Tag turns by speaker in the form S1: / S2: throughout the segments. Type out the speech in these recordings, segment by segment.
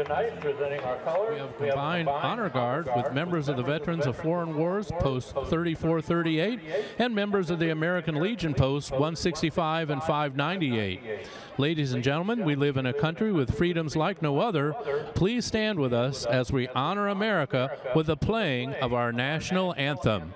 S1: tonight, presenting our colors.
S2: We have combined honor guard with members of the Veterans of Foreign Wars, Post 3438, and members of the American Legion, Post 165 and 598. Ladies and gentlemen, we live in a country with freedoms like no other. Please stand with us as we honor America with the playing of our national anthem.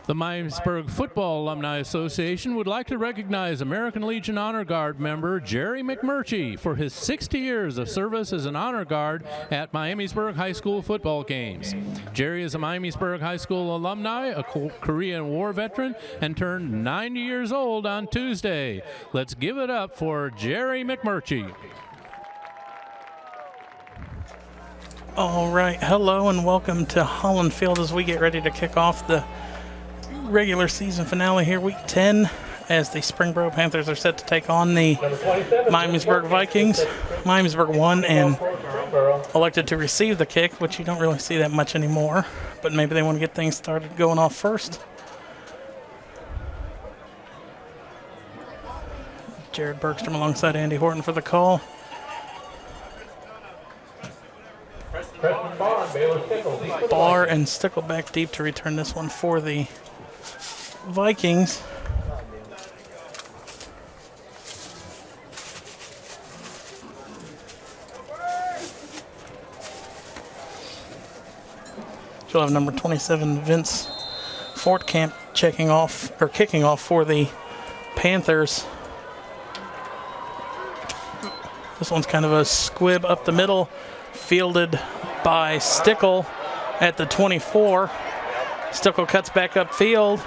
S2: The Miamisburg Football Alumni Association would like to recognize American Legion Honor Guard member Jerry McMurtry for his 60 years of service as an honor guard at Miamisburg High School football games. Jerry is a Miamisburg High School alumni, a Korean War veteran, and turned 90 years old on Tuesday. Let's give it up for Jerry McMurtry.
S3: All right, hello and welcome to Holland Field as we get ready to kick off the regular season finale here, week 10, as the Springboro Panthers are set to take on the Miamisburg Vikings. Miamisburg won and elected to receive the kick, which you don't really see that much anymore, but maybe they want to get things started going off first. Jared Bergstrom alongside Andy Horton for the call. Barr and Stickle back deep to return this one for the Vikings. You'll have number 27 Vince Fortcamp kicking off for the Panthers. This one's kind of a squib up the middle, fielded by Stickle at the 24. Stickle cuts back upfield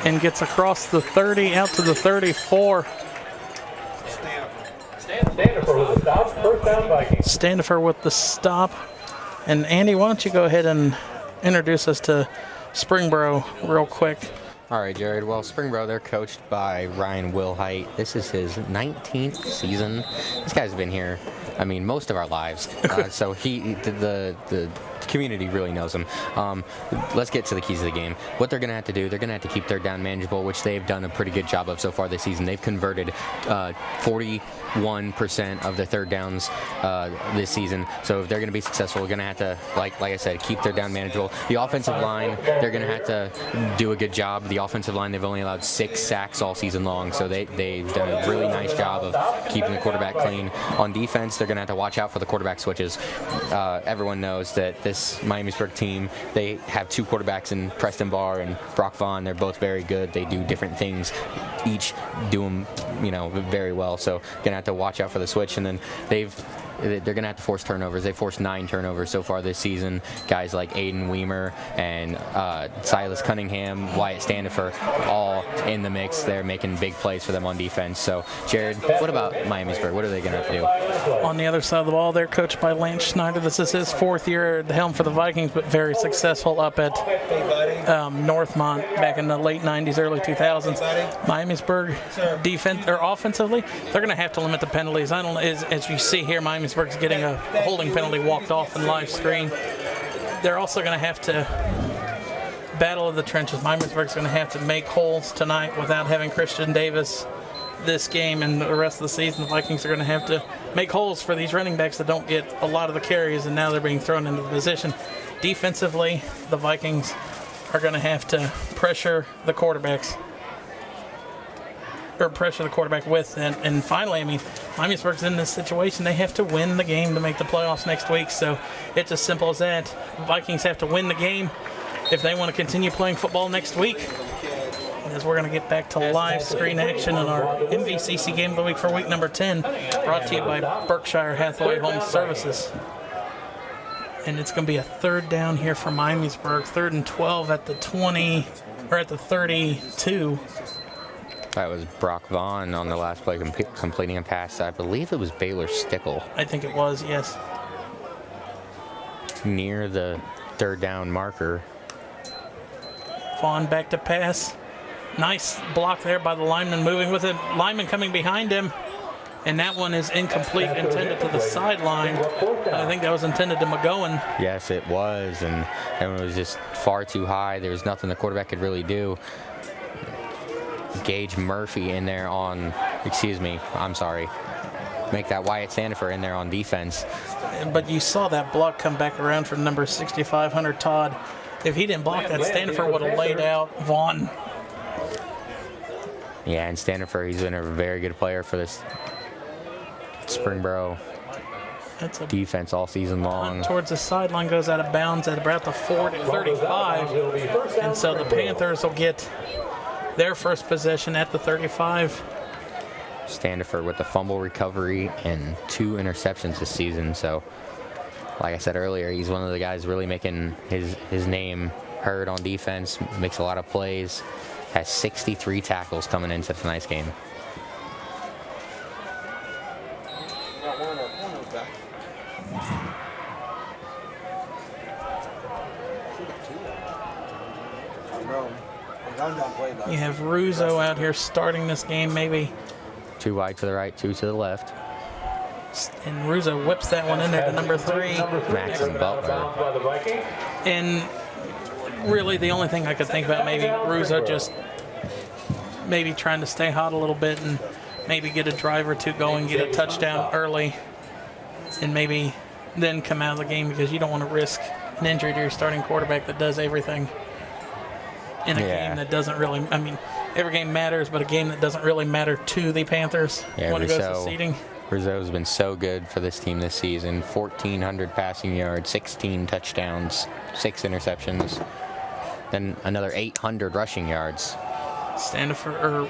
S3: and gets across the 30 out to the 34. Standifer with the stop. And Andy, why don't you go ahead and introduce us to Springboro real quick.
S4: All right, Jared. Well, Springboro, they're coached by Ryan Wilhite. This is his 19th season. This guy's been here, I mean, most of our lives. So the community really knows him. Let's get to the keys of the game. What they're going to have to do, they're going to have to keep their down manageable, which they've done a pretty good job of so far this season. They've converted 41% of their third downs this season. So if they're going to be successful, we're going to have to, like I said, keep their down manageable. The offensive line, they're going to have to do a good job. The offensive line, they've only allowed 6 sacks all season long, so they've done a really nice job of keeping the quarterback clean. On defense, they're going to have to watch out for the quarterback switches. Everyone knows that this Miamisburg team, they have 2 quarterbacks in Preston Barr and Brock Vaughn. They're both very good. They do different things. Each do them, very well. So going to have to watch out for the switch. And then they're going to have to force turnovers. They forced 9 turnovers so far this season. Guys like Aiden Weimer and Silas Cunningham, Wyatt Standifer, all in the mix. They're making big plays for them on defense. So, Jared, what about Miamisburg? What are they going to have to do?
S3: On the other side of the ball, they're coached by Lance Schneider. This is his 4th year at the helm for the Vikings, but very successful up at Northmont back in the late 90s, early 2000s. Miamisburg offensively, they're going to have to limit the penalties. I don't know, as you see here, Miamisburg's getting a holding penalty walked off in live screen. They're also going to have to battle of the trenches. Miamisburg's going to have to make holes tonight without having Christian Davis this game and the rest of the season. The Vikings are going to have to make holes for these running backs that don't get a lot of the carries, and now they're being thrown into the position. Defensively, the Vikings are going to have to pressure the quarterbacks. Or pressure the quarterback with. And finally, I mean, Miamisburg's in this situation. They have to win the game to make the playoffs next week. So it's as simple as that. The Vikings have to win the game if they want to continue playing football next week. And as we're going to get back to live screen action in our MVCC game of the week for week number 10, brought to you by Berkshire Hathaway Home Services. And it's going to be a third down here for Miamisburg. 3rd and 12 at the 20, or at the 32.
S4: That was Brock Vaughn on the last play completing a pass. I believe it was Baylor Stickle.
S3: I think it was, yes.
S4: Near the 3rd down marker.
S3: Vaughn back to pass. Nice block there by the lineman moving with it. Lineman coming behind him. And that one is incomplete, intended to the sideline. I think that was intended to McGowan.
S4: Yes, it was. And it was just far too high. There was nothing the quarterback could really do. Gage Murphy in there on, make that Wyatt Sandifer in there on defense.
S3: But you saw that block come back around from number 65, Hunter Todd. If he didn't block that, Sandifer would have laid out Vaughn.
S4: Yeah, and Sandifer, he's been a very good player for this Springboro defense all season long.
S3: Towards the sideline, goes out of bounds at about the 35. And so the Panthers will get their first possession at the 35.
S4: Standifer with the fumble recovery and 2 interceptions this season. So, like I said earlier, he's one of the guys really making his name heard on defense, makes a lot of plays, has 63 tackles coming into tonight's game.
S3: You have Russo out here starting this game, maybe.
S4: 2 wide to the right, 2 to the left.
S3: And Russo whips that one in there to number 3.
S4: Maxim Butler.
S3: And really the only thing I could think about, maybe Russo just maybe trying to stay hot a little bit and maybe get a drive or 2 going, get a touchdown early, and maybe then come out of the game, because you don't want to risk an injury to your starting quarterback that does everything in a game that doesn't really, I mean, every game matters, but a game that doesn't really matter to the Panthers when it goes to seeding.
S4: Rizzo's been so good for this team this season. 1,400 passing yards, 16 touchdowns, 6 interceptions, then another 800 rushing yards.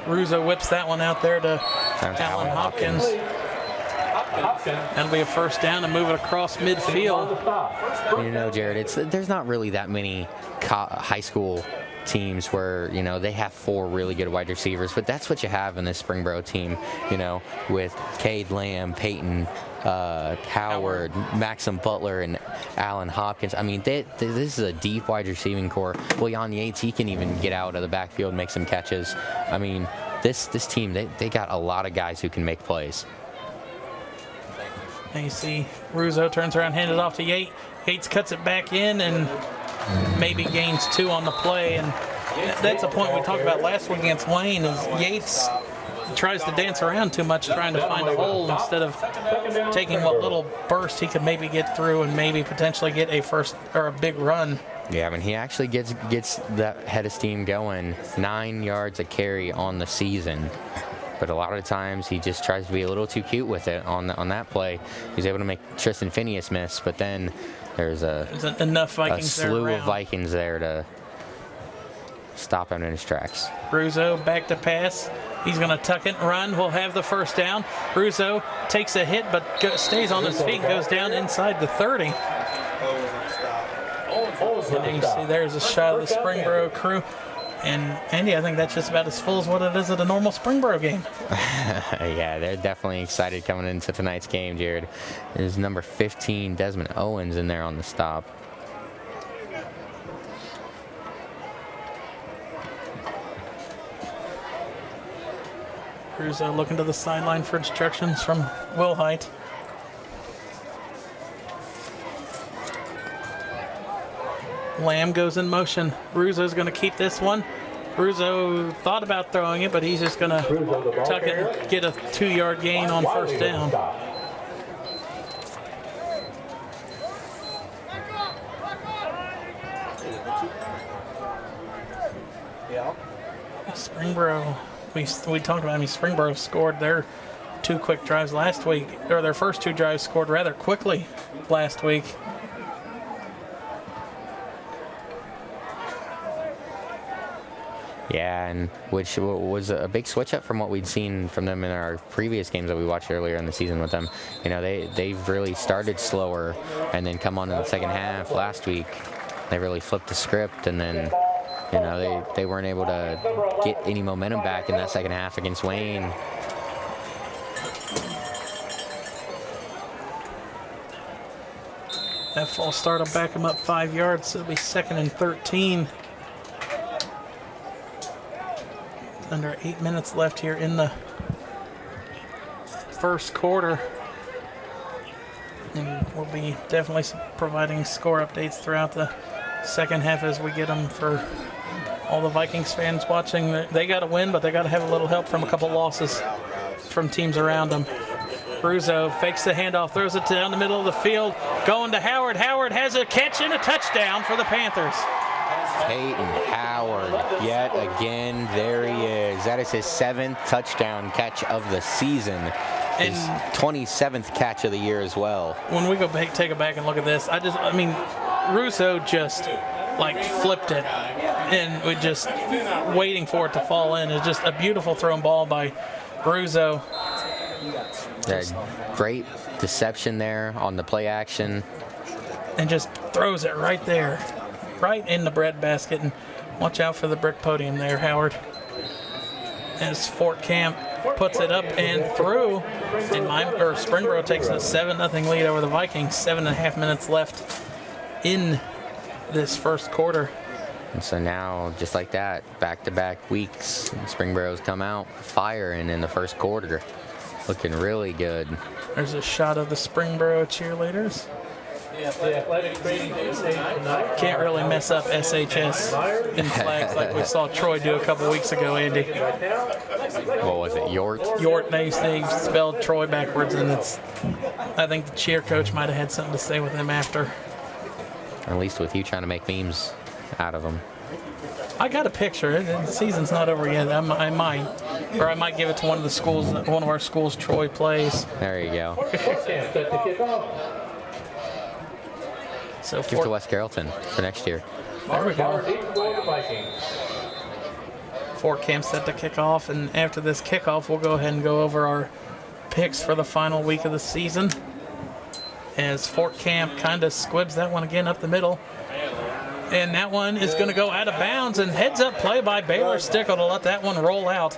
S3: Russo whips that one out there to Alan Hopkins. That'll be a first down and move it across midfield.
S4: You know, Jared, there's not really that many high school teams where, you know, they have 4 really good wide receivers, but that's what you have in this Springboro team, you know, with Cade Lamb, Peyton Howard, Maxim Butler, and Alan Hopkins. I mean, this is a deep wide receiving core. Well, Jan Yates, he can even get out of the backfield and make some catches. I mean, this team, they got a lot of guys who can make plays.
S3: And you see Russo turns around, hands it off to Yates. Yates cuts it back in and maybe gains 2 on the play. And that's a point we talked about last week against Wayne, is Yates tries to dance around too much trying to find a hole instead of taking what little burst he could maybe get through and maybe potentially get a first or a big run.
S4: Yeah, I mean, he actually gets that head of steam going. 9 yards a carry on the season. But a lot of the times he just tries to be a little too cute with it on that play. He's able to make Tristan Phineas miss, but then there's
S3: enough Vikings
S4: a slew of Vikings there to stop him in his tracks.
S3: Russo back to pass. He's going to tuck it and run. We'll have the first down. Russo takes a hit but stays on his feet and goes down inside the 30. And then you see there's a shot of the Springboro crew. And Andy, I think that's just about as full as what it is at a normal Springboro game.
S4: Yeah, they're definitely excited coming into tonight's game, Jared. There's number 15, Desmond Owens, in there on the stop.
S3: Russo looking to the sideline for instructions from Will Height. Lamb goes in motion. Ruzo's going to keep this one. Ruzo thought about throwing it, but he's just going to tuck it and get a 2-yard gain on first down. Springboro, we talked about Springboro scored their 2 quick drives last week, or their first 2 drives scored rather quickly last week.
S4: Yeah, and which was a big switch up from what we'd seen from them in our previous games that we watched earlier in the season with them. You know, they've really started slower and then come on in the second half last week. They really flipped the script, and then, you know, they weren't able to get any momentum back in that second half against Wayne.
S3: That false start will back them up 5 yards, so it'll be 2nd and 13. Under 8 minutes left here in the first quarter. And we'll be definitely providing score updates throughout the second half as we get them for all the Vikings fans watching. They got to win, but they got to have a little help from a couple losses from teams around them. Ruzo fakes the handoff, throws it down the middle of the field, going to Howard. Howard has a catch and a touchdown for the Panthers.
S4: Peyton Howard, yet again, there he is. That is his 7th touchdown catch of the season. His 27th catch of the year as well.
S3: When we go back, take it back and look at this, I mean, Russo just like flipped it and we just waiting for it to fall in. It's just a beautiful thrown ball by Russo.
S4: Great deception there on the play action.
S3: And just throws it right there, right in the breadbasket. And watch out for the brick podium there, Howard. As Fort Camp puts it up and through, and Springboro takes a 7-0 lead over the Vikings. 7.5 minutes left in this first quarter.
S4: And so now, just like that, back-to-back weeks, Springboro's come out firing in the first quarter. Looking really good.
S3: There's a shot of the Springboro cheerleaders. Can't really mess up SHS in flags like we saw Troy do a couple weeks ago, Andy.
S4: What was it, Yort?
S3: Yort, they spelled Troy backwards, and I think the cheer coach might have had something to say with them after.
S4: Or at least with you trying to make memes out of them.
S3: I got a picture. The season's not over yet. I might give it to one of the schools, one of our schools Troy plays.
S4: There you go.
S3: So
S4: give it to West Carrollton for next year.
S3: There we go. Fort Camp set to kick off, and after this kickoff, we'll go ahead and go over our picks for the final week of the season. As Fort Camp kind of squibs that one again up the middle. And that one is going to go out of bounds, and heads-up play by Baylor Stickle to let that one roll out.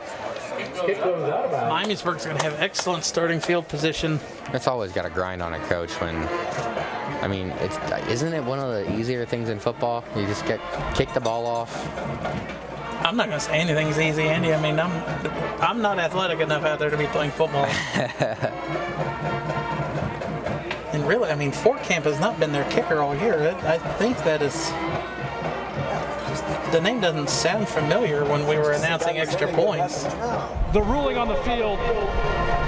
S3: Miamisburg's going to have excellent starting field position.
S4: It's always got to grind on a coach when, I mean, isn't it one of the easier things in football? You just kick the ball off.
S3: I'm not going to say anything's easy, Andy. I mean, I'm not athletic enough out there to be playing football. And really, I mean, Fort Camp has not been their kicker all year. I think that is... The name doesn't sound familiar when we were announcing extra points.
S1: The ruling on the field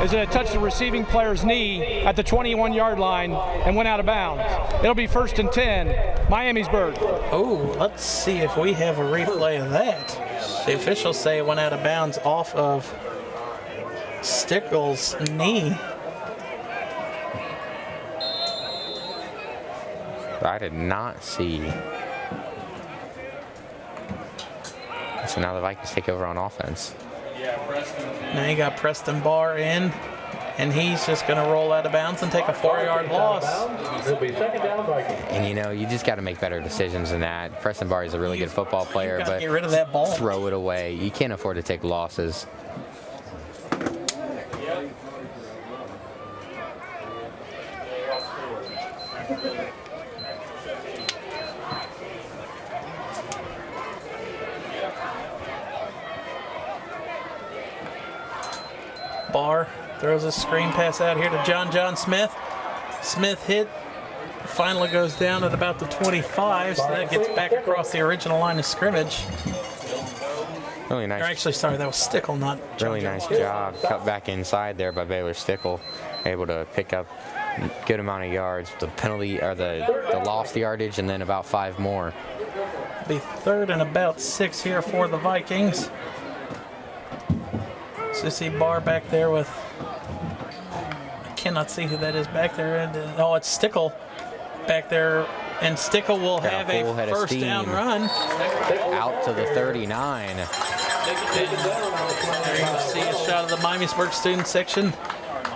S1: is that it touched the receiving player's knee at the 21-yard line and went out of bounds. It'll be 1st and 10, Miamisburg.
S3: Oh, let's see if we have a replay of that. The officials say it went out of bounds off of Stickle's knee.
S4: I did not see. So now the Vikings take over on offense.
S3: Now you got Preston Barr in, and he's just going to roll out of bounds and take a 4-yard loss.
S4: And you know, you just got to make better decisions than that. Preston Barr is a really good football player, but
S3: get rid of that ball.
S4: Throw it away. You can't afford to take losses.
S3: Barr throws a screen pass out here to John Smith. Smith hit finally goes down at about the 25, so that gets back across the original line of scrimmage.
S4: Really
S3: Or
S4: nice.
S3: actually, sorry, that was Stickle, not
S4: Really nice job. Cut back inside there by Baylor Stickle. Able to pick up a good amount of yards. The penalty, or the lost yardage, and then about 5 more.
S3: Be 3rd and about 6 here for the Vikings. Sissy Barr back there with, I cannot see who that is back there. Oh, it's Stickle back there, and Stickle will have a
S4: full head of
S3: first down
S4: steam.
S3: run.
S4: Out to the 39.
S3: There you see a shot of the Miamisburg student section.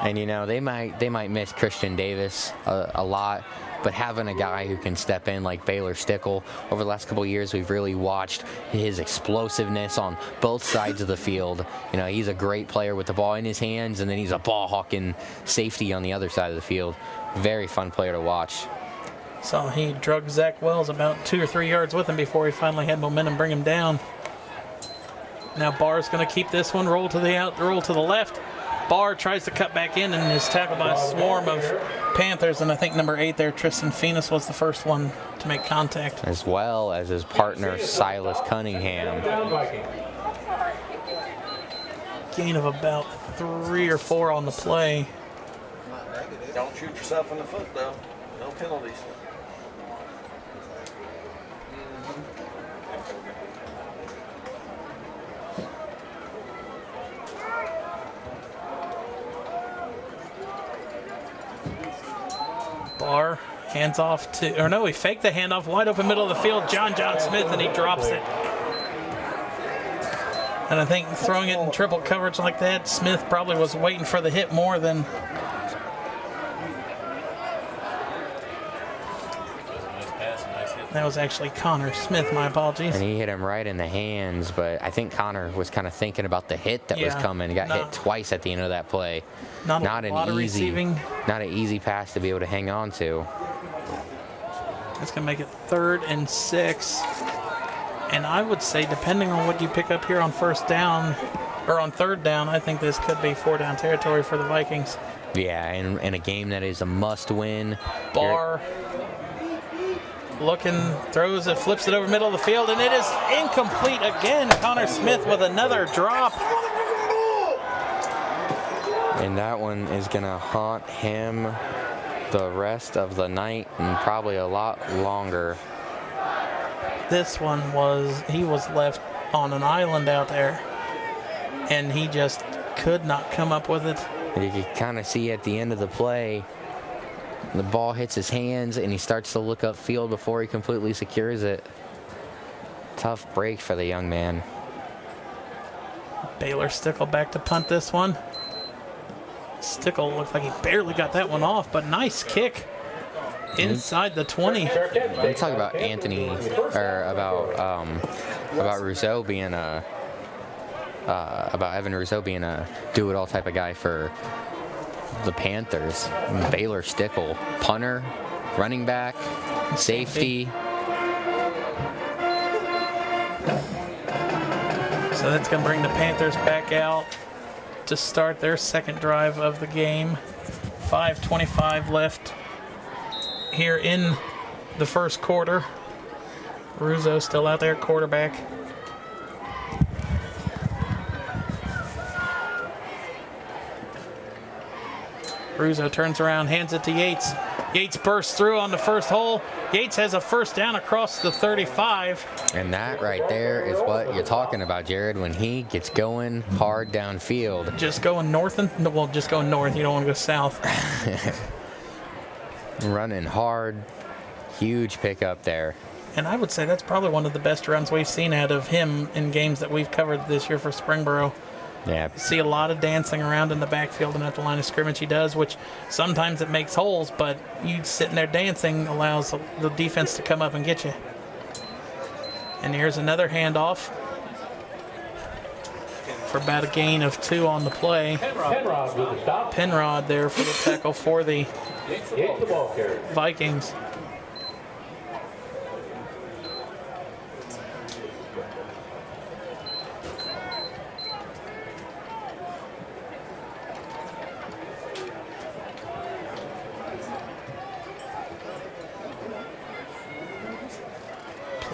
S4: And you know, they might miss Christian Davis a lot, but having a guy who can step in like Baylor Stickle, over the last couple of years, we've really watched his explosiveness on both sides of the field. You know, he's a great player with the ball in his hands, and then he's a ball hawking safety on the other side of the field. Very fun player to watch.
S3: So he drug Zach Wells about 2 or 3 yards with him before he finally had momentum bring him down. Now Barr's going to keep this one, roll to the left. Barr tries to cut back in and is tackled by a swarm of Panthers, and I think number 8 there, Tristan Phoenix, was the first one to make contact.
S4: As well as his partner, Silas Cunningham.
S3: Gain of about 3 or 4 on the play.
S5: Don't shoot yourself in the foot, though. No penalties.
S3: Barr hands off to, or no, he faked the handoff, wide open middle of the field, John Smith, and he drops it. And I think throwing it in triple coverage like that, Smith probably was waiting for the hit more than. That was actually Connor Smith, my apologies.
S4: And he hit him right in the hands, but I think Connor was kind of thinking about the hit that was coming. He got hit twice at the end of that play. Not an easy pass to be able to hang on to.
S3: That's going to make it 3rd and 6. And I would say, depending on what you pick up here on first down, or on 3rd down, I think this could be 4-down territory for the Vikings.
S4: Yeah, in a game that is a must-win.
S3: Barr looking, throws it, flips it over middle of the field, and it is incomplete again. Connor Smith with another drop.
S4: And that one is going to haunt him the rest of the night and probably a lot longer.
S3: This one he was left on an island out there, and he just could not come up with it.
S4: And you can kind of see at the end of the play, the ball hits his hands and he starts to look upfield before he completely secures it. Tough break for the young man.
S3: Baylor Stickle back to punt this one. Stickle looked like he barely got that one off, but nice kick inside the 20.
S4: We talk about Anthony, or about Rousseau being about Evan Rousseau being a do-it-all type of guy for the Panthers. Baylor Stickle, punter, running back, safety.
S3: So that's going to bring the Panthers back out to start their second drive of the game. 5:25 left here in the first quarter. Russo still out there, quarterback. Russo turns around, hands it to Yates. Yates bursts through on the first hole. Yates has a first down across the 35.
S4: And that right there is what you're talking about, Jared, when he gets going hard downfield.
S3: Just going north, just going north. You don't want to go south.
S4: Running hard. Huge pickup there.
S3: And I would say that's probably one of the best runs we've seen out of him in games that we've covered this year for Springboro.
S4: Yeah.
S3: See a lot of dancing around in the backfield and at the line of scrimmage he does, which sometimes it makes holes, but you sitting there dancing allows the defense to come up and get you. And here's another handoff for about a gain of 2 on the play. Penrod there for the tackle for the Vikings.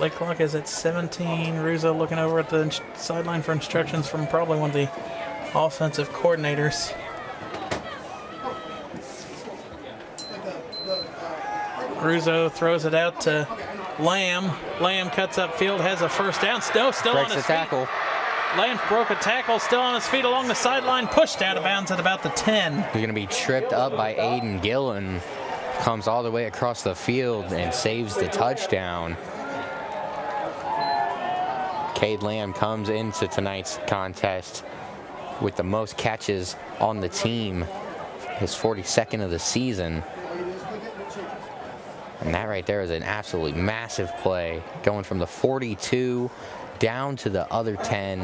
S3: Play clock is at 17. Russo looking over at the sideline for instructions from probably one of the offensive coordinators. Russo throws it out to Lamb. Lamb cuts upfield, has a first down. Still on his feet.
S4: Tackle.
S3: Lamb broke a tackle, still on his feet along the sideline, pushed out of bounds at about the 10.
S4: He's going to be tripped up by Aiden Gillen. Comes all the way across the field and saves the touchdown. Cade Lamb comes into tonight's contest with the most catches on the team, his 42nd of the season. And that right there is an absolutely massive play, going from the 42 down to the other 10.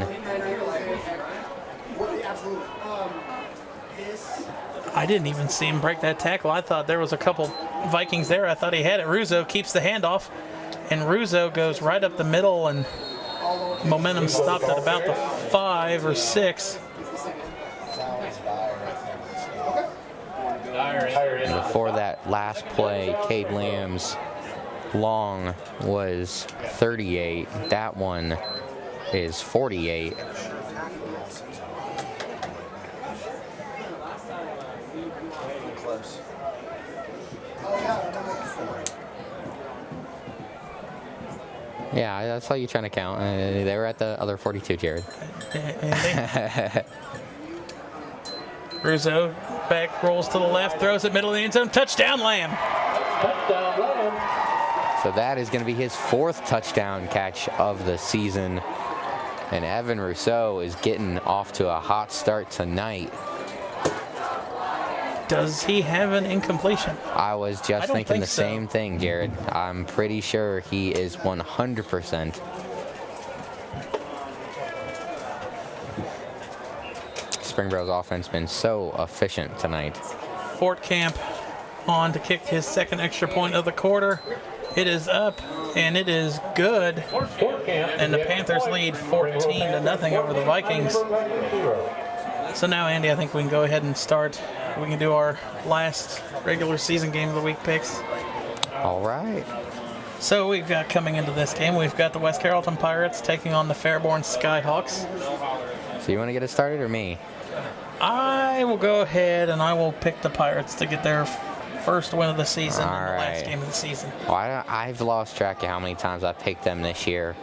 S3: I didn't even see him break that tackle. I thought there was a couple Vikings there. I thought he had it. Russo keeps the handoff, and Russo goes right up the middle, and momentum stopped at about the 5 or 6.
S4: And before that last play, Cade Lamb's long was 38. That one is 48.
S5: Close.
S4: Yeah, that's how you're trying to count. They were at the other 42, Jared.
S3: Russo back, rolls to the left, throws it middle of the end zone. Touchdown, Lamb.
S4: So that is going to be his 4th touchdown catch of the season. And Evan Rousseau is getting off to a hot start tonight.
S3: Does he have an incompletion?
S4: I was just thinking
S3: think
S4: the same thing, Jared. I'm pretty sure he is 100%. Springboro's offense been so efficient tonight.
S3: Fort Camp on to kick his 2nd extra point of the quarter. It is up, and it is good. And the Panthers lead 14-0 over the Vikings. So now, Andy, I think we can go ahead and start. We can do our last regular season game of the week picks.
S4: All right.
S3: So we've got coming into this game, we've got the West Carrollton Pirates taking on the Fairborn Skyhawks.
S4: So you want to get it started or me?
S3: I will go ahead and I will pick the Pirates to get their first win of the season and the last game of the season.
S4: Well, I've lost track of how many times I picked them this year.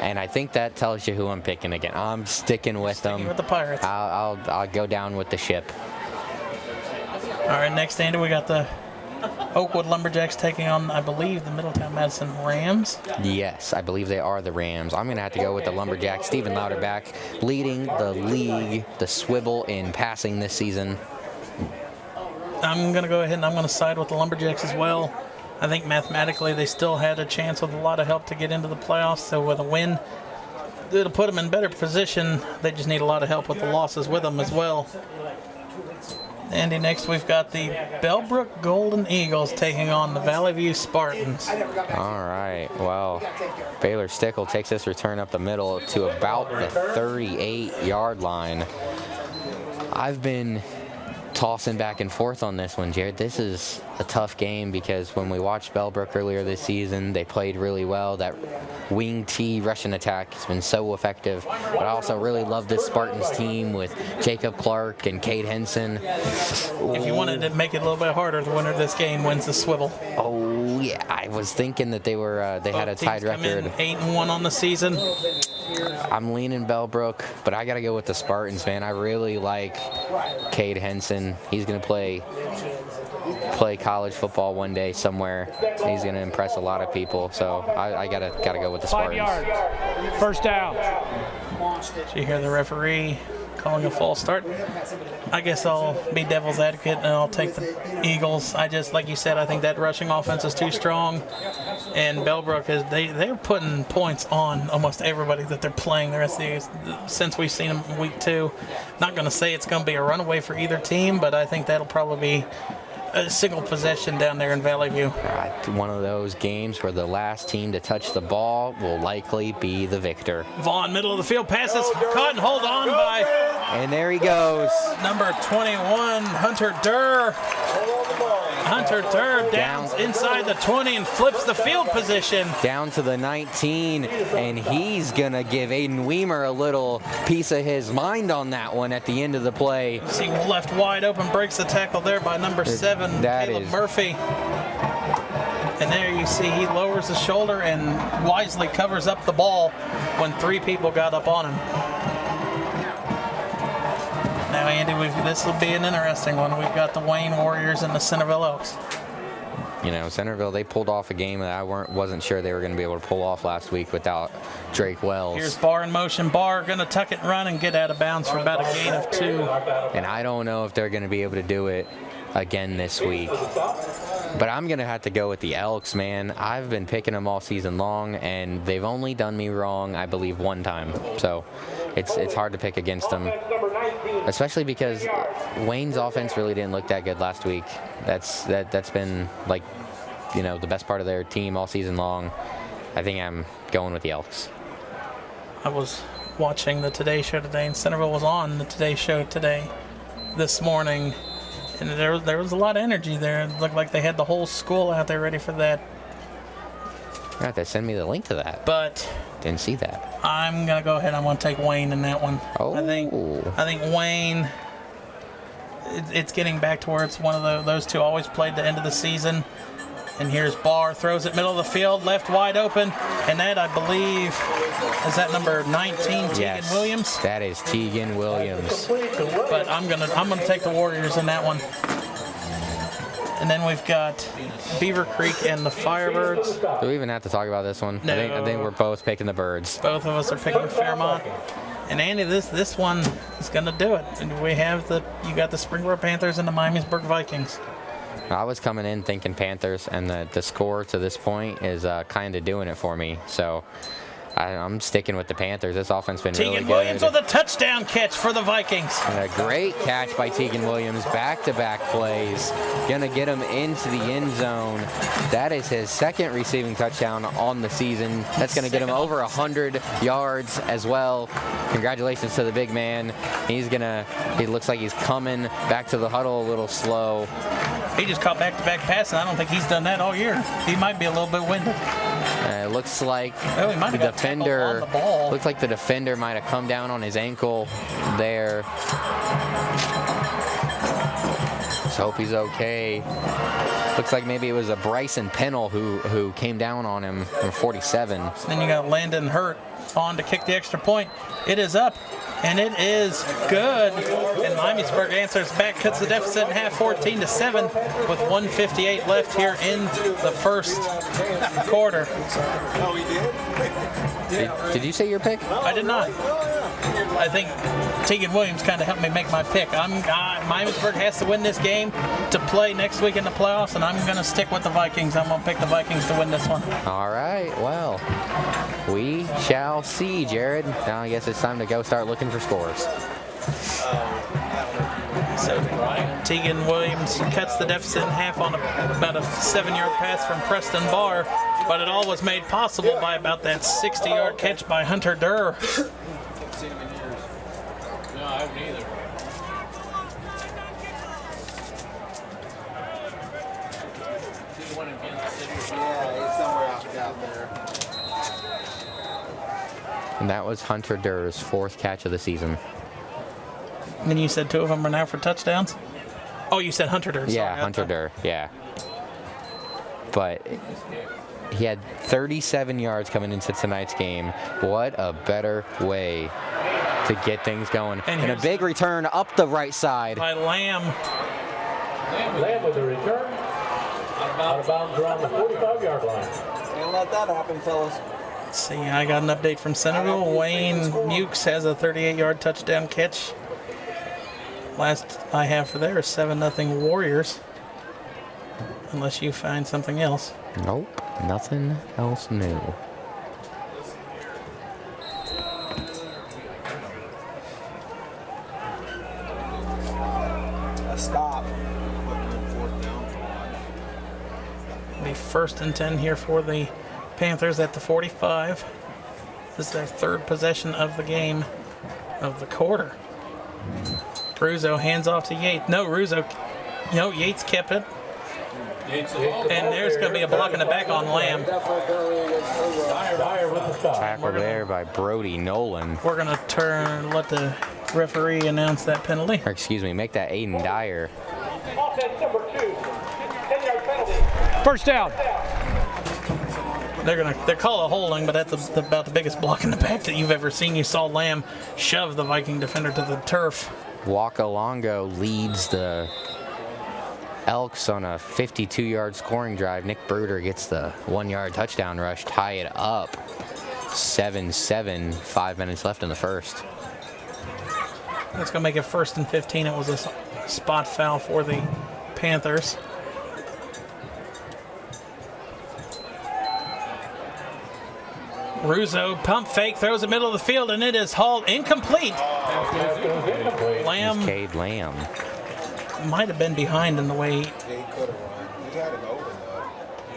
S4: And I think that tells you who I'm picking again. I'm sticking with them.
S3: With the Pirates.
S4: I'll go down with the ship.
S3: All right, next, Andy, we got the Oakwood Lumberjacks taking on, I believe, the Middletown Madison Rams.
S4: Yes, I believe they are the Rams. I'm going to have to go with the Lumberjacks. Stephen Louderback leading the league, the swivel in passing this season.
S3: I'm going to go ahead and I'm going to side with the Lumberjacks as well. I think mathematically they still had a chance with a lot of help to get into the playoffs. So with a win, it'll put them in better position. They just need a lot of help with the losses with them as well. Andy, next we've got the Bellbrook Golden Eagles taking on the Valley View Spartans.
S4: All right, well, Baylor Stickle takes this return up the middle to about the 38-yard line. I've been tossing back and forth on this one, Jared. This is a tough game because when we watched Bellbrook earlier this season, they played really well. That wing T Russian attack has been so effective. But I also really love this Spartans team with Jacob Clark and Cade Henson.
S3: If you wanted to make it a little bit harder, the winner of this game wins the swivel.
S4: Oh yeah, I was thinking that they were they had a tied record.
S3: 8-1 on the season.
S4: I'm leaning Bellbrook, but I got to go with the Spartans, man. I really like Cade Henson. He's going to play college football one day somewhere. He's going to impress a lot of people, so I gotta go with the Spartans.
S1: 5 yards. First down.
S3: So you hear the referee calling a false start. I guess I'll be devil's advocate and I'll take the Eagles. I just, like you said, I think that rushing offense is too strong. And Bellbrook they're putting points on almost everybody that they're playing the rest of the since we've seen them week 2. Not going to say it's going to be a runaway for either team, but I think that'll probably be a single possession down there in Valley View.
S4: One of those games where the last team to touch the ball will likely be the victor.
S3: Vaughn, middle of the field, passes caught and hold on by.
S4: And there he goes.
S3: Number 21, Hunter Durr. Hunter Durr downs inside the 20 and flips the field position.
S4: Down to the 19, and he's going to give Aiden Weimer a little piece of his mind on that one at the end of the play.
S3: See, left wide open, breaks the tackle there by number 7, Caleb Murphy. And there you see he lowers the shoulder and wisely covers up the ball when 3 people got up on him. Now, Andy, this will be an interesting one. We've got the Wayne Warriors and the Centerville Elks.
S4: You know, Centerville, they pulled off a game that I wasn't sure they were going to be able to pull off last week without Drake Wells.
S3: Here's Barr in motion. Barr going to tuck it and run and get out of bounds for about a gain of 2.
S4: And I don't know if they're going to be able to do it again this week. But I'm going to have to go with the Elks, man. I've been picking them all season long, and they've only done me wrong, I believe, 1 time. So it's hard to pick against them, especially because Wayne's offense really didn't look that good last week. That's been, like, you know, the best part of their team all season long. I think I'm going with the Elks.
S3: I was watching the Today Show today, and Centerville was on the Today Show this morning. And there was a lot of energy there. It looked like they had the whole school out there ready for that.
S4: You have to send me the link to that.
S3: But
S4: didn't see that.
S3: I'm gonna go ahead. I'm gonna take Wayne in that one.
S4: Oh.
S3: I think Wayne. It's getting back to where it's one of those two always played the end of the season. And here's Barr, throws it middle of the field, left wide open, and that, I believe, is that number 19, Tegan Williams?
S4: That is Tegan Williams.
S3: But I'm gonna take the Warriors in that one. And then we've got Beaver Creek and the Firebirds.
S4: Do we even have to talk about this one?
S3: No.
S4: I think we're both picking the Birds.
S3: Both of us are picking Fairmont. And Andy, this one is gonna do it. And we have you got the Springboro Panthers and the Miamisburg Vikings.
S4: I was coming in thinking Panthers, and the score to this point is kind of doing it for me. So I'm sticking with the Panthers. This offense has been really good.
S3: Tegan Williams with a touchdown catch for the Vikings.
S4: And a great catch by Tegan Williams. Back-to-back plays. Going to get him into the end zone. That is his 2nd receiving touchdown on the season. That's going to get him over 100 yards as well. Congratulations to the big man. He looks like he's coming back to the huddle a little slow.
S3: He just caught back-to-back passes. I don't think he's done that all year. He might be a little bit winded.
S4: It looks like
S3: the defender
S4: looks like the defender might have come down on his ankle there. Just hope he's okay. Looks like maybe it was a Bryson Pennell who came down on him from 47.
S3: Then you got Landon Hurt on to kick the extra point. It is up, and it is good. And Miamisburg answers back, cuts the deficit in half, 14-7, with 1:58 left here in the first quarter.
S4: Did you say your pick?
S3: I did not. I think Tegan Williams kind of helped me make my pick. Miamisburg has to win this game to play next week in the playoffs, and I'm going to stick with the Vikings. I'm going to pick the Vikings to win this one.
S4: All right, well, we shall see, Jared. Now I guess it's time to go start looking for scores.
S3: So Tegan Williams cuts the deficit in half on about a 7-yard pass from Preston Barr, but it all was made possible by about that 60-yard catch by Hunter Durr.
S2: No, I haven't either.
S5: Yeah, he's somewhere out there.
S4: And that was Hunter Durr's 4th catch of the season.
S3: And then you said 2 of them are now for touchdowns? Oh, you said Hunter Durr.
S4: Yeah, Hunter Durr, yeah. But he had 37 yards coming into tonight's game. What a better way to get things going. And a big return up the right side.
S3: By Lamb.
S6: Lamb with the return. Out of bounds around the 45-yard line.
S5: Can't let that happen, fellas.
S3: Let's see, I got an update from Centerville. Wayne Mukes has a 38-yard touchdown catch. Last I have for there is 7-0 Warriors. Unless you find something else.
S4: Nope, nothing else new.
S5: A stop.
S3: The 1st and 10 here for the Panthers at the 45. This is their 3rd possession of the game of the quarter. Russo hands off to Yates. No, Yates kept it. And there's going to be a block in the back on Lamb.
S6: Dyer with the stop.
S4: Tackle there by Brody Nolan.
S3: We're going to let the referee announce that penalty.
S4: Or excuse me, make that Aiden Dyer.
S6: Offense number 2, 10-yard penalty.
S1: First down.
S3: They're called a holding, but that's about the biggest block in the back that you've ever seen. You saw Lamb shove the Viking defender to the turf.
S4: Waka Longo leads the Elks on a 52-yard scoring drive. Nick Bruder gets the 1-yard touchdown rush, tie it up 7-7, 5 minutes left in the first.
S3: That's going to make it 1st and 15. It was a spot foul for the Panthers. Russo, pump fake, throws the middle of the field, and it is hauled incomplete. Lamb
S4: Cade Lamb.
S3: might have been behind in the way.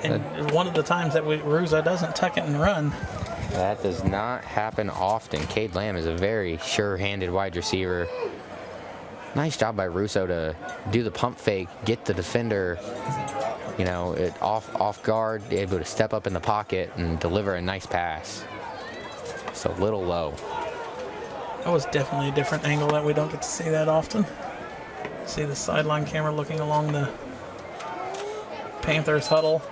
S3: And one of the times that Russo doesn't tuck it and run.
S4: That does not happen often. Cade Lamb is a very sure-handed wide receiver. Nice job by Russo to do the pump fake, get the defender, off guard, able to step up in the pocket and deliver a nice pass. So a little low.
S3: That was definitely a different angle that we don't get to see that often. See the sideline camera looking along the Panthers huddle.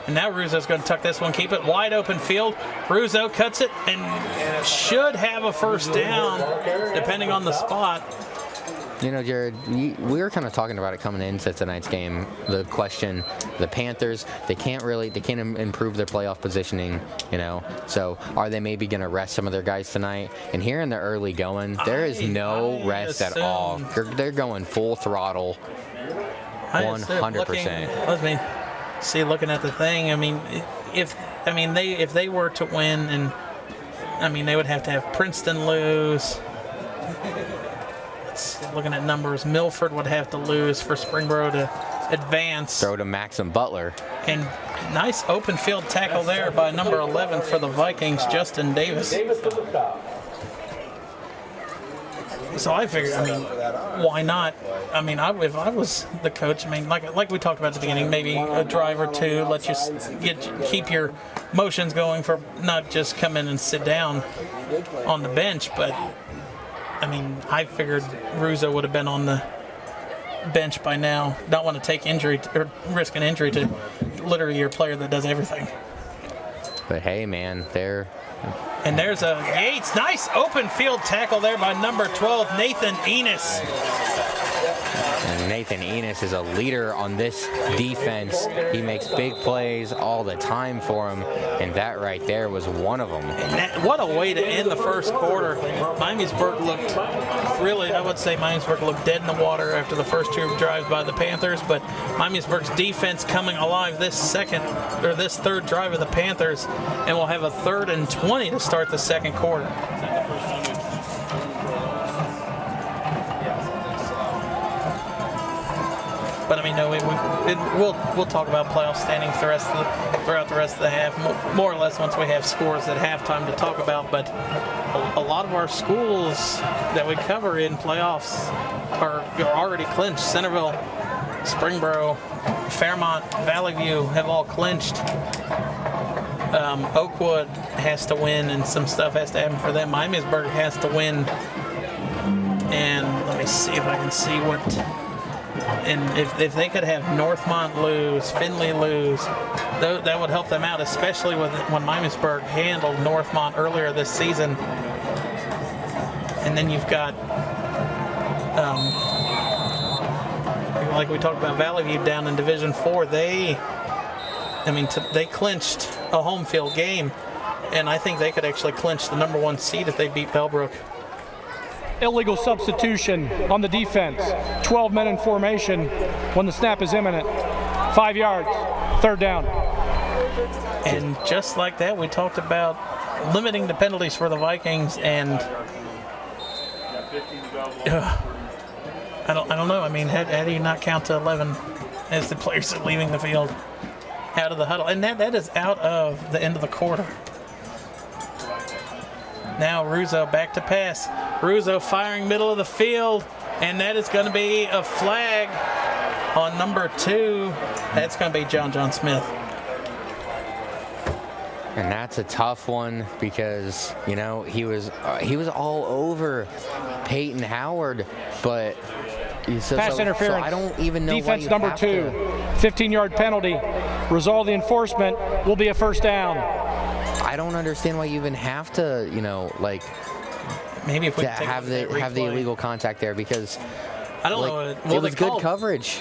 S3: And now Russo's going to tuck this one, keep it wide open field. Russo cuts it and should have a first down, depending on the spot.
S4: Jared, we were kind of talking about it coming into tonight's game. The question, the Panthers, they can't improve their playoff positioning, So are they maybe going to rest some of their guys tonight? And here in the early going, there is no rest at all. They're going full throttle, 100%.
S3: Looking at the thing, if they were to win, and they would have to have Princeton lose. Looking at numbers, Milford would have to lose for Springboro to advance.
S4: Throw to Maxim Butler.
S3: And nice open field tackle there by number 11 for the Vikings, Justin Davis.
S6: Davis with the stop.
S3: So I figured, why not? If I was the coach, like we talked about at the beginning, maybe a drive or two, let you keep your motions going for not just come in and sit down on the bench, but I figured Russo would have been on the bench by now. Don't want to take injury or risk an injury to literally your player that does everything.
S4: But hey, man,
S3: And there's a Yates. Nice open field tackle there by number 12, Nathan Enos.
S4: And Nathan Enos is a leader on this defense. He makes big plays all the time for him, and that right there was one of them.
S3: And what a way to end the first quarter. Miamisburg looked dead in the water after the first two drives by the Panthers, but Miamisburg's defense coming alive this third drive of the Panthers, and we'll have a 3rd and 20 to start the second quarter. But we'll talk about playoff standings throughout the rest of the half, more or less once we have scores at halftime to talk about. But a lot of our schools that we cover in playoffs are already clinched. Centerville, Springboro, Fairmont, Valley View have all clinched. Oakwood has to win, and some stuff has to happen for them. Miamisburg has to win, and let me see if I can see what. And if they could have Northmont lose, Findlay lose, that would help them out, especially when Miamisburg handled Northmont earlier this season. And then you've got, like we talked about, Valley View down in Division 4. They clinched a home field game, and I think they could actually clinch the number 1 seed if they beat Bellbrook.
S1: Illegal substitution on the defense. 12 men in formation when the snap is imminent. 5 yards, 3rd down.
S3: And just like that, we talked about limiting the penalties for the Vikings, and I don't know. How do you not count to 11 as the players are leaving the field out of the huddle? And that is out of the end of the quarter. Now Russo back to pass. Russo firing middle of the field, and that is going to be a flag On number 2, that's going to be John Smith.
S4: And that's a tough one because, you know, he was all over Peyton Howard, but
S1: Pass interference.
S4: So I don't even know
S1: Defense
S4: why you
S1: number
S4: have
S1: 2,
S4: to.
S1: 15-yard penalty. Result of the enforcement will be a first down.
S4: I don't understand why you even have to, you know, like,
S3: maybe if we
S4: to have the illegal contact there, because
S3: I don't know. Well,
S4: it was good coverage.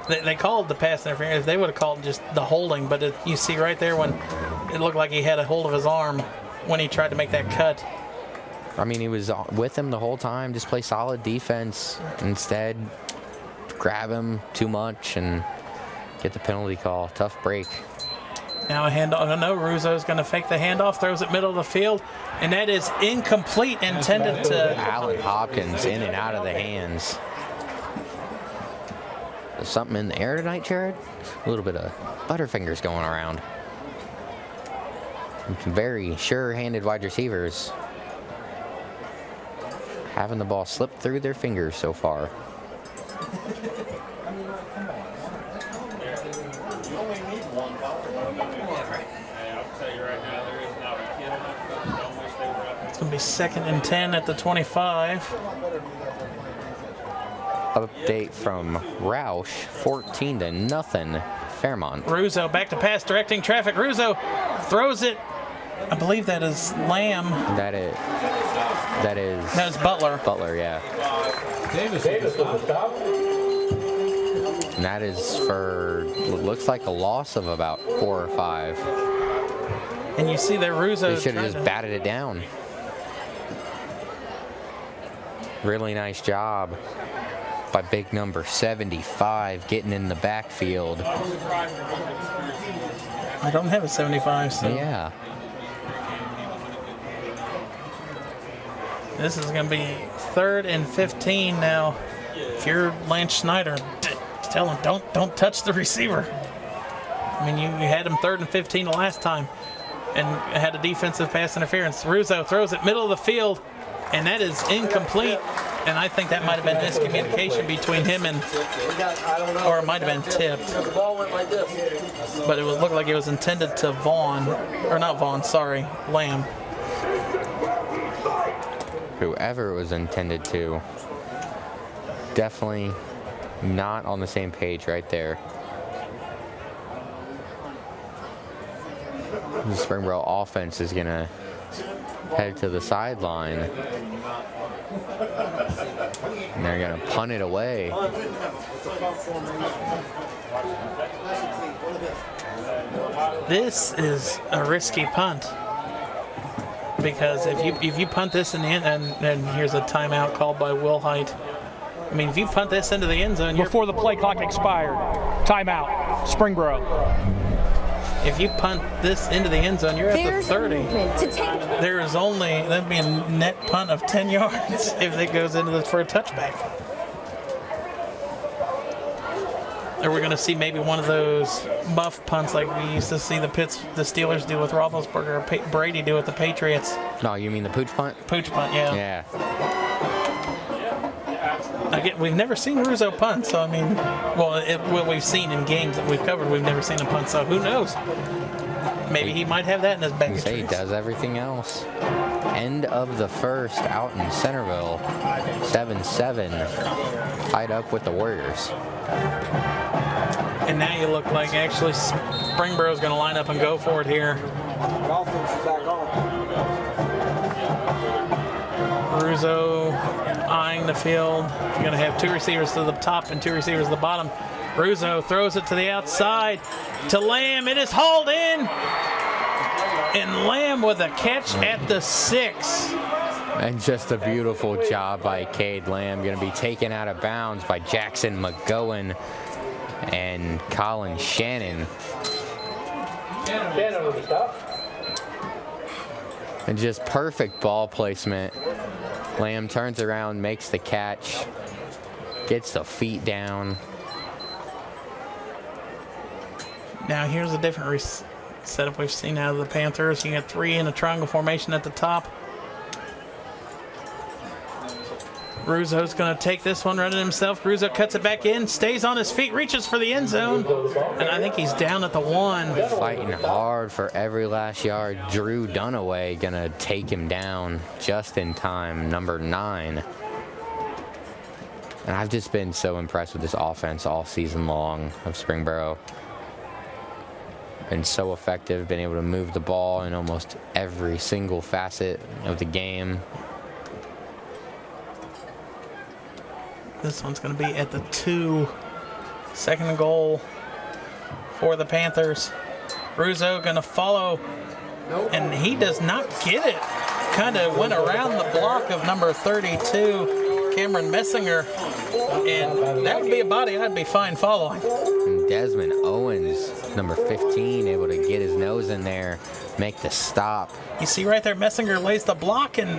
S3: They called the pass interference. They would have called just the holding, but you see right there when it looked like he had a hold of his arm when he tried to make that cut.
S4: I mean, he was with him the whole time. Just play solid defense. Instead, grab him too much and get the penalty call. Tough break.
S3: Now a handoff. No, Ruzo's going to fake the handoff, throws it middle of the field, and that is incomplete, intended to
S4: Allen Hopkins in and out of the hands. There's something in the air tonight, Jared? A little bit of butterfingers going around. Very sure-handed wide receivers having the ball slip through their fingers so far.
S3: It's going to be 2nd and 10 at the 25.
S4: Update from Roush, 14-0, Fairmont.
S3: Ruzo back to pass, directing traffic. Ruzo throws it. I believe that is Lamb.
S4: That is
S3: Butler.
S4: Butler, yeah.
S6: Davis with the stop.
S4: And that is for, looks like a loss of about 4 or 5.
S3: And you see that Ruzo.
S4: They should have just batted it down. Really nice job by big number 75 getting in the backfield.
S3: I don't have a 75, so.
S4: Yeah.
S3: This is going to be 3rd and 15 now. If you're Lance Schneider, tell him don't touch the receiver. I mean, you had him 3rd and 15 the last time and had a defensive pass interference. Ruzo throws it middle of the field, and that is incomplete. And I think that might have been miscommunication between him and, or it might have been tipped. But it would look like it was intended to Lamb.
S4: Whoever it was intended to, definitely not on the same page right there. The Springboro offense is going to head to the sideline. And they're going to punt it away.
S3: This is a risky punt. Because if you punt this in the end, and here's a timeout called by Will Height. I mean, if you punt this into the end zone,
S1: before the play clock expired, timeout, Springboro.
S3: If you punt this into the end zone, you're at the 30. There is that'd be a net punt of 10 yards if it goes into for a touchback. Or we're going to see maybe one of those muff punts like we used to see the Steelers do with Roethlisberger or Brady do with the Patriots.
S4: No, you mean the pooch punt?
S3: Pooch punt, yeah.
S4: Yeah.
S3: Again, we've never seen Ruzo punt, so I mean, what we've seen in games that we've covered, we've never seen him punt, so who knows? Maybe he might have that in his bag of
S4: He
S3: tricks.
S4: does everything else. End of the first out in Centerville. 7-7. Tied up with the Warriors.
S3: And now you look like actually Springboro's going to line up and go for it here. Ruzo eyeing the field. You're going to have 2 receivers to the top and 2 receivers to the bottom. Ruzo throws it to the outside to Lamb. It is hauled in. And Lamb with a catch at the 6.
S4: And just a beautiful job by Cade Lamb. Going to be taken out of bounds by Jackson McGowan and Colin Shannon.
S6: Shannon with the stop.
S4: And just perfect ball placement. Lamb turns around, makes the catch, gets the feet down.
S3: Now here's a different setup we've seen out of the Panthers. You got 3 in a triangle formation at the top. Ruzo's going to take this one, running himself. Ruzo cuts it back in, stays on his feet, reaches for the end zone, and I think he's down at the 1.
S4: Fighting hard for every last yard. Drew Dunaway going to take him down just in time, number 9. And I've just been so impressed with this offense all season long of Springboro. Been so effective, been able to move the ball in almost every single facet of the game.
S3: This one's going to be at the 2. 2nd and goal for the Panthers. Ruzo going to follow, and he does not get it. Kind of went around the block of number 32, Cameron Messinger, and that would be a body I'd be fine following.
S4: And Desmond Owens, number 15, able to get his nose in there, make the stop.
S3: You see right there, Messinger lays the block, and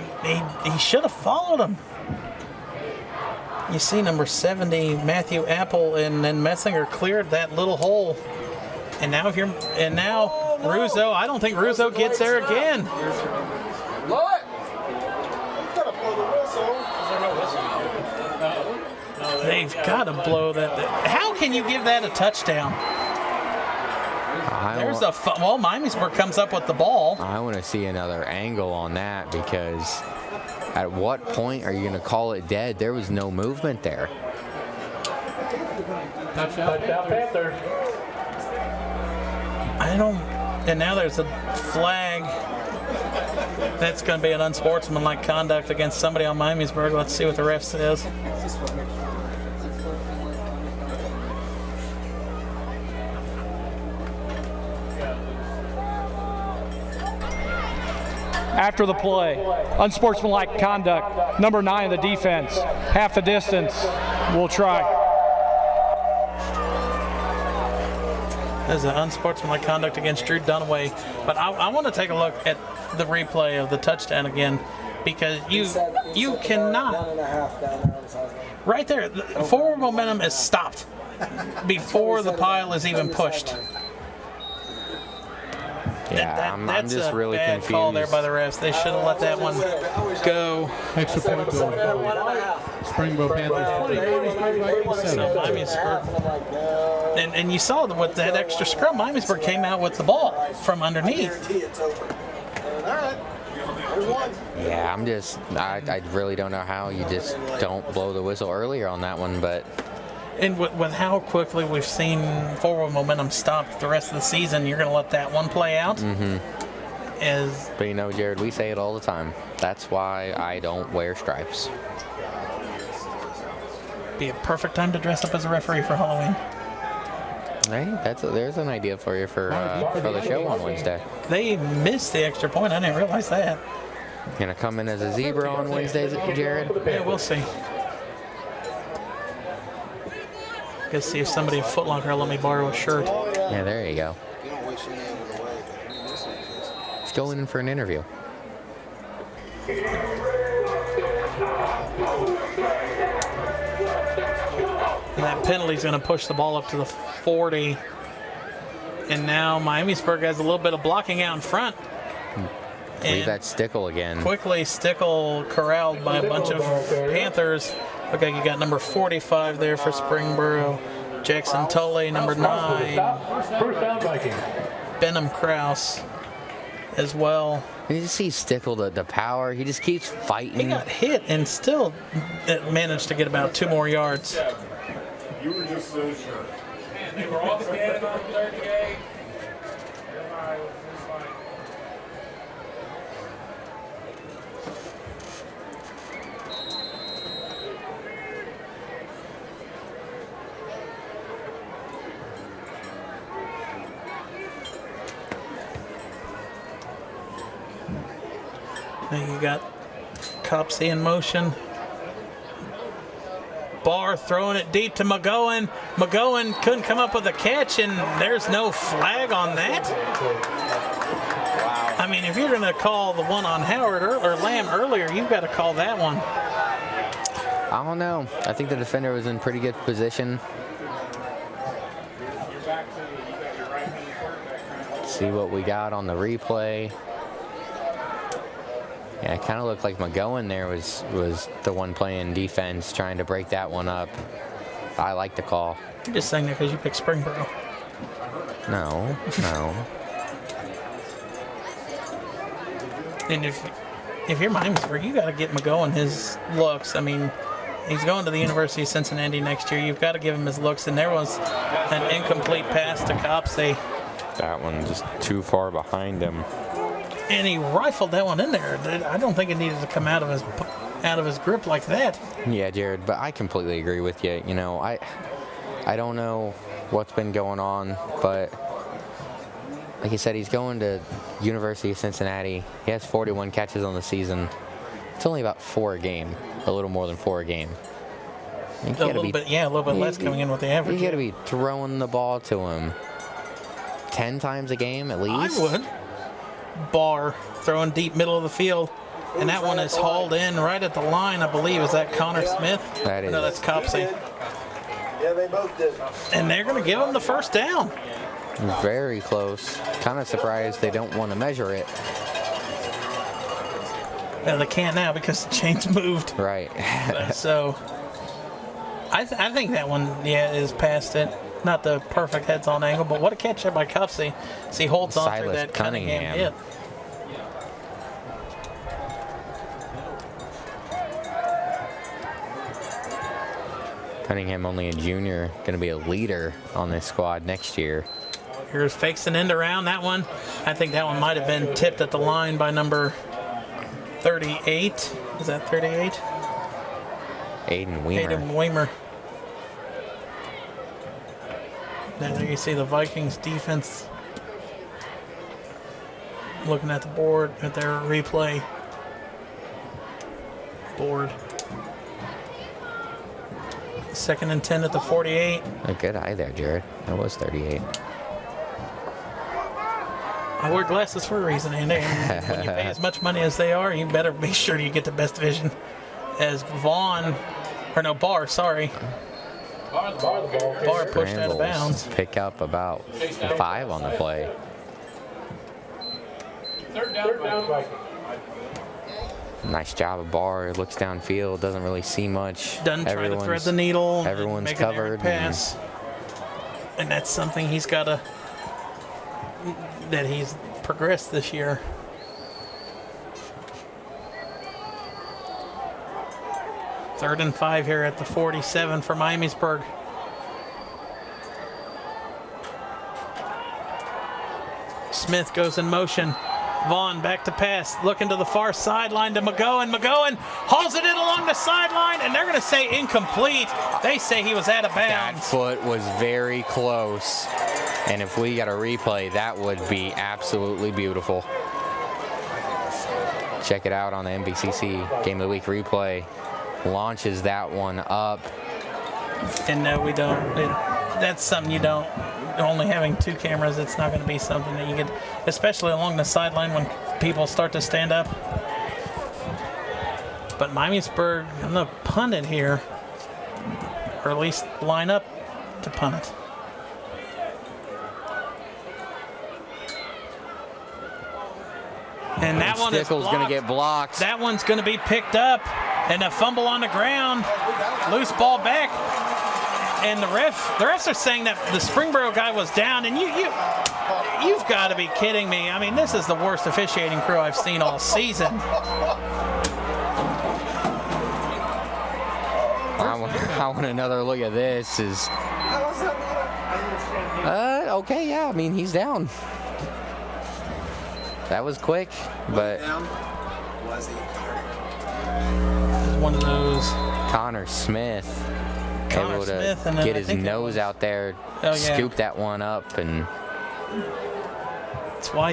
S3: he should have followed him. You see number 70, Matthew Apple, and then Messinger cleared that little hole. And now Ruzo, I don't think Ruzo gets there again.
S5: What? You gotta blow the whistle.
S3: They've got to blow that. How can you give that a touchdown? There's a Miamisburg comes up with the ball.
S4: I want to see another angle on that, because at what point are you going to call it dead? There was no movement there.
S6: Touchdown Panthers.
S3: And now there's a flag. That's going to be an unsportsmanlike conduct against somebody on Miamisburg. Let's see what the ref says.
S1: After the play, unsportsmanlike conduct, number 9 of the defense, half the distance, we'll try.
S3: There's an unsportsmanlike conduct against Drew Dunaway. But I want to take a look at the replay of the touchdown again, because you cannot. Right there, the forward momentum is stopped before the pile is even pushed.
S4: Yeah, I'm
S3: That's
S4: just
S3: a
S4: really
S3: bad
S4: confused.
S3: call there by the refs. They should have let that one go.
S2: Extra point goal. Springboro Panthers 20, Miamisburg
S3: So
S2: 87.
S3: Miamisburg. And you saw with that extra scrum, Miamisburg came out with the ball from underneath.
S4: Yeah, I really don't know how you just don't blow the whistle earlier on that one, but
S3: And with how quickly we've seen forward momentum stop the rest of the season, you're going to let that one play out?
S4: but you know, Jared, we say it all the time. That's why I don't wear stripes.
S3: Be a perfect time to dress up as a referee for Halloween.
S4: Hey, there's an idea for you for the show on Wednesday.
S3: They missed the extra point. I didn't realize that.
S4: Gonna come in as a zebra on Wednesdays, Jared?
S3: Yeah, we'll see. Go see if somebody at Foot Locker will let me borrow a shirt.
S4: Yeah, there you go. Let's go in for an interview.
S3: And that penalty's going to push the ball up to the 40. And now Miamisburg has a little bit of blocking out in front.
S4: Leave that Stickle again.
S3: Quickly, Stickle corralled by a bunch of Panthers. Okay, you got number 45 there for Springboro. Jackson Tully, number 9.
S6: First down Vikings.
S3: Benham Kraus as well.
S4: You just see Stickle, the power. He just keeps
S3: He
S4: fighting.
S3: got hit and still managed to get about 2 more yards.
S7: You were just so sure.
S1: They were all standing on 38.
S3: Now you got Copsey in motion. Barr throwing it deep to McGowan. McGowan couldn't come up with a catch, and there's no flag on that. I mean, if you're going to call the one on Howard or Lamb earlier, you've got to call that one.
S4: I don't know. I think the defender was in pretty good position. See what we got on the replay. Yeah, it kind of looked like McGowan there was the one playing defense, trying to break that one up. I like the call.
S3: You're just saying that because you picked Springboro.
S4: No.
S3: And if you're Miamisburg, you got to get McGowan his looks. I mean, he's going to the University of Cincinnati next year. You've got to give him his looks. And there was an incomplete pass to Copsey.
S4: That one just too far behind him.
S3: And he rifled that one in there. I don't think it needed to come out of his grip like that.
S4: Yeah, Jared, but I completely agree with you. You know, I don't know what's been going on, but like you said, he's going to University of Cincinnati. He has 41 catches on the season. It's only about 4 a game, a little more than 4 a game.
S3: A little bit less coming in with the average.
S4: You got to be throwing the ball to him 10 times a game at least.
S3: I would. Barr throwing deep middle of the field, and that one is hauled in right at the line, I believe. Is that Connor Smith?
S4: That is.
S3: No, that's Copsey.
S5: Yeah, they both did.
S3: And they're going to give him the first down.
S4: Very close. Kind of surprised they don't want to measure it.
S3: Well, they can't now because the chains moved.
S4: Right.
S3: So I think that one, is past it. Not the perfect heads-on angle, but what a catch there by Copsey. See, he holds on through that Cunningham hit.
S4: Cunningham, only a junior, going to be a leader on this squad next year.
S3: Here's fakes an end around. That one, I think that one might have been tipped at the line by number 38. Is that 38?
S4: Aiden Weimer.
S3: Aiden Weimer. There you see the Vikings defense looking at the board, at their replay board. 2nd and 10 at the 48.
S4: A good eye there, Jared. That was 38.
S3: I wear glasses for a reason, Andy. And when you pay as much money as they are, you better be sure you get the best vision. As Barr, sorry. Barr pushed out of bounds.
S4: Pick up about 5 on the play.
S6: Third down, Vikings.
S4: Nice job of Barr. Looks downfield, doesn't really see much.
S3: Doesn't try to thread the needle.
S4: Everyone's
S3: make
S4: covered.
S3: Pass. And that's something he's got to, that he's progressed this year. Third and 5 here at the 47 for Miamisburg. Smith goes in motion. Vaughn back to pass, looking to the far sideline to McGowan. McGowan hauls it in along the sideline, and they're going to say incomplete. They say he was out of bounds.
S4: That foot was very close, and if we got a replay, that would be absolutely beautiful. Check it out on the MVCC Game of the Week replay. Launches that one up.
S3: And no, we don't. That's something you don't. Only having 2 cameras, it's not going to be something that you could, especially along the sideline when people start to stand up. But Miamisburg, I'm going to punt it here, or at least line up to punt it. And that one is
S4: Stickle's going to get blocked.
S3: That one's going to be picked up, and a fumble on the ground, loose ball back. And the refs are saying that the Springboro guy was down, and you've got to be kidding me. I mean, this is the worst officiating crew I've seen all season.
S4: I want another look at this. Okay, yeah, I mean, he's down. That was quick, but
S5: Was he?
S3: One of those.
S4: Connor Smith able to get his nose out there, scoop that one up, and
S3: that's why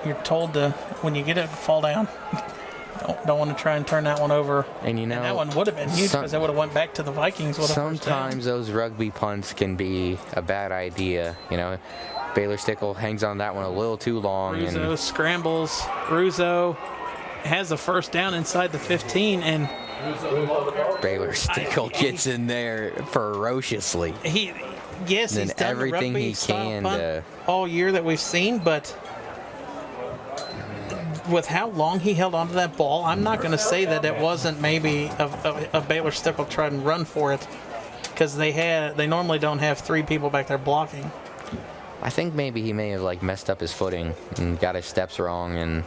S3: you're told to, when you get it, fall down. Don't want to try and turn that one over.
S4: And you know,
S3: and that one would have been huge because it would have went back to the Vikings.
S4: Sometimes those rugby punts can be a bad idea. You know, Baylor Stickle hangs on that one a little too long.
S3: Russo scrambles. Russo has the first down inside the 15, and
S4: Baylor Stickle gets in there ferociously.
S3: He's done
S4: everything he can
S3: all year that we've seen, but with how long he held onto that ball, I'm not going to say that it wasn't maybe a Baylor Stickle try and run for it, because they normally don't have 3 people back there blocking.
S4: I think maybe he may have like messed up his footing and got his steps wrong and.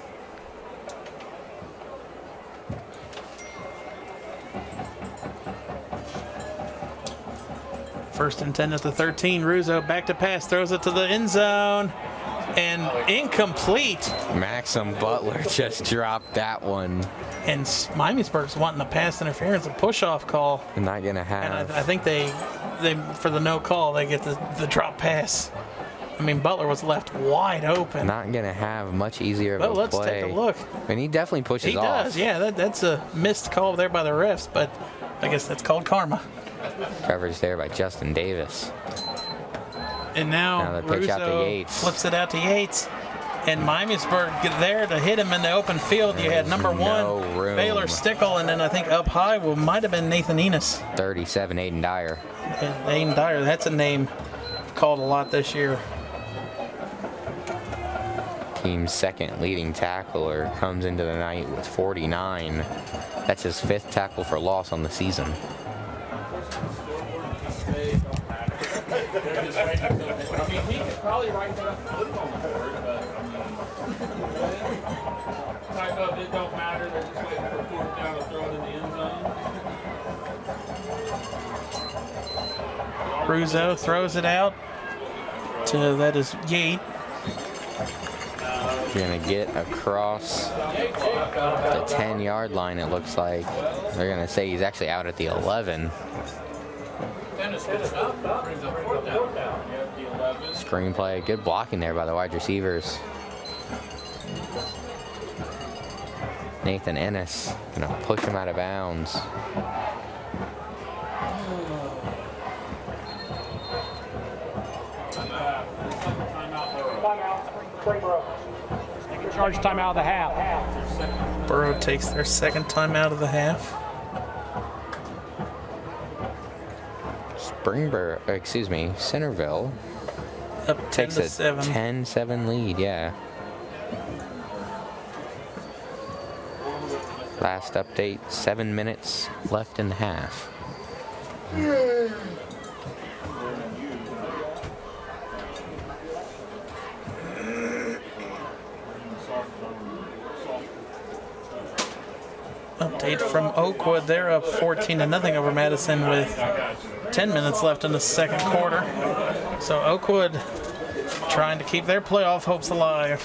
S3: First and 10 at the 13. Russo back to pass, throws it to the end zone, and incomplete.
S4: Maxim Butler just dropped that one.
S3: And Miamisburg's wanting a pass interference, a push-off call.
S4: They're not gonna have.
S3: And I think they for the no call, they get the drop pass. I mean, Butler was left wide open.
S4: Not gonna have much easier of a play.
S3: Let's take a look.
S4: And he definitely pushes off.
S3: He does, yeah. That's a missed call there by the refs, but I guess that's called karma.
S4: Coverage there by Justin Davis.
S3: And now
S4: the pitch out to
S3: Russo
S4: Yates.
S3: flips it out to Yates. And Miamisburg there to hit him in the open field. You had number 1,
S4: room.
S3: Baylor Stickle, and then I think up high might have been Nathan Enos.
S4: 37, Aiden Dyer.
S3: And Aiden Dyer, that's a name called a lot this year.
S4: Team's second leading tackler comes into the night with 49. That's his 5th tackle for loss on the season.
S1: He could probably write that up on the board, but type of it don't matter. They're just waiting for 4th down to throw it in the end zone.
S3: Russo throws it out to, that is Yates.
S4: Gonna get across the 10-yard line, it looks like. They're gonna say he's actually out at the 11. Screenplay, good blocking there by the wide receivers. Nathan Ennis gonna push him out of bounds.
S1: Charge timeout of the half.
S3: Burrow takes their 2nd timeout of the half.
S4: Centerville
S3: Up 10
S4: takes
S3: to
S4: a
S3: 7.
S4: 10-7 lead, yeah. Last update, 7 minutes left in the half.
S3: Update from Oakwood. They're up 14-0 over Madison with 10 minutes left in the 2nd quarter. So Oakwood trying to keep their playoff hopes alive.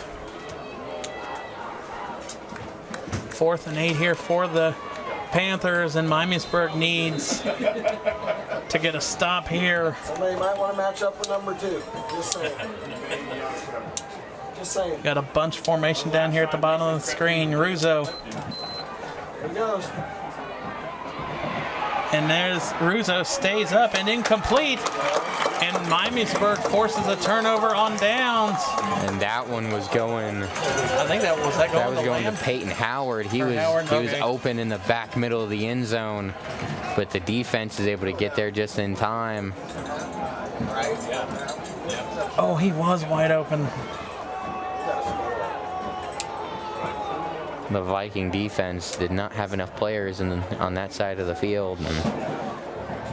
S3: 4th and 8 here for the Panthers, and Miamisburg needs to get a stop here.
S5: Somebody might want to match up with number 2. Just saying. Just saying.
S3: Got a bunch formation down here at the bottom of the screen. Russo.
S5: There he goes.
S3: And there's Russo, stays up and incomplete. And Miamisburg forces a turnover on downs.
S4: And that one was going.
S3: I think that was
S4: going to Peyton Howard. He was open in the back middle of the end zone, but the defense is able to get there just in time.
S3: Oh, he was wide open.
S4: The Viking defense did not have enough players on that side of the field, and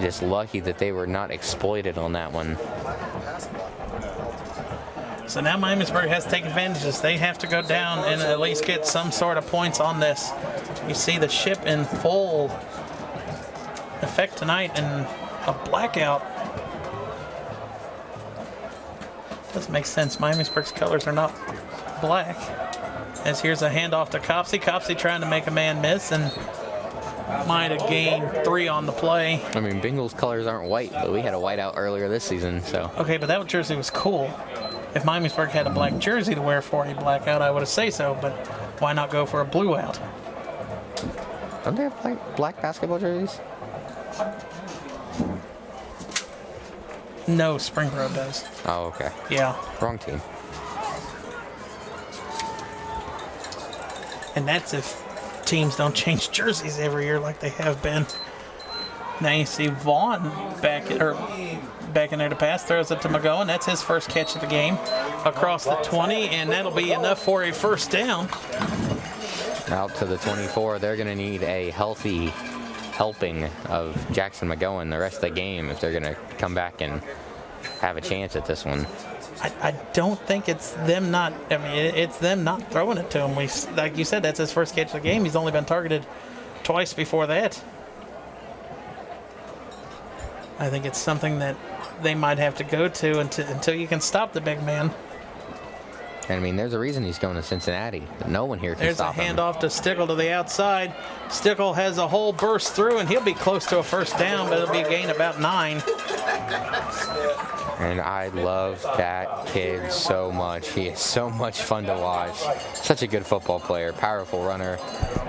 S4: just lucky that they were not exploited on that one.
S3: So now Miamisburg has to take advantages. They have to go down and at least get some sort of points on this. You see the ship in full effect tonight and a blackout. Doesn't make sense. Miamisburg's colors are not black. As here's a handoff to Copsey. Copsey trying to make a man miss and might have gained 3 on the play.
S4: I mean, Bengals colors aren't white, but we had a whiteout earlier this season, so.
S3: Okay, but that jersey was cool. If Miamisburg had a black jersey to wear for a blackout, I would have say so, but why not go for a blue out?
S4: Don't they have black basketball jerseys?
S3: No, Springboro does.
S4: Oh, okay.
S3: Yeah.
S4: Wrong team.
S3: And that's if teams don't change jerseys every year like they have been. Now you see Vaughn back in there to pass, throws it to McGowan. That's his first catch of the game across the 20, and that'll be enough for a first down.
S4: Out to the 24. They're going to need a healthy helping of Jackson McGowan the rest of the game if they're going to come back and have a chance at this one.
S3: I don't think it's them not. I mean, it's them not throwing it to him. Like you said, that's his first catch of the game. He's only been targeted twice before that. I think it's something that they might have to go to until you can stop the big man.
S4: I mean, there's a reason he's going to Cincinnati. No one here can stop him.
S3: There's a handoff to Stickle to the outside. Stickle has a whole burst through, and he'll be close to a first down, but it'll be a gain about 9.
S4: And I love that kid so much. He is so much fun to watch. Such a good football player, powerful runner,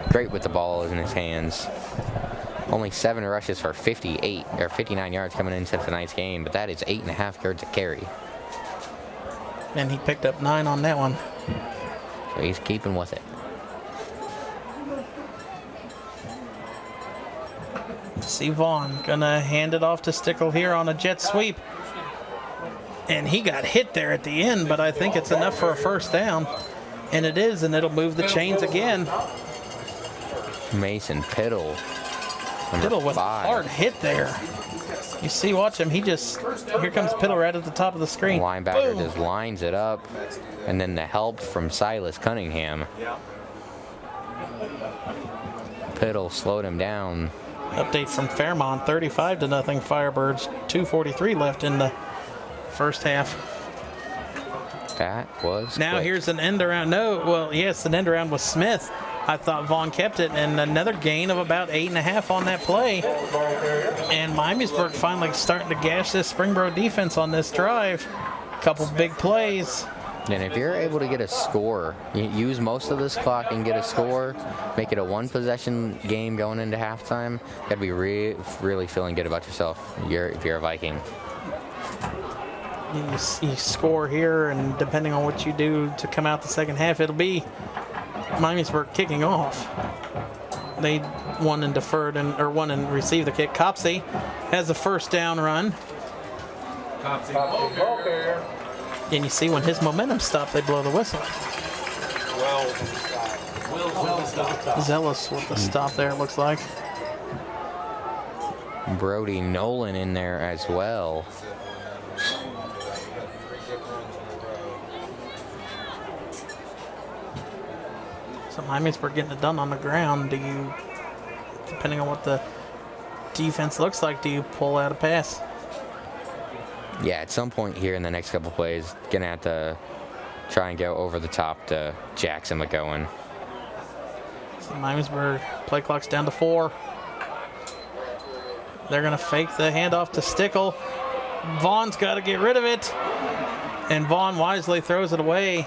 S4: great with the ball in his hands. Only 7 rushes for 59 yards coming into tonight's game, but that is 8.5 yards a carry.
S3: And he picked up 9 on that one.
S4: So he's keeping with it.
S3: See Vaughn gonna hand it off to Stickle here on a jet sweep. And he got hit there at the end, but I think it's enough for a first down. And it is, and it'll move the chains again.
S4: Mason Piddle.
S3: Piddle with a hard hit there. You see, watch him. Here comes Piddle right at the top of the screen.
S4: Linebacker
S3: Boom.
S4: just lines it up. And then the help from Silas Cunningham. Piddle slowed him down.
S3: Update from Fairmont, 35-0 Firebirds. 2:43 left in the first half.
S4: That was
S3: Now
S4: quick.
S3: here's an end around. No, well, yes, an end around with Smith. I thought Vaughn kept it, and another gain of about 8.5 on that play. And Miamisburg finally starting to gash this Springboro defense on this drive. Couple big plays.
S4: And if you're able to get a score, you use most of this clock and get a score, make it a one-possession game going into halftime, you got to be really feeling good about yourself if you're a Viking.
S3: You score here, and depending on what you do to come out the second half, it'll be Miamisburg kicking off. They won and deferred or won and received the kick. Copsey has a first down run. And you see when his momentum stopped, they blow the whistle. Zealous with the stop there, it looks like.
S4: Brody Nolan in there as well.
S3: So Miamisburg getting it done on the ground. Depending on what the defense looks like, do you pull out a pass?
S4: Yeah, at some point here in the next couple plays, gonna have to try and go over the top to Jackson McGowan.
S3: So Miamisburg, play clock's down to 4. They're gonna fake the handoff to Stickle. Vaughn's got to get rid of it, and Vaughn wisely throws it away.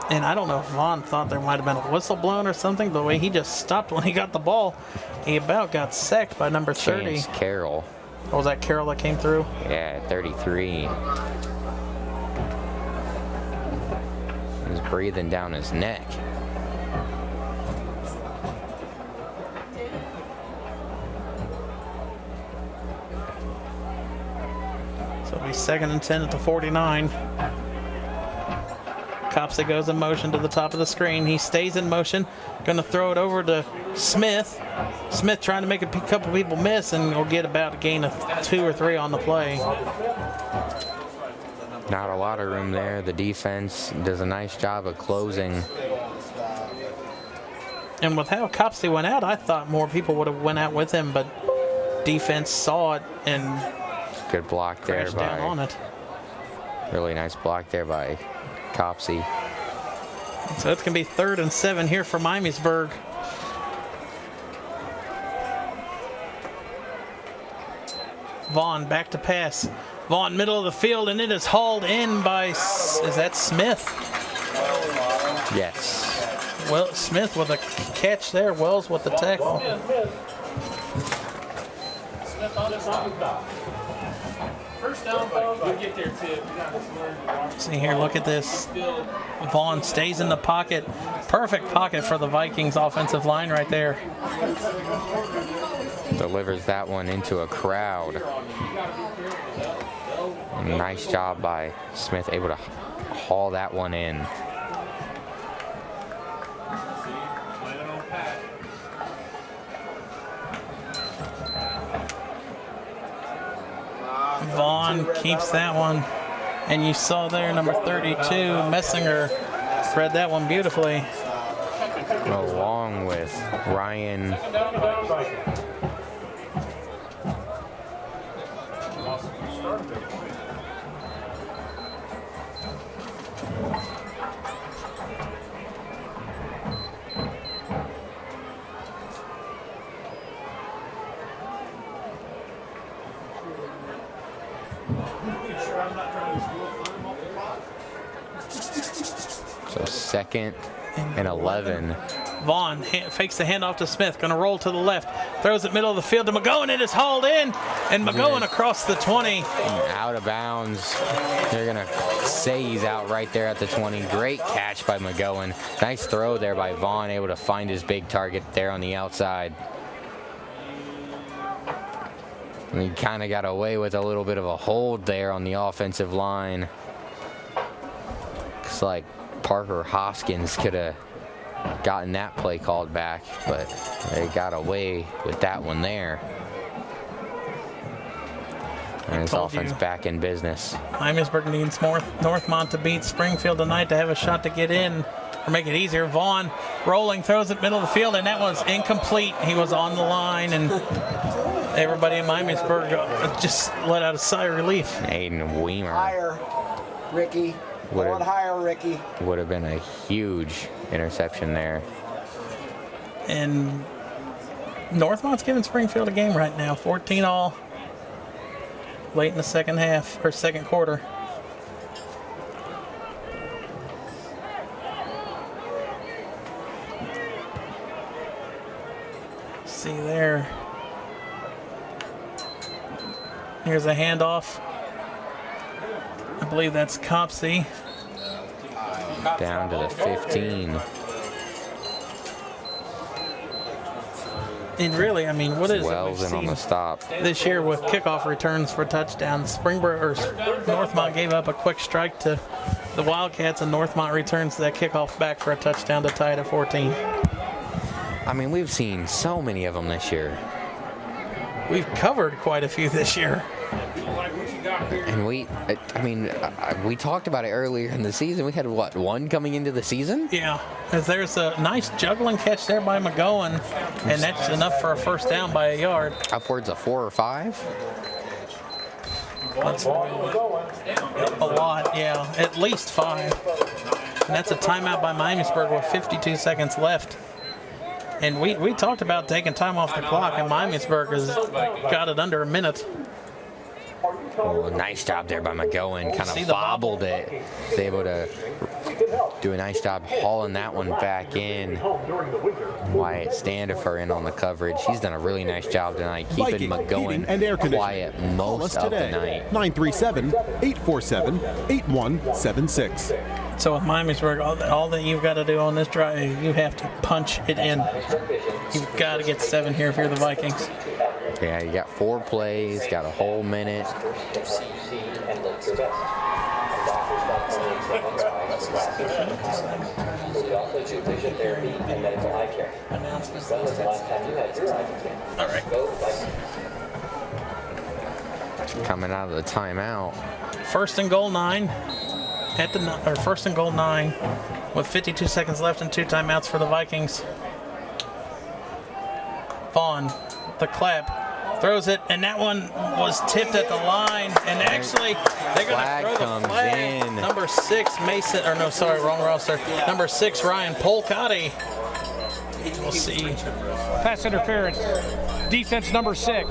S3: And I don't know if Vaughn thought there might have been a whistle blown or something. The way he just stopped when he got the ball, he about got sacked by number 30.
S4: Chance Carroll.
S3: Oh, was that Carroll that came through?
S4: Yeah, 33. He's breathing down his neck.
S3: So it'll be 2nd and 10 at the 49. Copsey goes in motion to the top of the screen. He stays in motion. Going to throw it over to Smith. Smith trying to make a couple people miss, and will get about a gain of 2 or 3 on the play.
S4: Not a lot of room there. The defense does a nice job of closing.
S3: And with how Copsey went out, I thought more people would have went out with him, but defense saw it and
S4: Good block there
S3: crashed down on
S4: by,
S3: it.
S4: really nice block there by Copsey.
S3: So it's going to be 3rd and 7 here for Miamisburg. Vaughn back to pass. Vaughn middle of the field, and it is hauled in by, is that Smith?
S4: Yes.
S3: Well, Smith with a catch there. Wells with the tackle. See here, look at this. Vaughn stays in the pocket. Perfect pocket for the Vikings offensive line right there.
S4: Delivers that one into a crowd. Nice job by Smith, able to haul that one in.
S3: Vaughn keeps that one. And you saw there number 32, Messinger, read that one beautifully.
S4: Along with Ryan. So 2nd and 11.
S3: Vaughn fakes the handoff to Smith, going to roll to the left, throws it middle of the field to McGowan. It is hauled in, and McGowan across the 20.
S4: Out of bounds. They're going to say he's out right there at the 20. Great catch by McGowan. Nice throw there by Vaughn, able to find his big target there on the outside. And he kind of got away with a little bit of a hold there on the offensive line. Looks like Parker Hoskins could have gotten that play called back, but they got away with that one there. And his offense back in business.
S3: Miamisburg needs Northmont to beat Springfield tonight to have a shot to get in or make it easier. Vaughn rolling, throws it middle of the field, and that was incomplete. He was on the line, and everybody in Miamisburg just let out a sigh of relief.
S4: Aiden Weimer.
S5: Higher, Ricky. Going higher, Ricky.
S4: Would have been a huge interception there.
S3: And Northmont's giving Springfield a game right now, 14-all. Late in the second half, or second quarter. See there. Here's a handoff. I believe that's Copsey.
S4: Down to the 15.
S3: And really, I mean, what is
S4: Wells
S3: it
S4: in on the stop.
S3: this year with kickoff returns for touchdowns? Springboro or Northmont gave up a quick strike to the Wildcats, and Northmont returns that kickoff back for a touchdown to tie it at 14.
S4: I mean, we've seen so many of them this year.
S3: We've covered quite a few this year.
S4: And we talked about it earlier in the season. We had, what, one coming into the season?
S3: Yeah, as there's a nice juggling catch there by McGowan, and that's enough for a first down by a yard.
S4: Upwards of 4 or 5?
S3: That's a lot, yeah, at least 5. And that's a timeout by Miamisburg with 52 seconds left. And we talked about taking time off the clock, and Miamisburg has got it under a minute.
S4: Oh, nice job there by McGowan. Kind of bobbled it. Was able to do a nice job hauling that one back in. Wyatt Standifer in on the coverage. He's done a really nice job tonight, keeping McGowan quiet most of the night.
S8: 937-847-8176.
S3: So with Miamisburg, all that you've got to do on this drive, you have to punch it in. You've got to get 7 here if you're the Vikings.
S4: Yeah, you got 4 plays, got a whole minute.
S3: All right.
S4: Coming out of the timeout.
S3: First and goal 9 first and goal 9 with 52 seconds left and 2 timeouts for the Vikings. Vaughn, the clap. Throws it, and that one was tipped at the line. And actually, they're going to throw the flag.
S4: In.
S3: Number 6, Mason, or no, sorry, wrong roster. Number 6, Ryan Polcotti. We'll see.
S1: Pass interference. Defense number 6.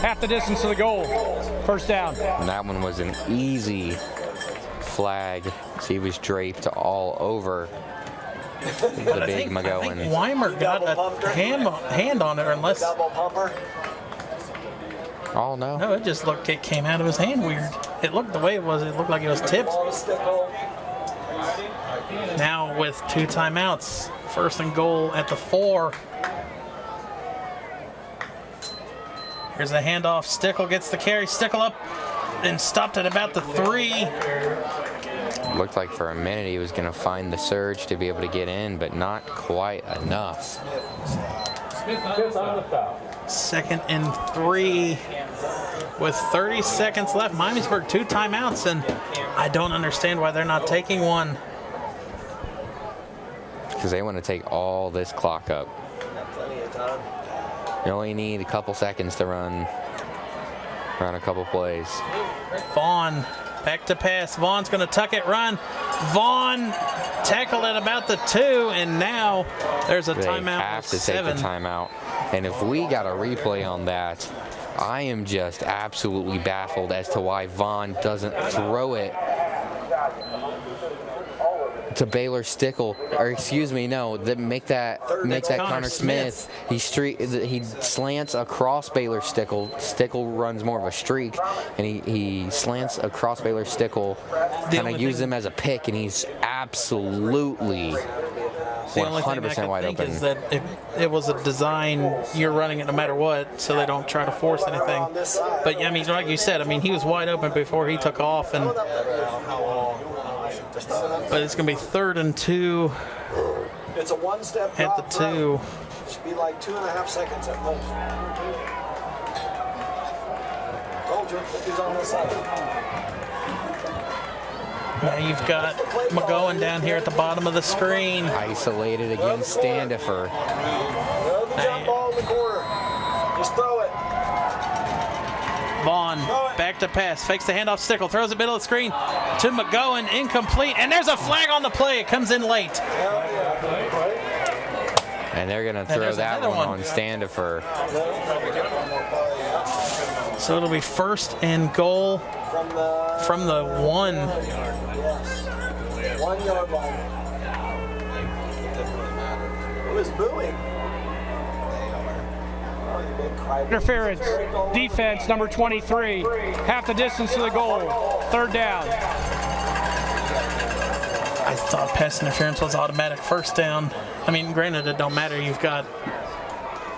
S1: Half the distance to the goal. First down.
S4: And that one was an easy flag. So he was draped all over the big McGowan.
S3: I think Weimer got a hand on it, or unless.
S5: Double pumper.
S4: Oh, no.
S3: No, it just looked, it came out of his hand weird. It looked the way it was, it looked like it was tipped. Now with 2 timeouts, first and goal at the 4. Here's a handoff. Stickle gets the carry. Stickle up. and stopped at about the 3.
S4: Looked like for a minute he was going to find the surge to be able to get in, but not quite enough.
S6: Smith on the foul.
S3: 2nd and 3 with 30 seconds left. Miamisburg 2 timeouts, and I don't understand why they're not taking one.
S4: Because they want to take all this clock up.
S5: Plenty of time.
S4: You only need a couple seconds to run a couple plays.
S3: Vaughn back to pass. Vaughn's going to tuck it, run. Vaughn tackled at about the 2, and now there's a timeout.
S4: They have to take the timeout. And if we got a replay on that, I am just absolutely baffled as to why Vaughn doesn't throw it to Baylor Stickle, or excuse me, no, make that Connor Smith. He slants across Baylor Stickle. Stickle runs more of a streak, and he slants across Baylor Stickle, kind of use him as a pick, and he's absolutely 100% wide open.
S3: Is that it was a design, you're running it no matter what, so they don't try to force anything. But I mean, like you said, I mean, he was wide open before he took off, and but it's going to be 3rd and 2.
S5: It's a one-step
S3: at the 2.
S5: Should be like 2.5 seconds at most. Told you, he's on this side.
S3: Now you've got McGowan down here at the bottom of the screen.
S4: Isolated against Standifer.
S5: Throw the jump ball in the corner. Just throw it.
S3: Vaughn back to pass, fakes the handoff. Stickle throws it middle of the screen to McGowan, incomplete, and there's a flag on the play. It comes in late.
S4: And they're going to throw that one on Standifer.
S3: So it'll be 1st and goal from the 1.
S5: Yes. 1 yard line. Who is booing?
S1: Interference, defense, number 23, half the distance to the goal, 3rd down.
S3: I thought pass interference was automatic 1st down. I mean, granted, it don't matter. You've got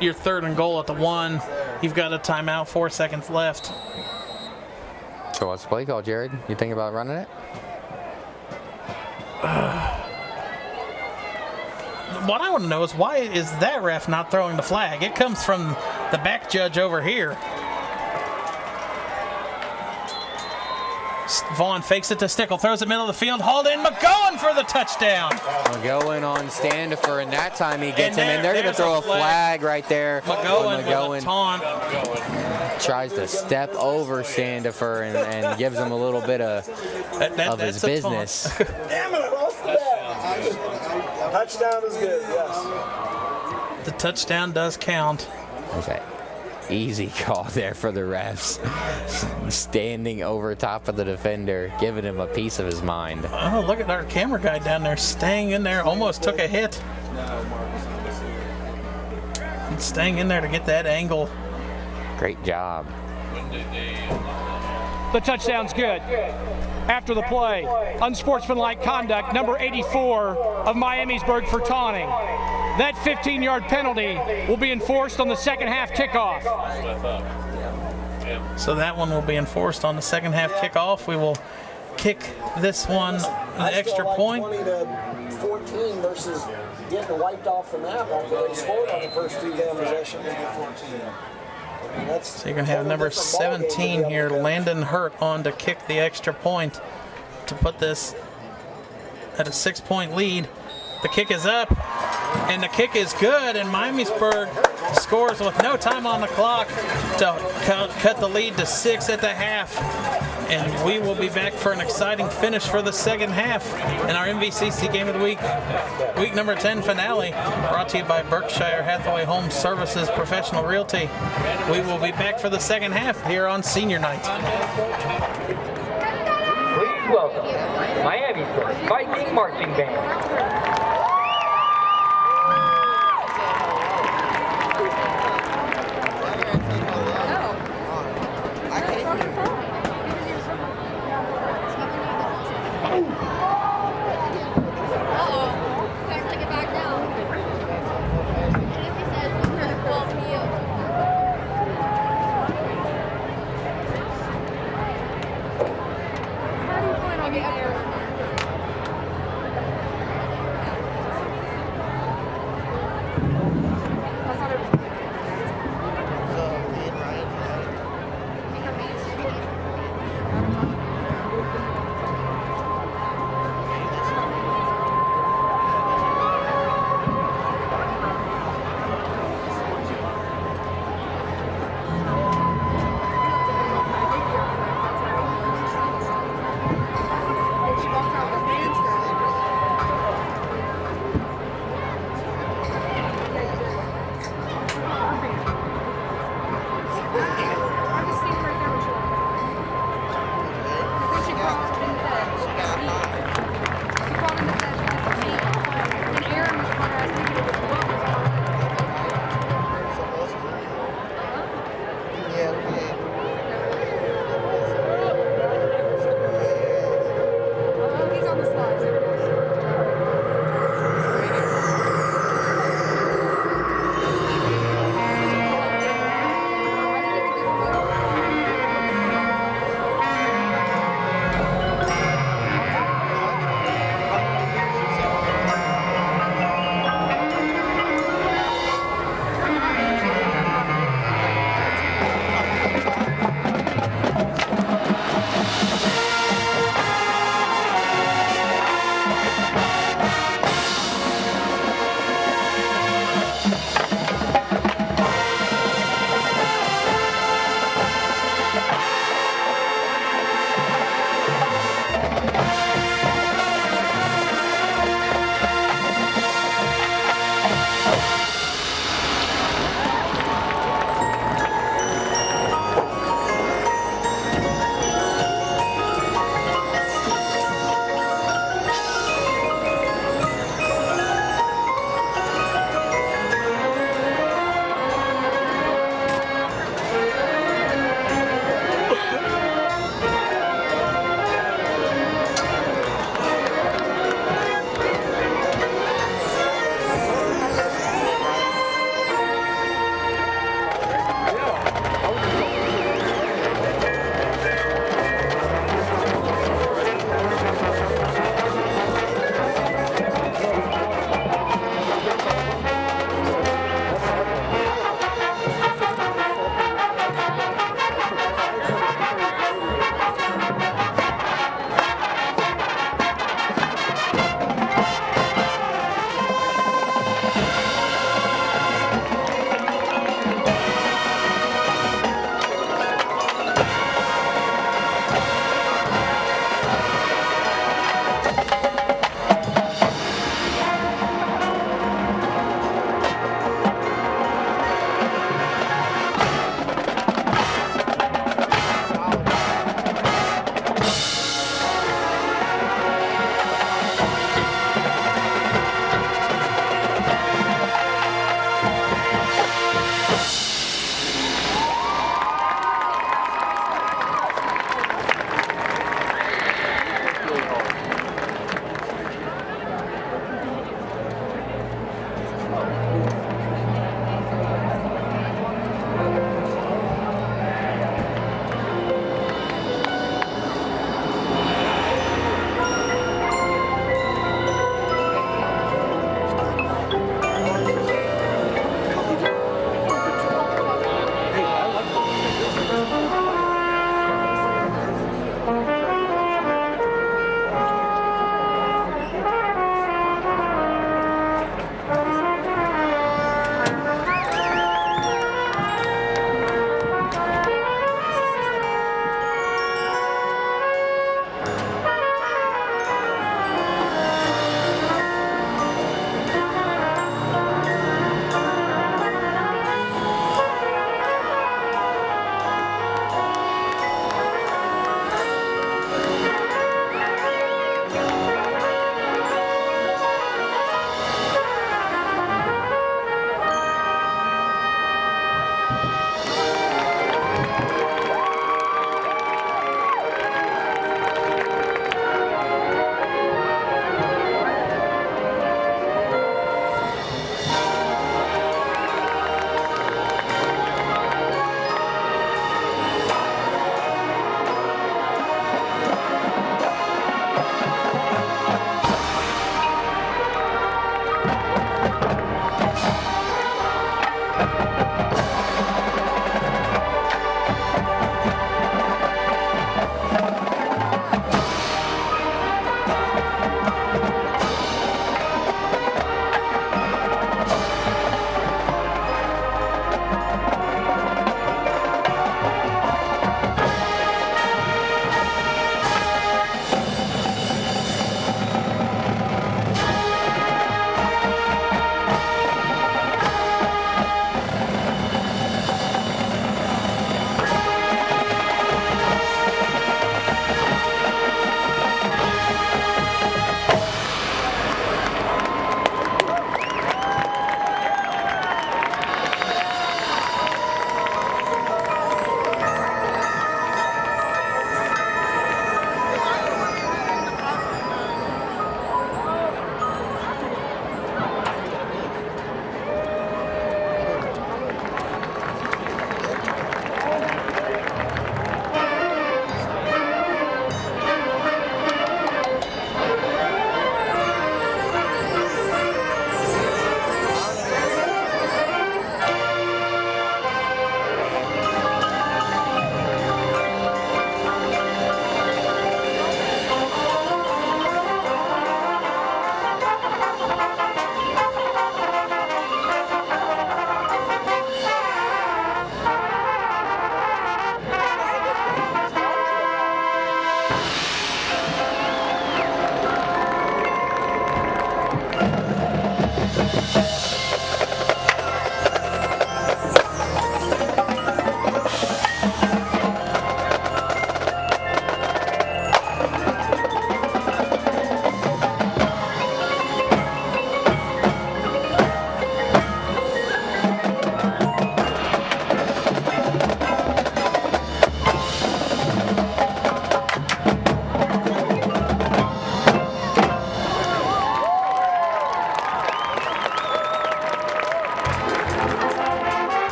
S3: your 3rd and goal at the 1. You've got a timeout, 4 seconds left.
S4: So what's the play call, Jared? You think about running it?
S3: What I want to know is why is that ref not throwing the flag? It comes from the back judge over here. Vaughn fakes it to Stickle, throws it middle of the field, hauled in, McGowan for the touchdown.
S4: McGowan on Standifer, and that time he gets him, and they're going to throw a flag right there.
S3: McGowan with a taunt.
S4: Tries to step over Standifer and gives him a little bit of his business.
S5: Damn it, I lost the bat. Touchdown is good, yes.
S3: The touchdown does count.
S4: Okay. Easy call there for the refs. Standing over top of the defender, giving him a piece of his mind.
S3: Oh, look at our camera guy down there, staying in there, almost took a hit. And staying in there to get that angle.
S4: Great job.
S1: The touchdown's good. After the play, unsportsmanlike conduct, number 84 of Miamisburg for taunting. That 15-yard penalty will be enforced on the second half kickoff.
S3: So that one will be enforced on the second half kickoff. We will kick this one the extra point.
S5: 20 to 14 versus getting wiped off the map after they scored on the first 2 damn possessions.
S3: So you're going to have number 17 here, Landon Hurt, on to kick the extra point to put this at a 6-point lead. The kick is up, and the kick is good, and Miamisburg scores with no time on the clock to cut the lead to 6 at the half. And we will be back for an exciting finish for the second half in our MVCC Game of the Week, week number 10 finale, brought to you by Berkshire Hathaway Home Services Professional Realty. We will be back for the second half here on Senior Night.
S9: Please welcome Miamisburg Viking Marching Band.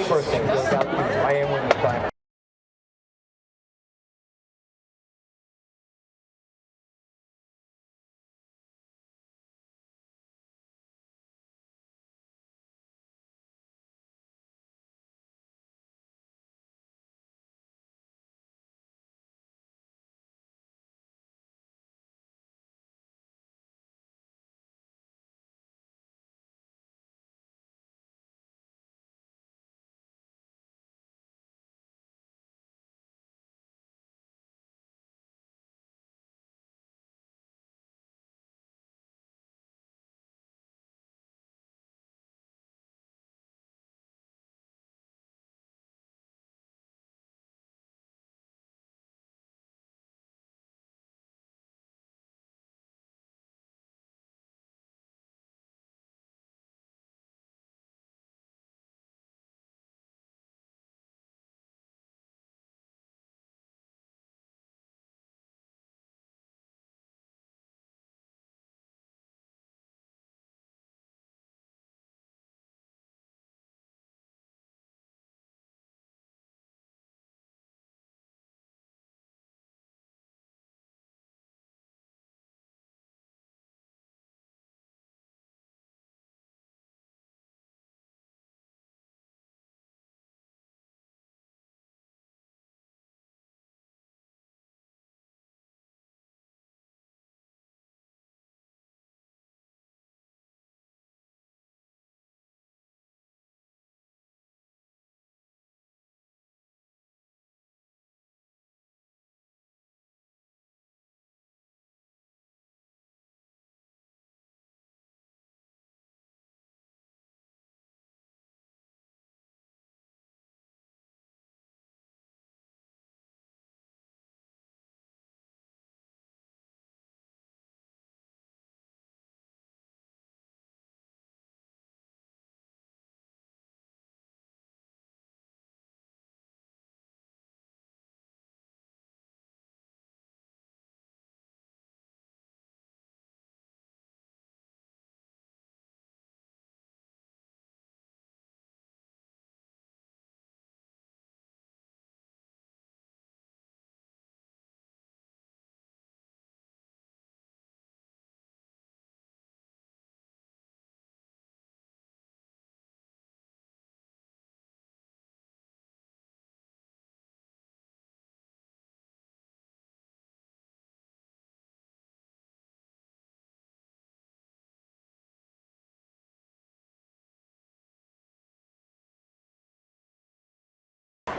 S9: birthday goes out to Miami Women's Time.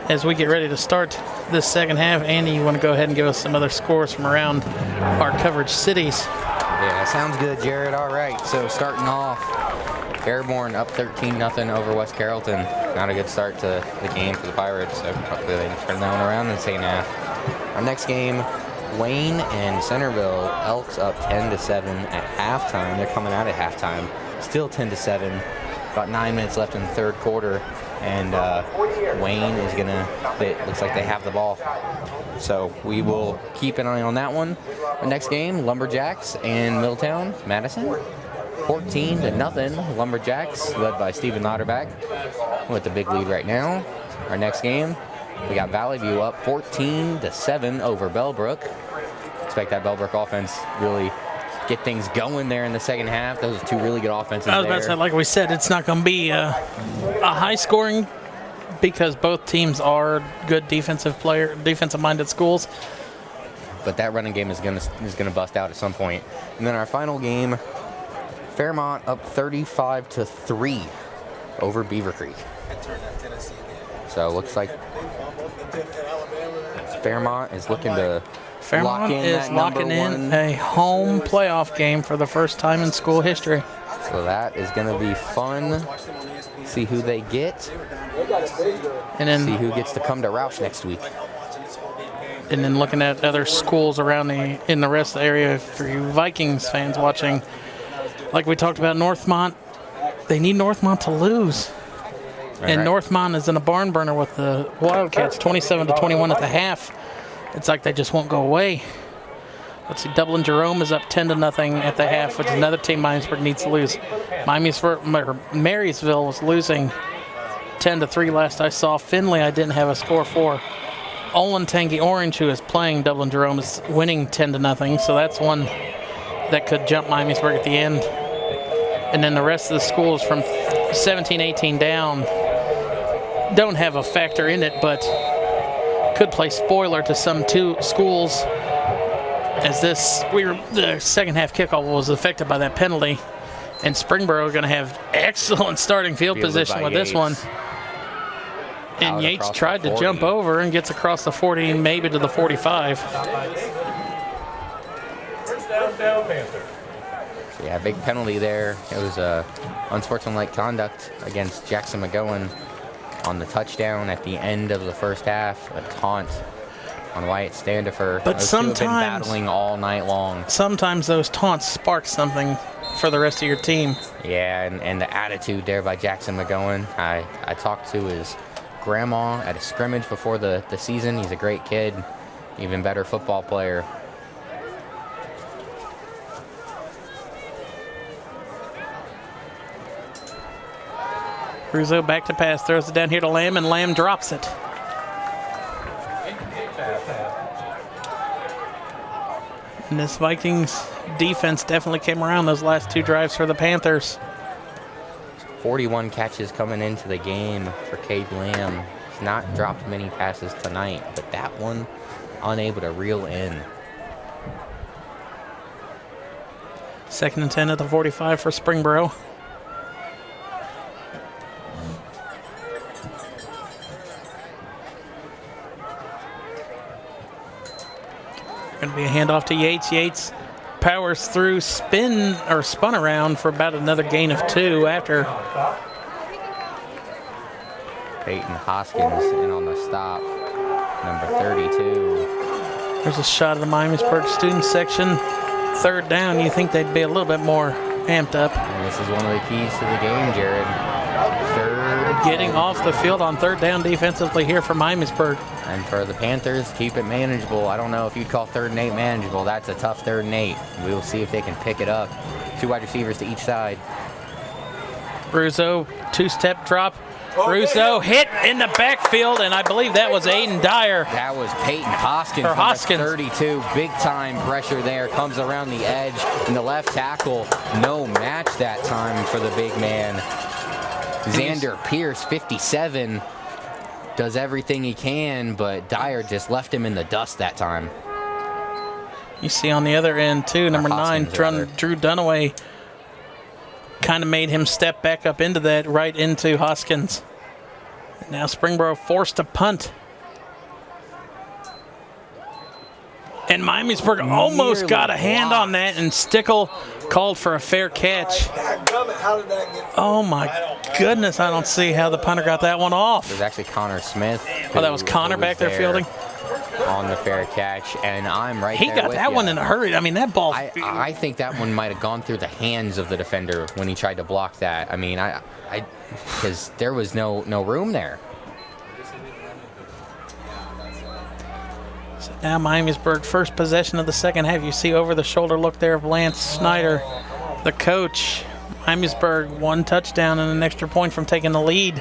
S3: As we get ready to start this second half, Andy, you want to go ahead and give us some other scores from around our coverage cities?
S4: Yeah, sounds good, Jared. All right, so starting off, Fairborn up 13-0 over West Carrollton. Not a good start to the game for the Pirates, so hopefully they can turn that one around in the second half. Our next game, Wayne and Centerville. Elks up 10-7 at halftime. They're coming out at halftime, still 10-7. About 9 minutes left in the third quarter, and Wayne is it looks like they have the ball. So we will keep an eye on that one. The next game, Lumberjacks and Middletown, Madison. 14-0, Lumberjacks, led by Steven Lauterbach with the big lead right now. Our next game, we got Valley View up 14-7 over Bellbrook. Expect that Bellbrook offense really get things going there in the second half. Those are two really good offenses.
S3: I was about to say, like we said, it's not going to be a high scoring because both teams are good defensive-minded schools.
S4: But that running game is gonna bust out at some point. And then our final game, Fairmont up 35-3 over Beaver Creek. So it looks like Fairmont is looking to
S3: locking in a home playoff game for the first time in school history.
S4: So that is going to be fun. See who they get.
S3: And then
S4: see who gets to come to Roush next week.
S3: And then looking at other schools around in the rest of the area for you Vikings fans watching. Like we talked about Northmont, they need Northmont to lose. And Northmont is in a barn burner with the Wildcats, 27-21 at the half. It's like they just won't go away. Let's see, Dublin Jerome is up 10-0 at the half, which is another team Miamisburg needs to lose. Marysville was losing 10-3 last I saw. Findlay I didn't have a score for. Olentangy Orange, who is playing Dublin Jerome, is winning 10-0, so that's one that could jump Miamisburg at the end. And then the rest of the schools from 17-18 down don't have a factor in it, but could play spoiler to some two schools, as the second half kickoff was affected by that penalty. And Springboro are going to have excellent starting field position with this one. And Yates tried to jump over and gets across the 40, maybe to the 45.
S4: Yeah, big penalty there. It was unsportsmanlike conduct against Jackson McGowan on the touchdown at the end of the first half. A taunt on Wyatt Standifer.
S3: But
S4: those two have been
S3: sometimes
S4: battling all night long.
S3: Sometimes those taunts spark something for the rest of your team.
S4: Yeah, and the attitude there by Jackson McGowan. I talked to his grandma at a scrimmage before the season. He's a great kid, even better football player.
S3: Russo back to pass, throws it down here to Lamb, and Lamb drops it. And this Vikings defense definitely came around those last two drives for the Panthers.
S4: 41 catches coming into the game for Cade Lamb. He's not dropped many passes tonight, but that one unable to reel in.
S3: 2nd and 10 at the 45 for Springboro. Going to be a handoff to Yates. Yates powers through, spun around for about another gain of 2 after.
S4: Peyton Hoskins in on the stop, number 32.
S3: There's a shot of the Miamisburg student section. 3rd down, you think they'd be a little bit more amped up.
S4: And this is one of the keys to the game, Jared.
S3: Getting off the field on 3rd down defensively here for Miamisburg.
S4: And for the Panthers, keep it manageable. I don't know if you'd call 3rd and 8 manageable. That's a tough 3rd and 8. We will see if they can pick it up. 2 wide receivers to each side.
S3: Russo, 2-step drop. Russo hit in the backfield, and I believe that was Aiden Dyer.
S4: That was Peyton Hoskins.
S3: Hoskins.
S4: 32, big time pressure there. Comes around the edge, and the left tackle, no match that time for the big man. Xander Pierce, 57, does everything he can, but Dyer just left him in the dust that time.
S3: You see on the other end, too, number 9, Drew Dunaway, kind of made him step back up into that, right into Hoskins. Now Springboro forced to punt. And Miamisburg almost got a hand on that, and Stickle called for a fair catch. Oh my goodness, I don't see how the punter got that one off.
S4: It was actually Connor Smith.
S3: Oh, that was Connor back there fielding?
S4: On the fair catch, and I'm right there
S3: He got that one in a hurry. I mean, that ball.
S4: I think that one might have gone through the hands of the defender when he tried to block that. I mean, because there was no room there.
S3: So now Miamisburg, first possession of the second half. You see over the shoulder look there of Lance Snyder, the coach. Miamisburg 1 touchdown and an extra point from taking the lead.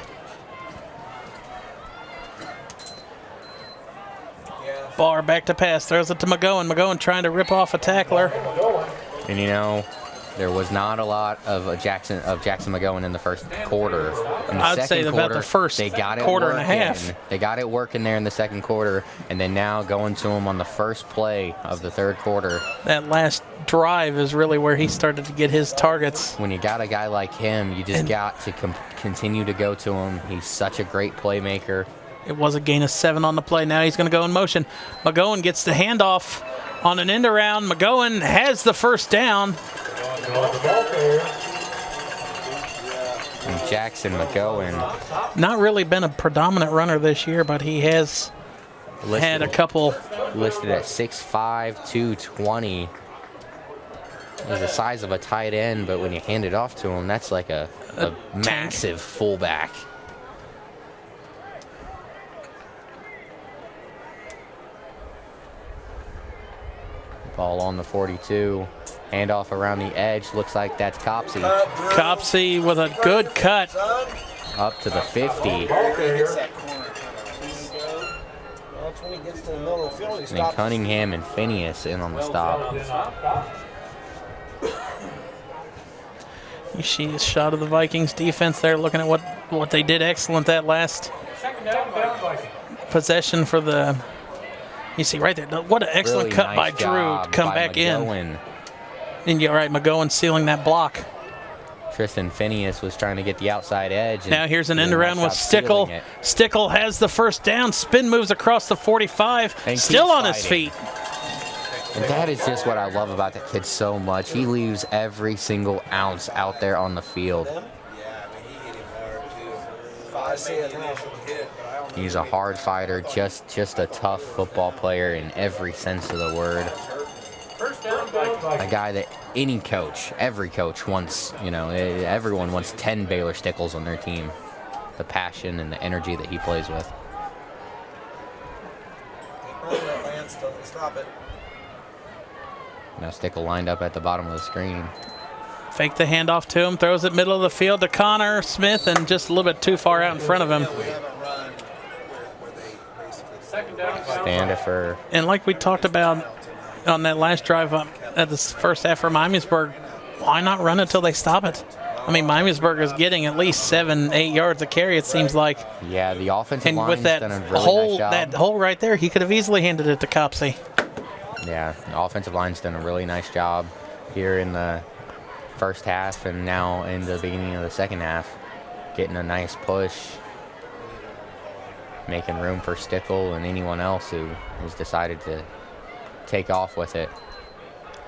S3: Barr back to pass, throws it to McGowan. McGowan trying to rip off a tackler.
S4: And you know, there was not a lot of Jackson McGowan in the first quarter. In the
S3: I'd say about the first quarter and a half.
S4: They got it working there in the second quarter, and then now going to him on the first play of the 3rd quarter.
S3: That last drive is really where he started to get his targets.
S4: When you got a guy like him, you just got to continue to go to him. He's such a great playmaker.
S3: It was a gain of 7 on the play. Now he's going to go in motion. McGowan gets the handoff on an end around. McGowan has the first down.
S4: And Jackson McGowan.
S3: Not really been a predominant runner this year, but he has had a couple.
S4: Listed at 6'5", 220. He's the size of a tight end, but when you hand it off to him, that's like a massive fullback. Ball on the 42. Handoff around the edge. Looks like that's Copsey.
S3: Copsey with a good cut.
S4: up to the 50.
S5: That's when he gets to the middle of the field. He
S4: And
S5: stops.
S4: Cunningham and Phineas in on the stop.
S3: You see a shot of the Vikings defense there, looking at what they did excellent that last possession for the. You see right there, what an excellent
S4: Really
S3: cut
S4: nice
S3: by Drew to
S4: job
S3: come
S4: by
S3: back in.
S4: McGowan.
S3: And you're right, McGowan sealing that block.
S4: Tristan Phineas was trying to get the outside edge. And
S3: Now here's an
S4: did a
S3: end around with
S4: nice job sealing
S3: Stickle.
S4: it.
S3: Stickle has the first down. Spin moves across the 45.
S4: And
S3: Still
S4: keeps
S3: on his
S4: fighting.
S3: feet.
S4: And that is just what I love about that kid so much. He leaves every single ounce out there on the field. He's a hard fighter, just a tough football player in every sense of the word. A guy that any coach, every coach wants, everyone wants 10 Baylor Stickles on their team. The passion and the energy that he plays with. Now Stickle lined up at the bottom of the screen.
S3: Fake the handoff to him, throws it middle of the field to Connor Smith, and just a little bit too far out in front of him.
S4: Standifer.
S3: And like we talked about on that last drive up at the first half for Miamisburg, why not run it till they stop it? I mean, Miamisburg is getting at least 7-8 yards a carry, it seems like.
S4: Yeah, the offensive
S3: And
S4: line's
S3: with that
S4: done a really
S3: hole,
S4: nice job.
S3: that hole right there, he could have easily handed it to Copsey.
S4: Yeah, the offensive line's done a really nice job here in the first half and now in the beginning of the second half, getting a nice push, making room for Stickle and anyone else who has decided to take off with it.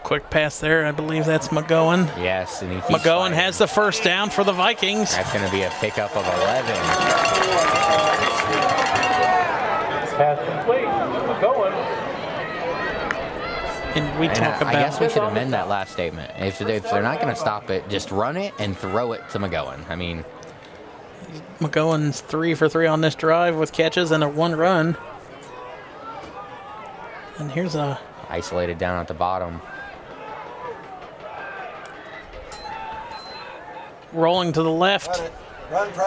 S3: Quick pass there, I believe that's McGowan.
S4: Yes, and he keeps
S3: McGowan
S4: fighting.
S3: has the first down for the Vikings.
S4: That's going to be a pickup of 11.
S6: Pass complete. McGowan.
S3: And we
S4: And
S3: talk
S4: I guess we
S3: about
S4: should amend that last statement. If they're not going to stop it, just run it and throw it to McGowan. I mean,
S3: McGowan's 3 for 3 on this drive with catches and a 1 run. And here's a
S4: isolated down at the bottom.
S3: rolling to the left.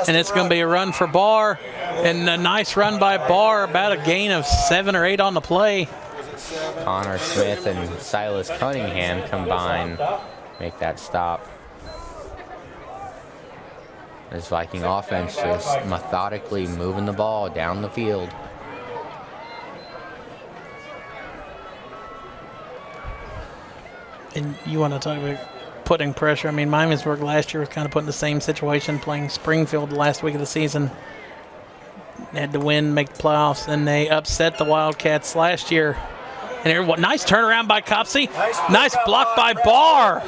S3: And it's going to be a run for Barr. And a nice run by Barr, about a gain of 7 or 8 on the play.
S4: Connor Smith and Silas Cunningham combine, make that stop. This Viking offense just methodically moving the ball down the field.
S3: And you want to talk about putting pressure. I mean, Miamisburg last year was kind of put in the same situation, playing Springfield the last week of the season. Had to win, make the playoffs, and they upset the Wildcats last year. And here, nice turnaround by Copsey. Nice block by Barr.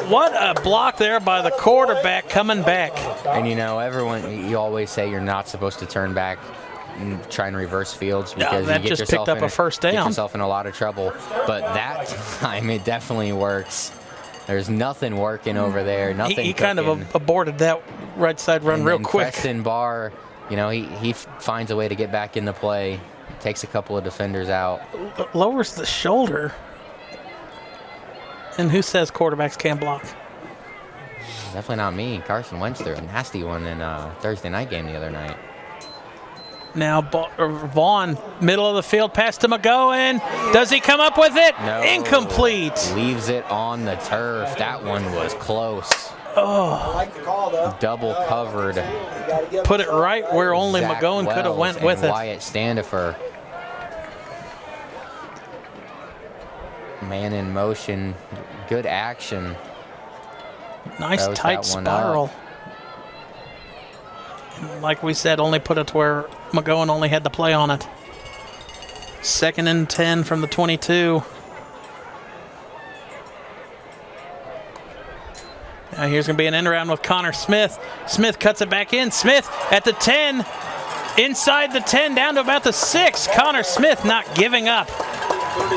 S3: What a block there by the quarterback coming back.
S4: And you always say you're not supposed to turn back and try and reverse fields because
S3: that
S4: you get
S3: just
S4: yourself
S3: picked up a first down.
S4: Get yourself in a lot of trouble. But that time it definitely works. There's nothing working over there. Nothing.
S3: He kind of
S4: cooking.
S3: aborted that right side run
S4: And
S3: real
S4: then
S3: quick.
S4: Preston Barr, he finds a way to get back in the play, takes a couple of defenders out.
S3: Lowers the shoulder. And who says quarterbacks can't block?
S4: Definitely not me. Carson Wentz threw a nasty one in Thursday night game the other night.
S3: Now Vaughn, middle of the field, pass to McGowan. Does he come up with it?
S4: No.
S3: Incomplete.
S4: Leaves it on the turf. That one was close.
S3: Oh.
S5: I like the call, though.
S4: Double covered.
S3: Put it right where only
S4: Zach
S3: McGowan could have
S4: Wells
S3: went with
S4: and
S3: it.
S4: Wyatt Standifer. Man in motion. Good action.
S3: Nice
S4: Throws
S3: tight
S4: that one
S3: spiral.
S4: up.
S3: And like we said, only put it to where McGowan only had the play on it. 2nd and 10 from the 22. Now here's going to be an end around with Connor Smith. Smith cuts it back in. Smith at the 10. Inside the 10, down to about the 6. Connor Smith not giving up.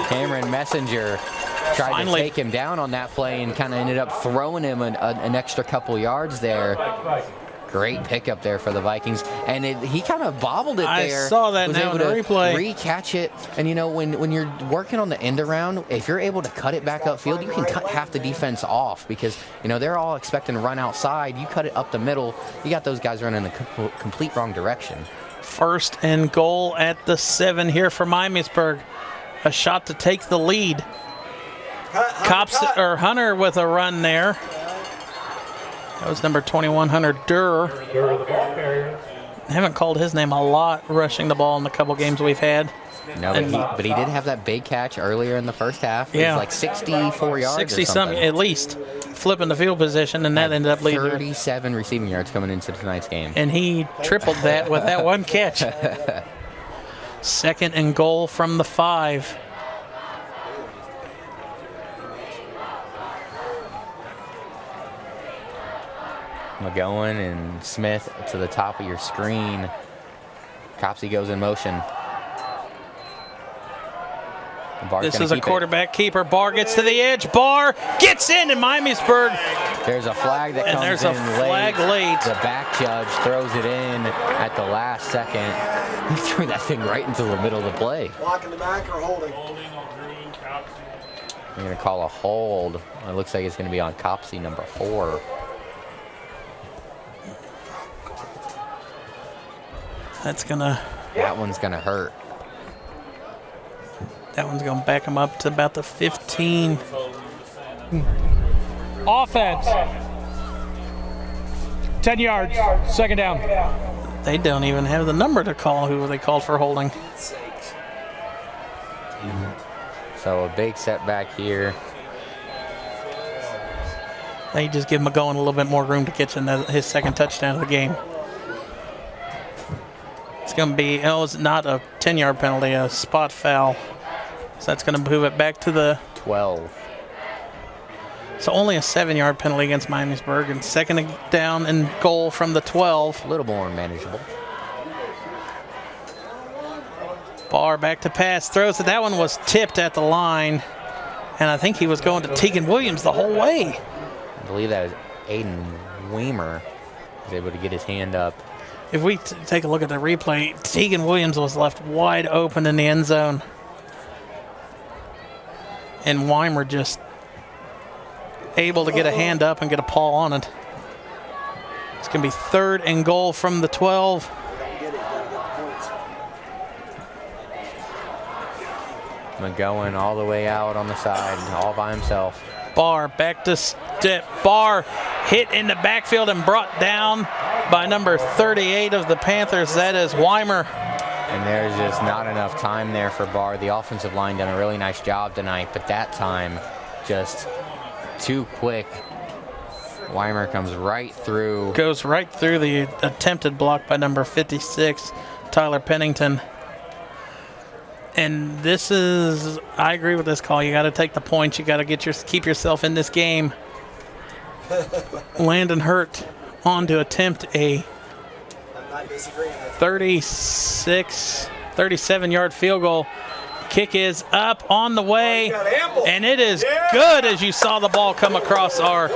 S4: Cameron Messenger tried
S3: Finally.
S4: to take him down on that play and kind of ended up throwing him an extra couple yards there. Great pickup there for the Vikings, and he kind of bobbled it there.
S3: I saw that
S4: was
S3: now
S4: able
S3: in the
S4: to
S3: replay.
S4: Re-catch it, and you know when you're working on the end around, if you're able to cut it back upfield, you can cut half the defense off because you know they're all expecting to run outside. You cut it up the middle, you got those guys running in the complete wrong direction.
S3: First and goal at the 7 here for Miamisburg. A shot to take the lead. Hunter with a run there. That was number 21, Hunter Durr. I haven't called his name a lot rushing the ball in the couple games we've had.
S4: No, but he did have that big catch earlier in the first half.
S3: Yeah.
S4: It was like 64 yards
S3: 60
S4: or something.
S3: at least, flipping the field position, and that ended up leading.
S4: 37 receiving yards coming into tonight's game.
S3: And he tripled that with that one catch. Second and goal from the 5.
S4: McGowan and Smith to the top of your screen. Copsey goes in motion.
S3: This is a quarterback keeper. Barr gets to the edge. Barr gets in, and Miamisburg.
S4: There's a flag that comes in late.
S3: And there's a flag late.
S4: The back judge throws it in at the last second. He threw that thing right into the middle of the play.
S5: Blocking the back or holding?
S4: They're going to call a hold. It looks like it's going to be on Copsey, number 4. That one's gonna hurt.
S3: That one's gonna back him up to about the 15.
S1: Offense. 10 yards. Second down.
S3: They don't even have the number to call who they called for holding.
S4: So a big setback here.
S3: They just give McGowan a little bit more room to catch his second touchdown of the game. It's going to be, it's not a 10-yard penalty, a spot foul. So that's going to move it back to the
S4: 12.
S3: So only a 7-yard penalty against Miamisburg, and second down and goal from the 12.
S4: A little more manageable.
S3: Barr back to pass, throws it. That one was tipped at the line, and I think he was going to Tegan Williams the whole way.
S4: I believe that was Aiden Weimer was able to get his hand up.
S3: If we take a look at the replay, Tegan Williams was left wide open in the end zone. And Weimer just able to get a hand up and get a paw on it. It's going to be third and goal from the 12.
S4: McGowan all the way out on the side, all by himself.
S3: Barr back to step. Barr hit in the backfield and brought down by number 38 of the Panthers. That is Weimer.
S4: And there's just not enough time there for Barr. The offensive line done a really nice job tonight, but that time just too quick. Weimer comes right through.
S3: Goes right through the attempted block by number 56, Tyler Pennington. And this is, I agree with this call. You got to take the points. You got to keep yourself in this game. Landon Hurt on to attempt a 37-yard field goal. Kick is up on the way, and it is good as you saw the ball come across our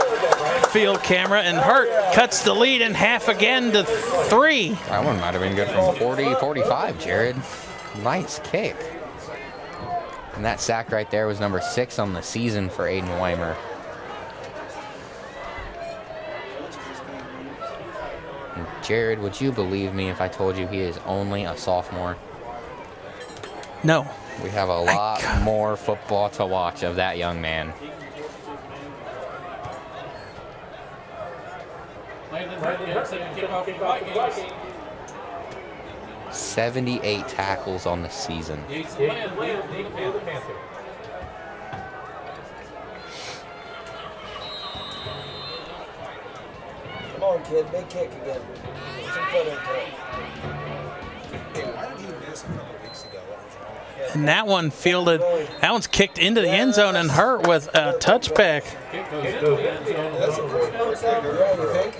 S3: field camera, and Hurt cuts the lead in half again to 3.
S4: That one might have been good from 40, 45, Jared. Nice kick. And that sack right there was number 6 on the season for Aiden Weimer. And Jared, would you believe me if I told you he is only a sophomore?
S3: No.
S4: We have a lot more football to watch of that young man. 78 tackles on the season.
S5: Come on, kid. Big kick again. Put some foot into it.
S8: Hey, why did he miss a couple weeks ago? What was wrong?
S3: And that one fielded, that one's kicked into the end zone and Hurt with a touchback.
S8: That's a pretty quick kicker, don't you think?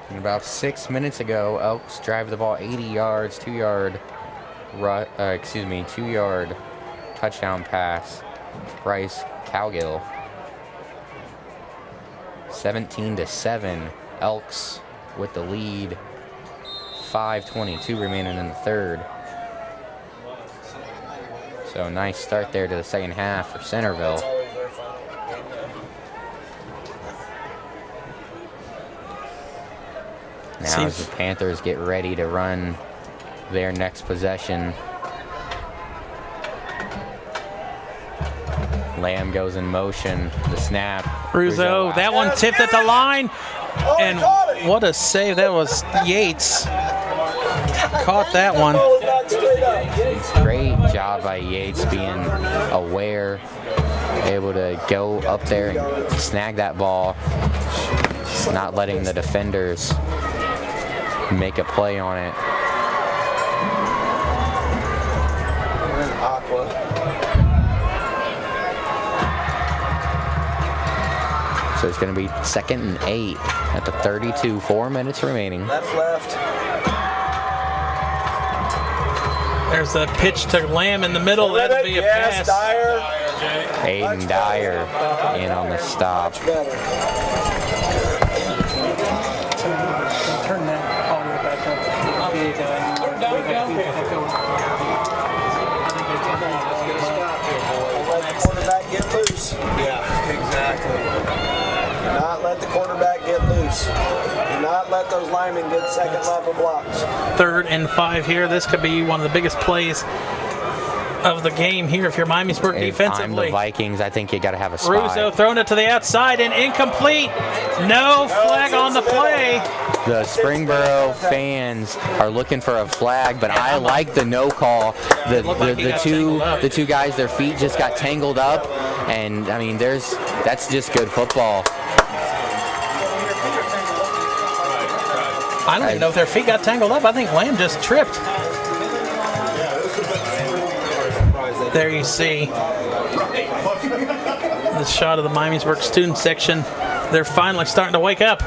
S4: And about 6 minutes ago, Elks drive the ball 80 yards, 2-yard touchdown pass. Bryce Cowgill. 17-7. Elks with the lead. 5:22 remaining in the third. So nice start there to the second half for Centerville. Now as the Panthers get ready to run their next possession. Lamb goes in motion. The snap.
S3: Russo, that one tipped at the line. And what a save. That was Yates. Caught that one.
S4: Great job by Yates being aware, able to go up there and snag that ball, not letting the defenders make a play on it. So it's going to be 2nd and 8 at the 32, 4 minutes remaining.
S5: Left.
S3: There's a pitch to Lamb in the middle. That'll be a pass.
S4: Aiden Dyer in on the stop.
S3: Turn that audio back up.
S5: Let the quarterback get loose.
S8: Yeah, exactly.
S5: Do not let the quarterback get loose. Do not let those linemen get second level blocks.
S3: 3rd and 5 here. This could be one of the biggest plays of the game here if you're Miamisburg defensively.
S4: I'm the Vikings. I think you got to have a spy.
S3: Russo throwing it to the outside and incomplete. No flag on the play.
S4: The Springboro fans are looking for a flag, but I like the no call. The two guys, their feet just got tangled up, and I mean, that's just good football.
S3: I don't even know if their feet got tangled up. I think Lamb just tripped. There you see the shot of the Miamisburg student section. They're finally starting to wake up.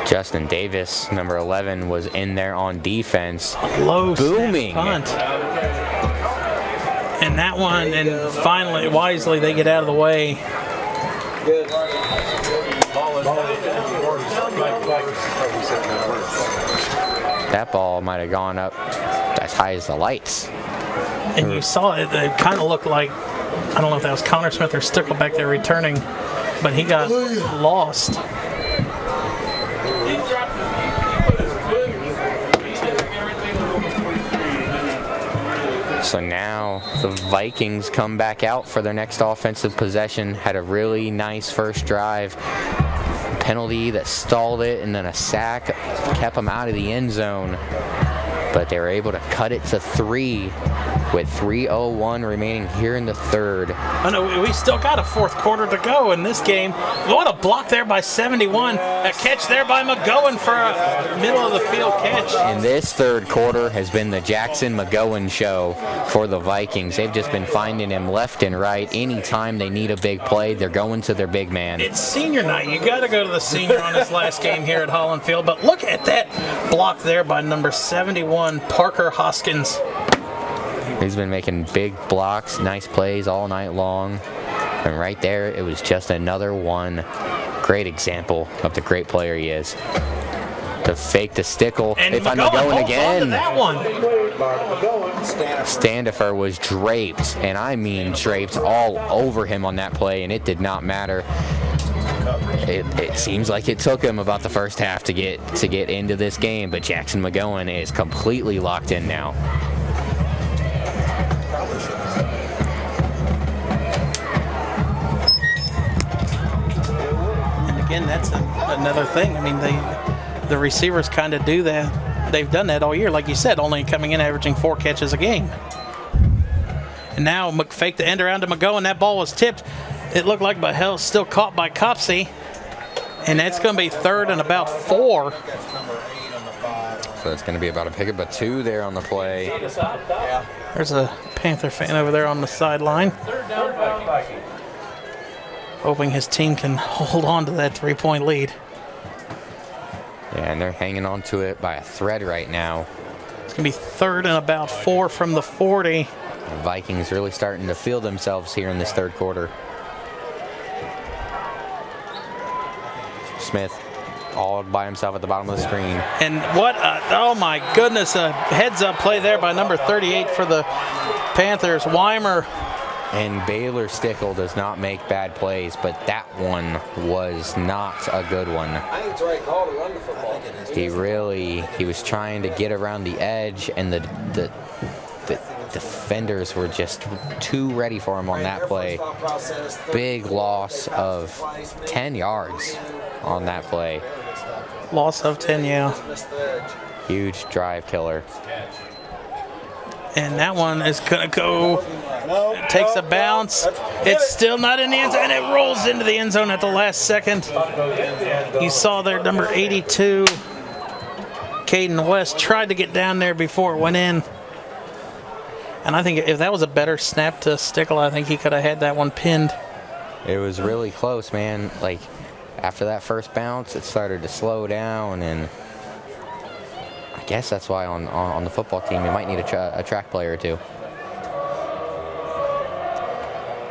S4: Justin Davis, number 11, was in there on defense.
S3: Low
S4: booming
S3: punt. And that one, and finally, wisely, they get out of the way.
S5: Good.
S4: That ball might have gone up as high as the lights.
S3: And you saw it, it kind of looked like, I don't know if that was Connor Smith or Stickle back there returning, but he got lost.
S4: So now the Vikings come back out for their next offensive possession. Had a really nice first drive. Penalty that stalled it, and then a sack kept them out of the end zone. But they were able to cut it to 3 with 3:01 remaining here in the third.
S3: Oh no, we still got a 4th quarter to go in this game. What a block there by 71. A catch there by McGowan for a middle of the field catch.
S4: And this third quarter has been the Jackson McGowan show for the Vikings. They've just been finding him left and right. Anytime they need a big play, they're going to their big man.
S3: It's senior night. You got to go to the senior on his last game here at Holland Field. But look at that block there by number 71, Parker Hoskins.
S4: He's been making big blocks, nice plays all night long. And right there, it was just another one. Great example of the great player he is. To fake the stickle.
S3: And
S4: if I'm
S3: McGowan
S4: going again.
S3: that one.
S4: Standifer was draped, and I mean draped all over him on that play, and it did not matter. It seems like it took him about the first half to get into this game, but Jackson McGowan is completely locked in now.
S3: Again, that's another thing. I mean, the receivers kind of do that. They've done that all year, like you said, only coming in averaging 4 catches a game. And now fake the end around to McGowan. That ball was tipped. It looked like Bahel still caught by Copsey. And that's going to be 3rd and about 4.
S4: So it's going to be about a pickup of 2 there on the play.
S3: There's a Panther fan over there on the sideline, hoping his team can hold on to that 3-point lead.
S4: Yeah, and they're hanging on to it by a thread right now.
S3: It's going to be 3rd and about 4 from the 40.
S4: The Vikings really starting to feel themselves here in this third quarter. Smith all by himself at the bottom of the screen.
S3: And what oh my goodness, a heads-up play there by number 38 for the Panthers, Weimer.
S4: And Baylor Stickle does not make bad plays, but that one was not a good one.
S5: I think it's the right call to run the football.
S4: He was trying to get around the edge, and the defenders were just too ready for him on that play. Big loss of 10 yards on that play.
S3: Loss of 10, yeah.
S4: Huge drive killer.
S3: And that one is going to go, it takes a bounce. It's still not in the end zone, and it rolls into the end zone at the last second. You saw there, number 82, Caden West, tried to get down there before it went in. And I think if that was a better snap to Stickle, I think he could have had that one pinned.
S4: It was really close, man. Like, after that first bounce, it started to slow down, and I guess that's why on the football team you might need a track player or two.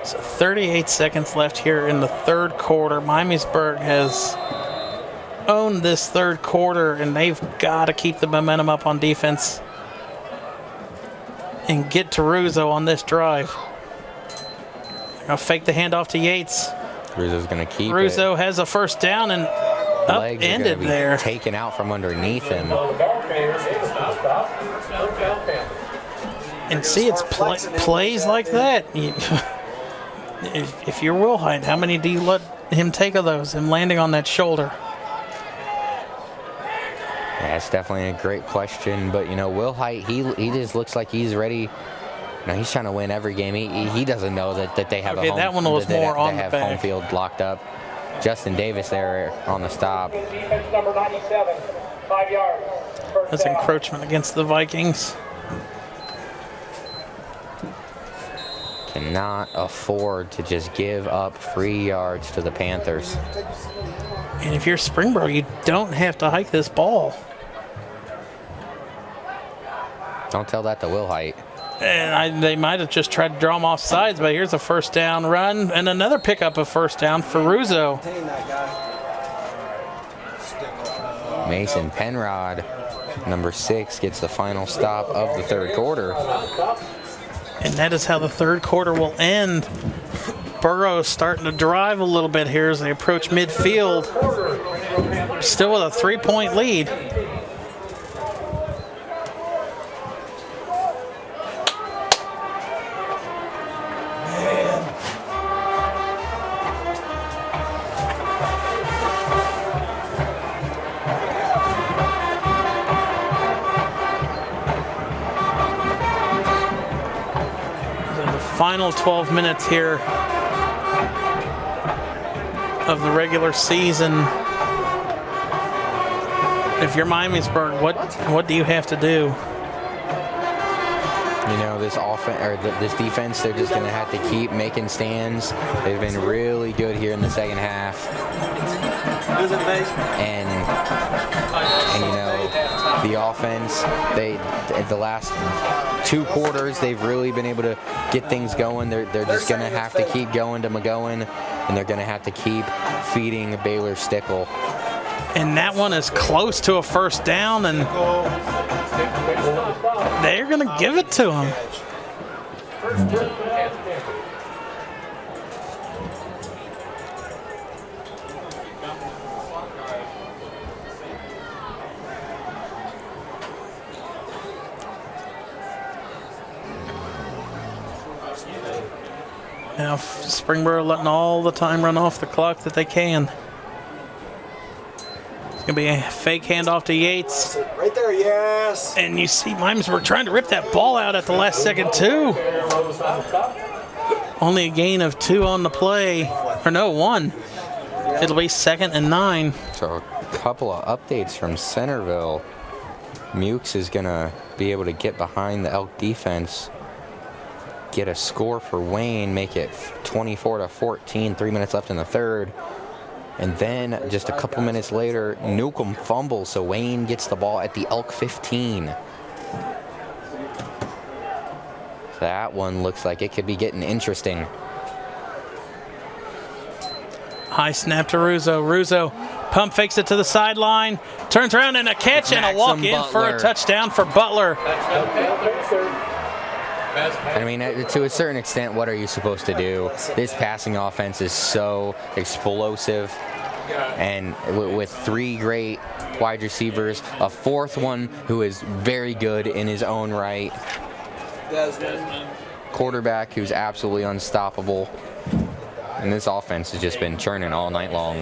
S3: So 38 seconds left here in the third quarter. Miamisburg has owned this third quarter, and they've got to keep the momentum up on defense and get to Russo on this drive. They're going to fake the handoff to Yates.
S4: Russo's going to keep
S3: Russo
S4: it.
S3: has a first down and upended there.
S4: Taken out from underneath him.
S3: And see, it's plays like that. If you're Wilhite, how many do you let him take of those and landing on that shoulder?
S4: Yeah, it's definitely a great question, but you know, Wilhite, he just looks like he's ready. You know, he's trying to win every game. He doesn't know that they have
S3: that one was more on the back.
S4: Home field locked up. Justin Davis there on the stop.
S6: Defense number 97, 5 yards.
S3: That's encroachment against the Vikings.
S4: Cannot afford to just give up free yards to the Panthers.
S3: And if you're Springboro, you don't have to hike this ball.
S4: Don't tell that to Wilhite.
S3: And they might have just tried to draw him off sides, but here's a first down run and another pickup of first down for Russo.
S4: Mason Penrod, number 6, gets the final stop of the third quarter.
S3: And that is how the third quarter will end. Burrow starting to drive a little bit here as they approach midfield. Still with a 3-point lead. Final 12 minutes here of the regular season. If you're Miamisburg, what do you have to do?
S4: You know, this offense or this defense, they're just going to have to keep making stands. They've been really good here in the second half. And you know, the offense, the last 2 quarters, they've really been able to get things going. They're just going to have to keep going to McGowan, and they're going to have to keep feeding Baylor Stickle.
S3: And that one is close to a first down, and they're going to give it to him. Now Springboro letting all the time run off the clock that they can. It's going to be a fake handoff to Yates.
S5: Right there, yes.
S3: And you see Miamisburg trying to rip that ball out at the last second too. Only a gain of 2 on the play. Or no, 1. It'll be 2nd and 9.
S4: So a couple of updates from Centerville. Mukes is going to be able to get behind the Elk defense, get a score for Wayne, make it 24-14, 3 minutes left in the third. And then just a couple minutes later, Newcomb fumbles, so Wayne gets the ball at the Elk 15. That one looks like it could be getting interesting.
S3: High snap to Russo. Russo pump fakes it to the sideline, turns around and a catch and a walk in for a touchdown for Butler.
S4: I mean, to a certain extent, what are you supposed to do? This passing offense is so explosive, and with 3 great wide receivers, a 4th one who is very good in his own right, quarterback who's absolutely unstoppable, and this offense has just been churning all night long.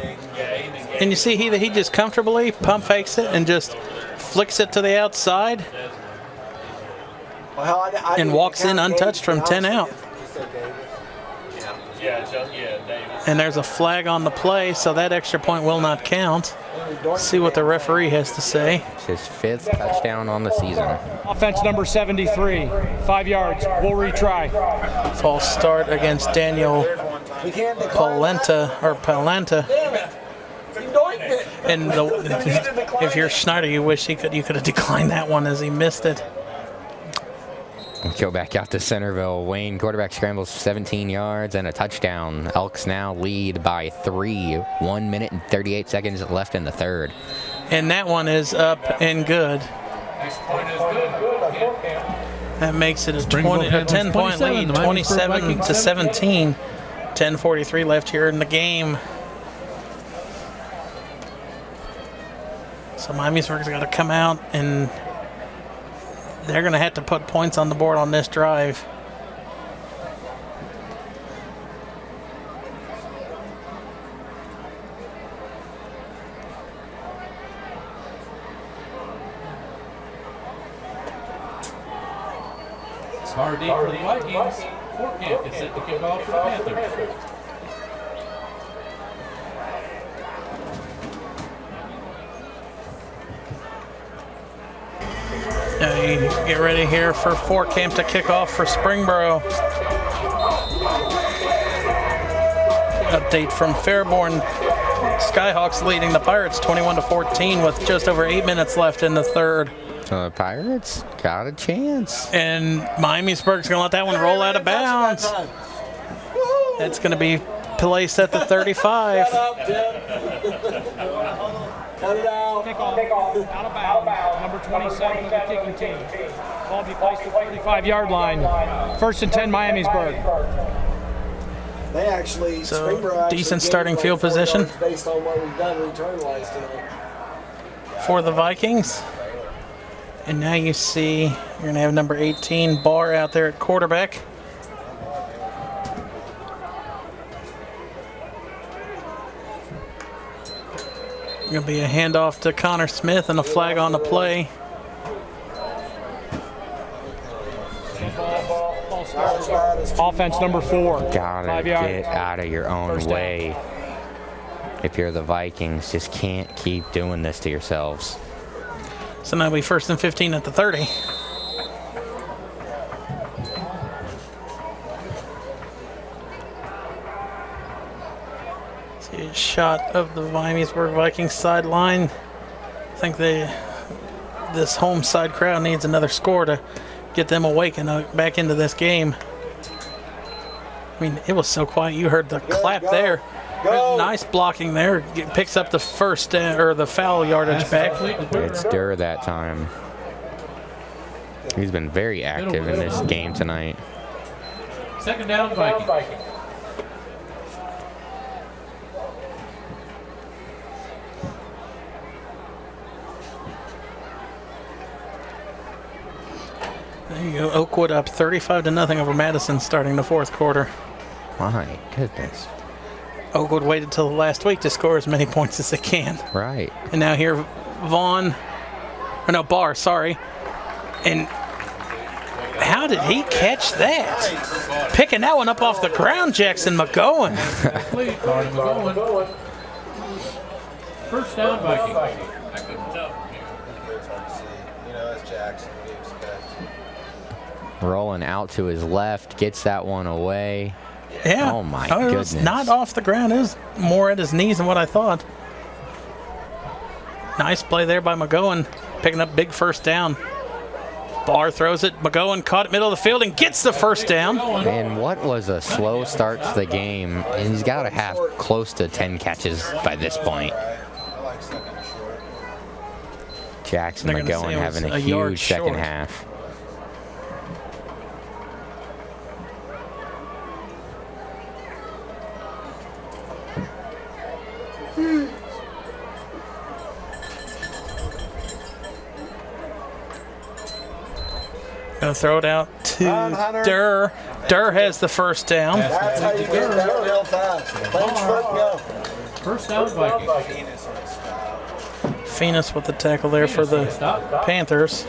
S3: And you see he just comfortably pump fakes it and just flicks it to the outside and walks in untouched from 10 out. And there's a flag on the play, so that extra point will not count. See what the referee has to say.
S4: It's his 5th touchdown on the season.
S1: Offense number 73, 5 yards. We'll retry.
S3: False start against Daniel Palenta. And if you're Schneider, you wish you could have declined that one as he missed it.
S4: Go back out to Centerville. Wayne, quarterback, scrambles 17 yards and a touchdown. Elks now lead by 3. 1 minute and 38 seconds left in the 3rd.
S3: And that one is up and good. That makes it a 10-point lead, 27-17. 10:43 left here in the game. So Miamisburg's got to come out, and they're going to have to put points on the board on this drive.
S2: It's hard deep for the Vikings. Fort Camp is set to kick off for the Panthers.
S3: You get ready here for Fort Camp to kick off for Springboro. Update from Fairborn. Skyhawks leading the Pirates 21-14 with just over 8 minutes left in the 3rd.
S4: The Pirates got a chance.
S3: And Miamisburg's going to let that one roll out of bounds. That's going to be placed at the 35.
S1: Kickoff out of bounds. Number 27 of the kicking team. Ball be placed at the 35-yard line. 1st and 10, Miamisburg.
S5: They actually,
S3: So decent starting field position
S5: based on what we've done return-wise tonight.
S3: for the Vikings. And now you see you're going to have number 18, Barr, out there at quarterback. Going to be a handoff to Connor Smith and a flag on the play.
S1: Offense number 4.
S4: Gotta
S1: 5 yards.
S4: get out of your own way. If you're the Vikings, just can't keep doing this to yourselves.
S3: So now we 1st and 15 at the 30. See a shot of the Miamisburg Vikings sideline. I think this home side crowd needs another score to get them awake and back into this game. I mean, it was so quiet. You heard the clap there. Nice blocking there. Picks up the first or the foul yardage back.
S4: It's Durr that time. He's been very active in this game tonight.
S2: 2nd down, Vikings.
S3: There you go. Oakwood up 35-0 over Madison starting the 4th quarter.
S4: My goodness.
S3: Oakwood waited till the last week to score as many points as they can.
S4: Right.
S3: And now here, Barr, sorry. And how did he catch that? Picking that one up off the ground, Jackson McGowan.
S2: First down, Vikings.
S4: Rolling out to his left, gets that one away.
S3: Yeah.
S4: Oh my
S3: It
S4: goodness.
S3: was not off the ground. It was more at his knees than what I thought. Nice play there by McGowan, picking up big first down. Barr throws it. McGowan caught it middle of the field and gets the first down.
S4: And what was a slow start to the game, and he's got to have close to 10 catches by this point. Jackson
S3: They're gonna say
S4: McGowan
S3: it
S4: having
S3: was
S4: a
S3: a yard
S4: huge second
S3: short.
S4: half.
S3: Gonna throw it out to
S5: Run, Hunter.
S3: Durr. Durr has the first down.
S5: That's how you get downhill fast. Plant your foot and go.
S2: First down, Vikings.
S3: Phoenix with the tackle there for the Panthers.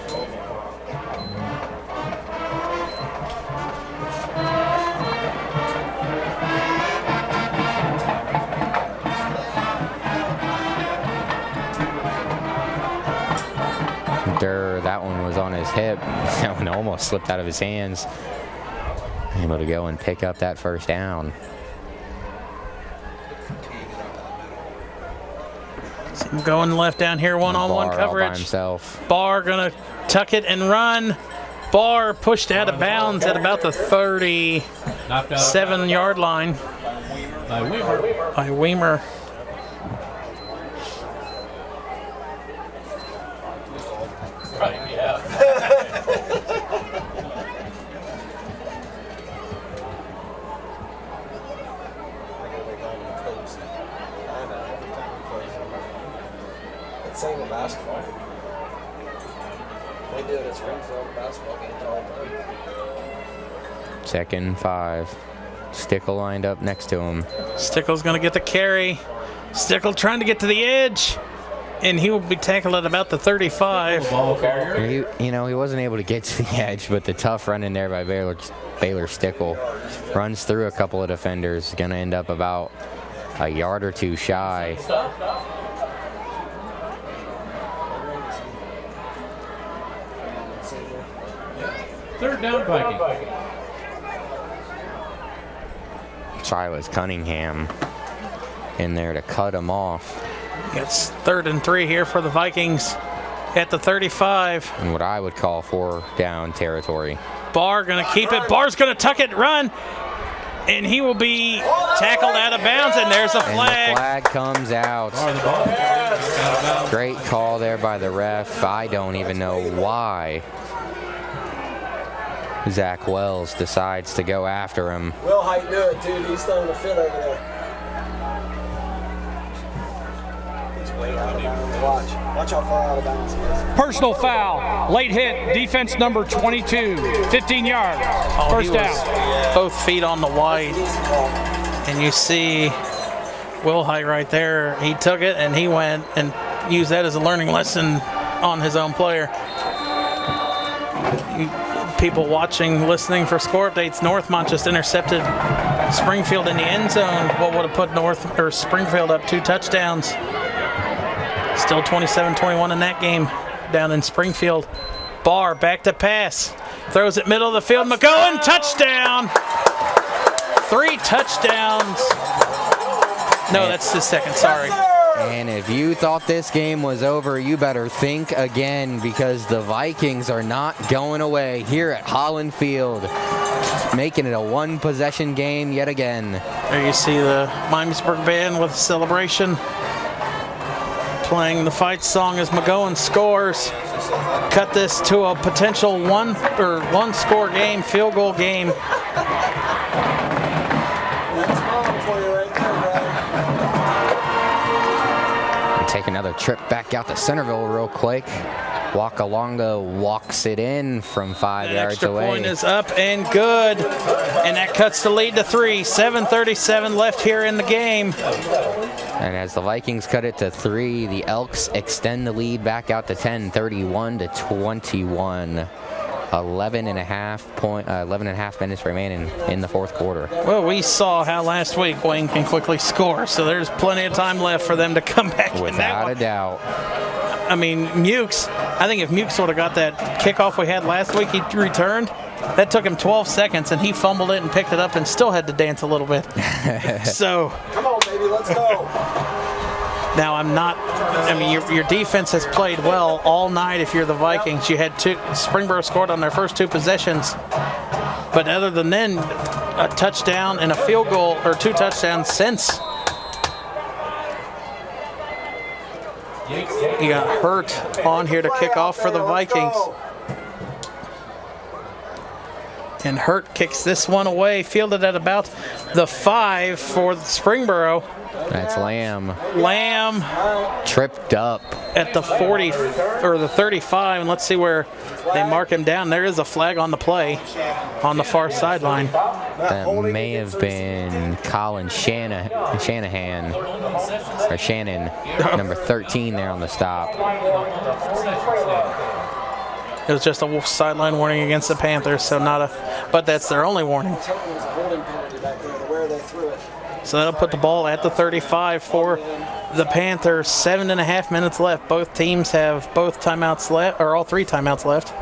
S4: Durr, that one was on his hip. That one almost slipped out of his hands. Able to go and pick up that first down.
S3: Going left down here, one-on-one
S4: Barr all by
S3: coverage.
S4: himself.
S3: Barr gonna tuck it and run. Barr pushed out of bounds at about the 37-yard line
S2: By Weaver.
S3: by Weimer.
S2: Right, yeah.
S5: It's same with basketball. They do it at Springfield basketball games all the time.
S4: Second and 5. Stickle lined up next to him.
S3: Stickle's gonna get the carry. Stickle trying to get to the edge, and he will be tackled at about the 35.
S2: Ball carrier.
S4: He wasn't able to get to the edge, but the tough run in there by Baylor Stickle runs through a couple of defenders. Going to end up about a yard or two shy.
S2: Third down, Vikings.
S4: Silas Cunningham in there to cut him off.
S3: It's 3rd and 3 here for the Vikings at the 35.
S4: In what I would call 4 down territory.
S3: Barr gonna keep it. Barr's gonna tuck it, run, and he will be tackled out of bounds, and there's a
S4: And the
S3: flag.
S4: flag comes out. Great call there by the ref. I don't even know why Zach Wells decides to go after him.
S5: Will Height knew it, dude. He's throwing a fit over there. He's way out of bounds. Watch how far out of bounds he is.
S1: Personal foul. Late hit. Defense number 22. 15 yards.
S3: Oh,
S1: First
S3: he
S1: down.
S3: was both feet on the white,
S5: Easy call.
S3: and you see Will Height right there. He took it and he went and used that as a learning lesson on his own player. People watching, listening for score updates, Northmont just intercepted Springfield in the end zone. What would have put Springfield up 2 touchdowns. Still 27-21 in that game down in Springfield. Barr back to pass. Throws it middle of the field. McGowan, touchdown. 3 touchdowns. No, that's the second, sorry.
S4: And if you thought this game was over, you better think again, because the Vikings are not going away here at Holland Field, making it a 1-possession game yet again.
S3: There you see the Miamisburg band with celebration, playing the fight song as McGowan scores. Cut this to a potential one-score game, field goal game.
S5: That's calling for you right there, Brian.
S4: Take another trip back out to Centerville real quick. Wakalonga walks it in from 5
S3: That
S4: yards
S3: extra
S4: away.
S3: point is up and good, and that cuts the lead to 3. 7:37 left here in the game.
S4: And as the Vikings cut it to 3, the Elks extend the lead back out to 10, 31-21. 11 and a half minutes remaining in the fourth quarter.
S3: Well, we saw how last week Wayne can quickly score, so there's plenty of time left for them to come back in that
S4: Without
S3: one.
S4: a doubt.
S3: I mean, Mukes, I think if Mukes would have got that kickoff we had last week, he returned. That took him 12 seconds, and he fumbled it and picked it up and still had to dance a little bit. So,
S5: Come on, baby, let's go.
S3: Now your defense has played well all night. If you're the Vikings, you had Springboro scored on their first 2 possessions, but other than then, a touchdown and a field goal, or 2 touchdowns since. You got Hurt on here to kick off for the Vikings. And Hurt kicks this one away, fielded at about the 5 for Springboro.
S4: That's Lamb.
S3: Lamb
S4: Tripped up.
S3: at the 40 or the 35, and let's see where they mark him down. There is a flag on the play on the far sideline.
S4: That may have been Colin Shanahan, or Shannon, number 13 there on the stop.
S3: It was just a sideline warning against the Panthers, so but that's their only warning. So that'll put the ball at the 35 for the Panthers. 7.5 minutes left. Both teams have both timeouts left, or all 3 timeouts left.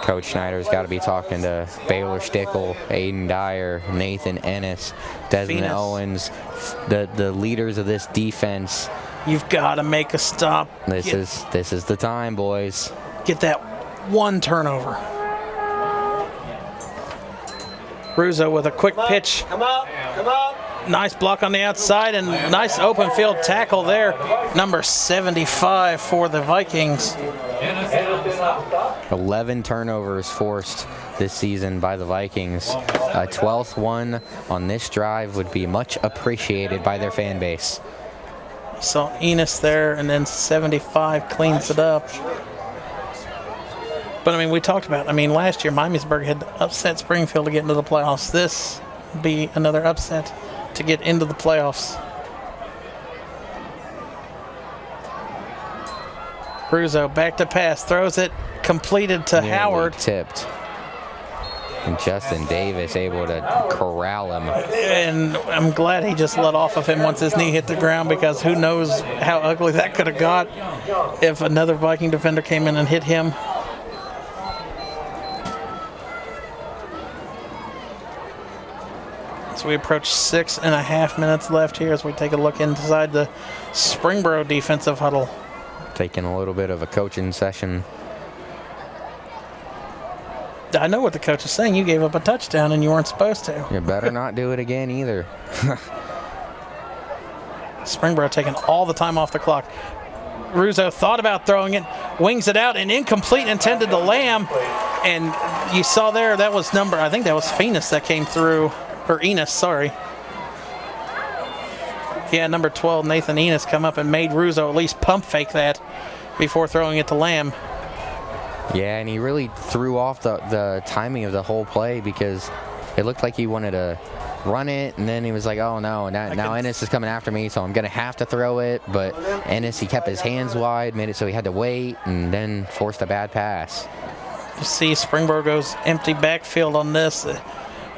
S4: Coach Schneider's got to be talking to Baylor Stickle, Aiden Dyer, Nathan Ennis, Desmond
S3: Venus.
S4: Owens, the leaders of this defense.
S3: You've got to make a stop.
S4: This is the time, boys.
S3: Get that 1 turnover. Russo with a quick pitch.
S5: Come up.
S3: Nice block on the outside and nice open field tackle there. Number 75 for the Vikings.
S4: 11 turnovers forced this season by the Vikings. A 12th one on this drive would be much appreciated by their fan base.
S3: Saw Enos there, and then 75 cleans it up. But, we talked about, last year Miamisburg had upset Springfield to get into the playoffs. This would be another upset to get into the playoffs. Russo back to pass, throws it, completed to
S4: Nearly
S3: Howard.
S4: Tipped. And Justin Davis able to corral him.
S3: And I'm glad he just let off of him once his knee hit the ground, because who knows how ugly that could have got if another Viking defender came in and hit him. So we approach 6.5 minutes left here as we take a look inside the Springboro defensive huddle.
S4: Taking a little bit of a coaching session.
S3: I know what the coach is saying. You gave up a touchdown and you weren't supposed to.
S4: You better not do it again either.
S3: Springboro taking all the time off the clock. Russo thought about throwing it, wings it out, and incomplete, intended to Lamb. And you saw there, that was I think that was Venus that came through, or Enos, sorry. Yeah, number 12, Nathan Enos, come up and made Russo at least pump fake that before throwing it to Lamb.
S4: Yeah, and he really threw off the timing of the whole play, because it looked like he wanted to run it, and then he was like, oh no, now Ennis is coming after me, so I'm going to have to throw it. But Ennis, he kept his hands wide, made it so he had to wait, and then forced a bad pass.
S3: You see Springboro goes empty backfield on this.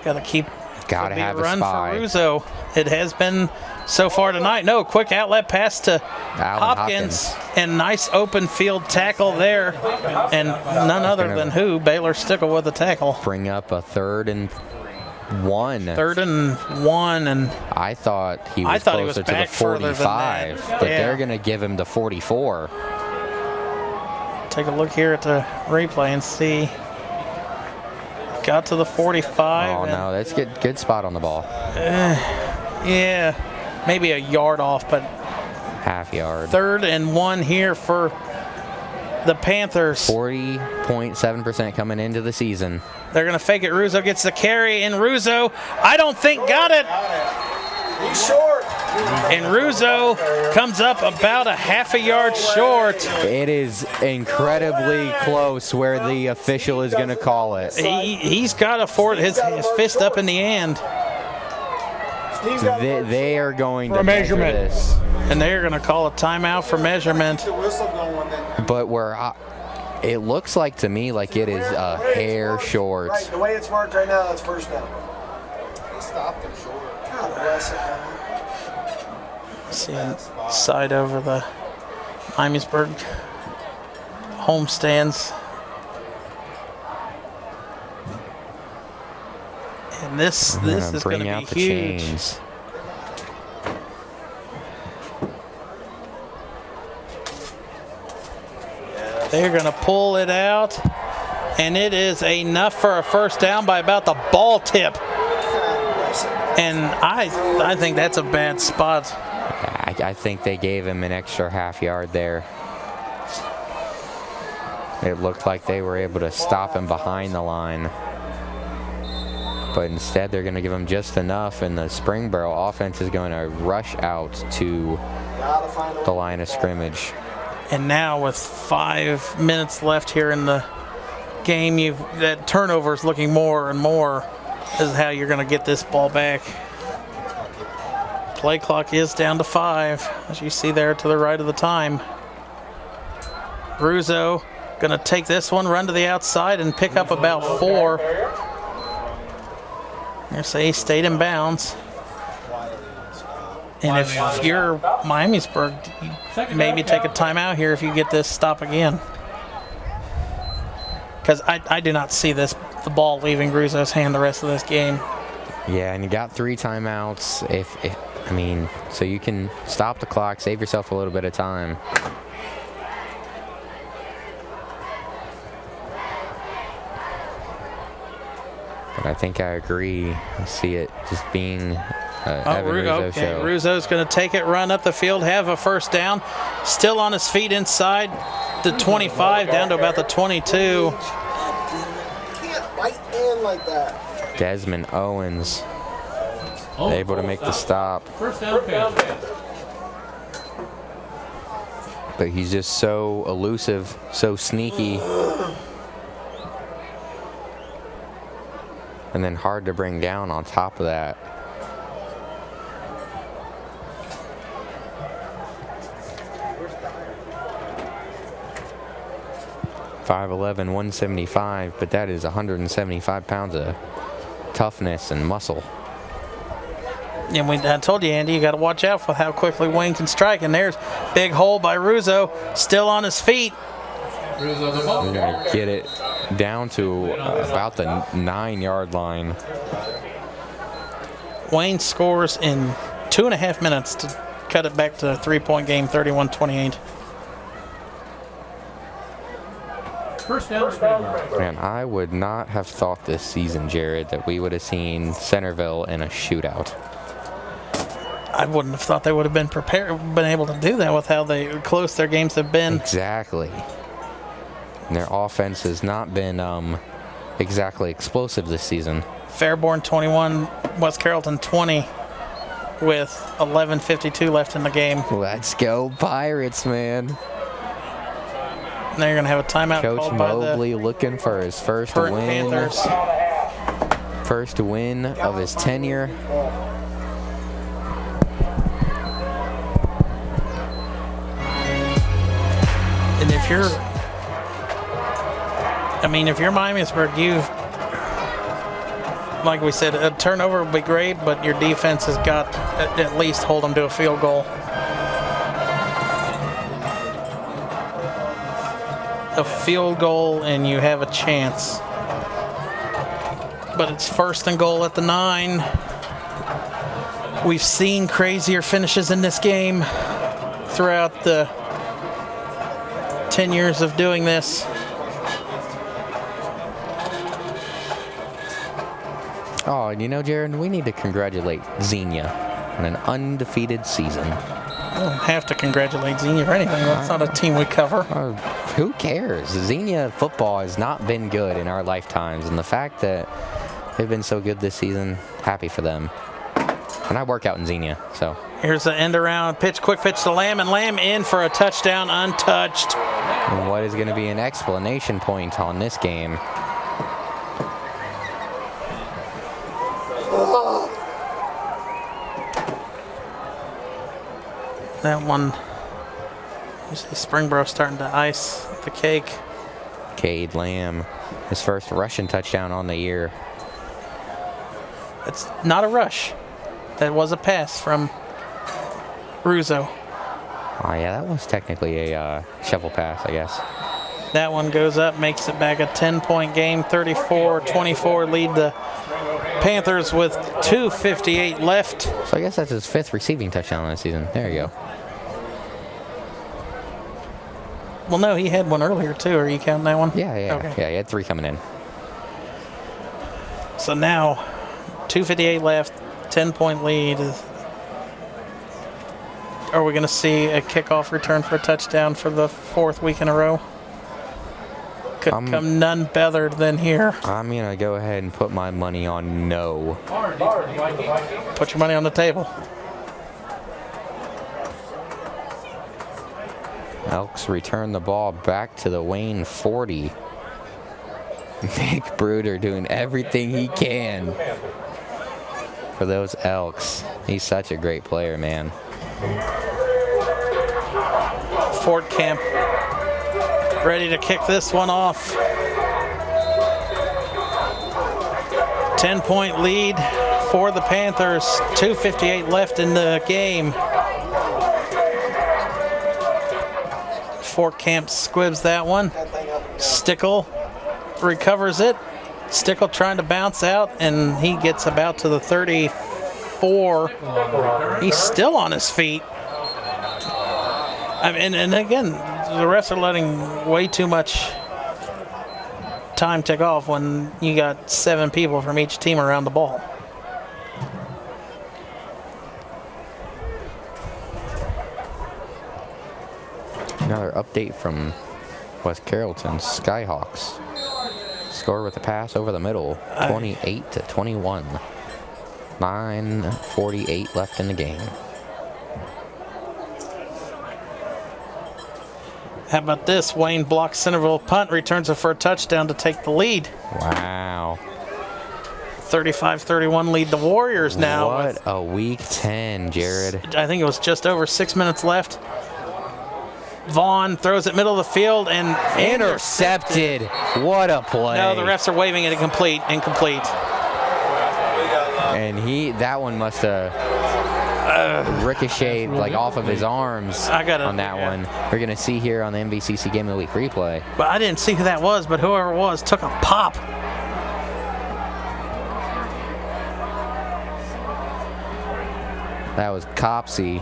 S3: Got to keep
S4: Got to have a
S3: run
S4: spy.
S3: for Russo. It has been so far tonight. No, quick outlet pass to Hopkins, and nice open field tackle there. And none other than who? Baylor Stickle with the tackle.
S4: Bring up a 3rd and 1.
S3: 3rd and 1, and
S4: I thought he was closer to the 45, but they're going to give him the 44.
S3: Take a look here at the replay and see. Got to the 45.
S4: Oh no, that's good spot on the ball.
S3: Yeah, maybe a yard off, but
S4: half yard.
S3: 3rd and 1 here for the Panthers.
S4: 40.7% coming into the season.
S3: They're going to fake it. Russo gets the carry, and Russo, I don't think, got it.
S5: He's short.
S3: And Russo comes up about a half a yard short.
S4: It is incredibly close where the official is going to call it.
S3: He's got his fist up in the end.
S4: They are going to
S1: measure
S4: this.
S3: And they're going to call a timeout for measurement.
S4: But it looks like to me like it is a hair short.
S5: Right, the way it's marked right now, that's first down.
S8: They stopped him short.
S5: God bless it.
S3: See side over the Miamisburg homestands. And this is going to be
S4: bring out the
S3: huge.
S4: chains.
S3: They're going to pull it out, and it is enough for a first down by about the ball tip. And I think that's a bad spot.
S4: I think they gave him an extra half yard there. It looked like they were able to stop him behind the line. But instead, they're going to give him just enough, and the Springboro offense is going to rush out to the line of scrimmage.
S3: And now with 5 minutes left here in the game, that turnover is looking more and more as how you're going to get this ball back. Play clock is down to 5, as you see there to the right of the time. Russo going to take this one, run to the outside, and pick up about 4. They say he stayed in bounds. And if you're Miamisburg, you maybe take a timeout here if you get this stop again. Because I do not see the ball leaving Russo's hand the rest of this game.
S4: Yeah, and you got 3 timeouts. So you can stop the clock, save yourself a little bit of time. But I think I agree. I see it just being Evan Russo show.
S3: Russo's going to take it, run up the field, have a first down. Still on his feet inside the 25, down to about the 22.
S5: Can't bite in like that.
S4: Desmond Owens able to make the stop.
S2: First down, Panther.
S4: But he's just so elusive, so sneaky. And then hard to bring down on top of that. .5'11", 175, but that is 175 pounds of toughness and muscle.
S3: And I told you, Andy, you got to watch out for how quickly Wayne can strike. And there's big hole by Russo, still on his feet.
S4: We're going to get it down to about the 9-yard line.
S3: Wayne scores in 2.5 minutes to cut it back to a 3-point game, 31-28.
S2: First down, Springboro.
S4: Man, I would not have thought this season, Jared, that we would have seen Centerville in a shootout.
S3: I wouldn't have thought they would have been able to do that with how close their games have been.
S4: Exactly. And their offense has not been exactly explosive this season.
S3: Fairborn 21, West Carrollton 20 with 11:52 left in the game.
S4: Let's go Pirates, man.
S3: Now you're going to have a timeout
S4: Coach
S3: called by
S4: Mobley looking for his first
S3: Perth
S4: win.
S3: Panthers.
S4: First win of his tenure.
S3: And if you're Miamisburg, like we said, a turnover would be great, but your defense has got at least hold them to a field goal. A field goal and you have a chance. But it's 1st and goal at the 9. We've seen crazier finishes in this game throughout the 10 years of doing this.
S4: Oh, you know, Jared, we need to congratulate Xenia on an undefeated season.
S3: I don't have to congratulate Xenia for anything. That's not a team we cover.
S4: Who cares? Xenia football has not been good in our lifetimes, and the fact that they've been so good this season, happy for them. And I work out in Xenia, so.
S3: Here's the end around pitch, quick pitch to Lamb, and Lamb in for a touchdown, untouched.
S4: And what is going to be an explanation point on this game?
S3: That one, you see Springboro starting to ice the cake.
S4: Cade Lamb, his first rushing touchdown on the year.
S3: It's not a rush. That was a pass from Russo.
S4: Oh, yeah, that was technically a shovel pass, I guess.
S3: That one goes up, makes it back a 10-point game, 34-24, lead the Panthers with 2:58 left.
S4: So I guess that's his 5th receiving touchdown this season. There you go.
S3: Well, no, he had one earlier, too. Are you counting that one?
S4: Yeah.
S3: Okay.
S4: Yeah, he had 3 coming in.
S3: So now, 2:58 left, 10-point lead. Are we going to see a kickoff return for a touchdown for the 4th week in a row? Could come none better than here.
S4: I'm going to go ahead and put my money on no.
S3: Put your money on the table.
S4: Elks return the ball back to the Wayne 40. Nick Bruder doing everything he can for those Elks. He's such a great player, man.
S3: Fort Camp ready to kick this one off. 10-point lead for the Panthers. 2:58 left in the game. Fort Camp squibs that one. Stickle recovers it. Stickle trying to bounce out, and he gets about to the 34. He's still on his feet. I mean, and again, the refs are letting way too much time tick off when you got 7 people from each team around the ball.
S4: Another update from West Carrollton Skyhawks. Score with a pass over the middle, 28-21. 9:48 left in the game.
S3: How about this? Wayne blocks Centerville punt, returns it for a touchdown to take the lead.
S4: Wow.
S3: 35-31 lead the Warriors now.
S4: What a week 10, Jared.
S3: I think it was just over 6 minutes left. Vaughn throws it middle of the field and
S4: Intercepted. What a play.
S3: No, the refs are waving it incomplete.
S4: And that one must have ricocheted like off of his arms on that one. We're going to see here on the MVCC Game of the Week replay.
S3: But I didn't see who that was, but whoever it was took a pop.
S4: That was Copsey.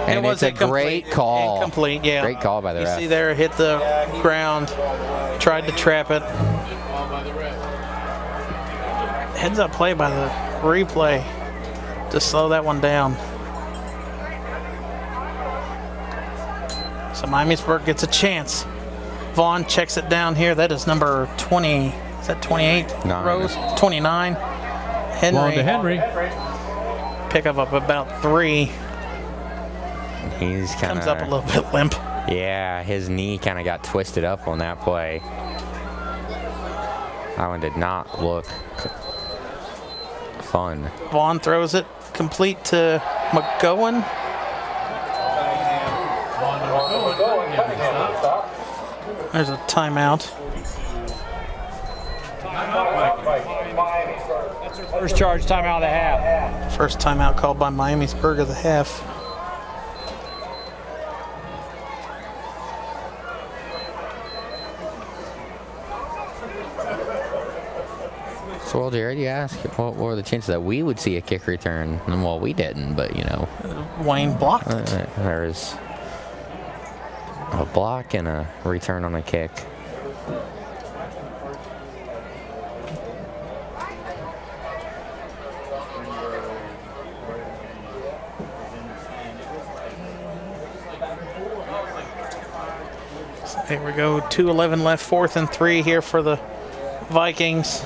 S4: And
S3: it's
S4: a great call.
S3: Incomplete, yeah.
S4: Great call by the ref.
S3: You see there, hit the ground, tried to trap it. Heads up play by the replay to slow that one down. So Miamisburg gets a chance. Vaughn checks it down here. That is number 20. Is that 28? Rose? 29. Henry.
S2: Long to Henry.
S3: Pick up about 3.
S4: He's kind of
S3: comes up a little bit limp.
S4: Yeah, his knee kind of got twisted up on that play. That one did not look fun.
S3: Vaughn throws it complete to McGowan. There's a timeout.
S1: First charge timeout of the half.
S3: First timeout called by Miamisburg of the half.
S4: So, well, Jared, you asked what were the chances that we would see a kick return? And, well, we didn't, but, you know.
S3: Wayne blocked it.
S4: There's a block and a return on a kick.
S3: So here we go, 2:11 left, 4th and 3 here for the Vikings.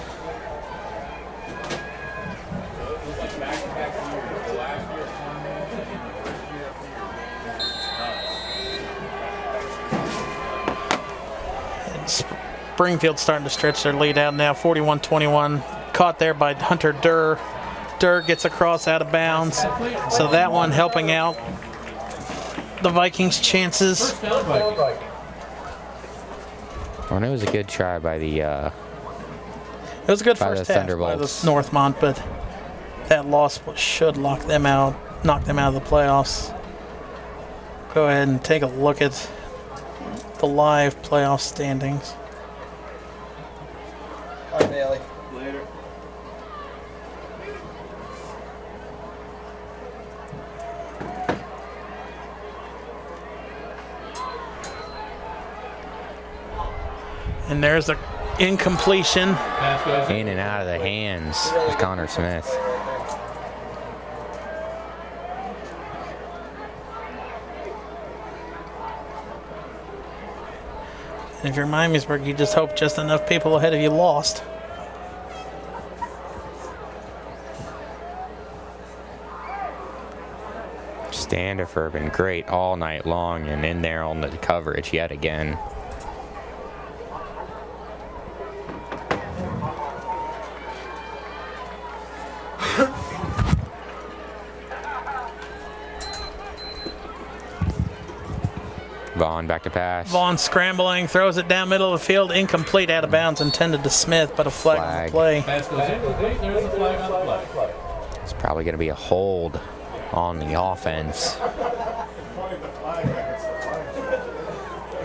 S3: Springfield's starting to stretch their lead out now, 41-21. Caught there by Hunter Durr. Durr gets across out of bounds. So that one helping out the Vikings' chances.
S4: Well, it was a good try by the
S3: It was a good first half by the Northmont, but that loss should knock them out of the playoffs. Go ahead and take a look at the live playoff standings.
S5: Bye, Bailey. Later.
S3: And there's the incompletion.
S4: In and out of the hands of Connor Smith.
S3: And if you're Miamisburg, you just hope just enough people ahead of you lost.
S4: Standifer been great all night long and in there on the coverage yet again. Vaughn back to pass.
S3: Vaughn scrambling, throws it down middle of the field, incomplete, out of bounds, intended to Smith, but a flag on the play.
S2: Pass goes incomplete. There's a flag on the play.
S4: It's probably going to be a hold on the offense.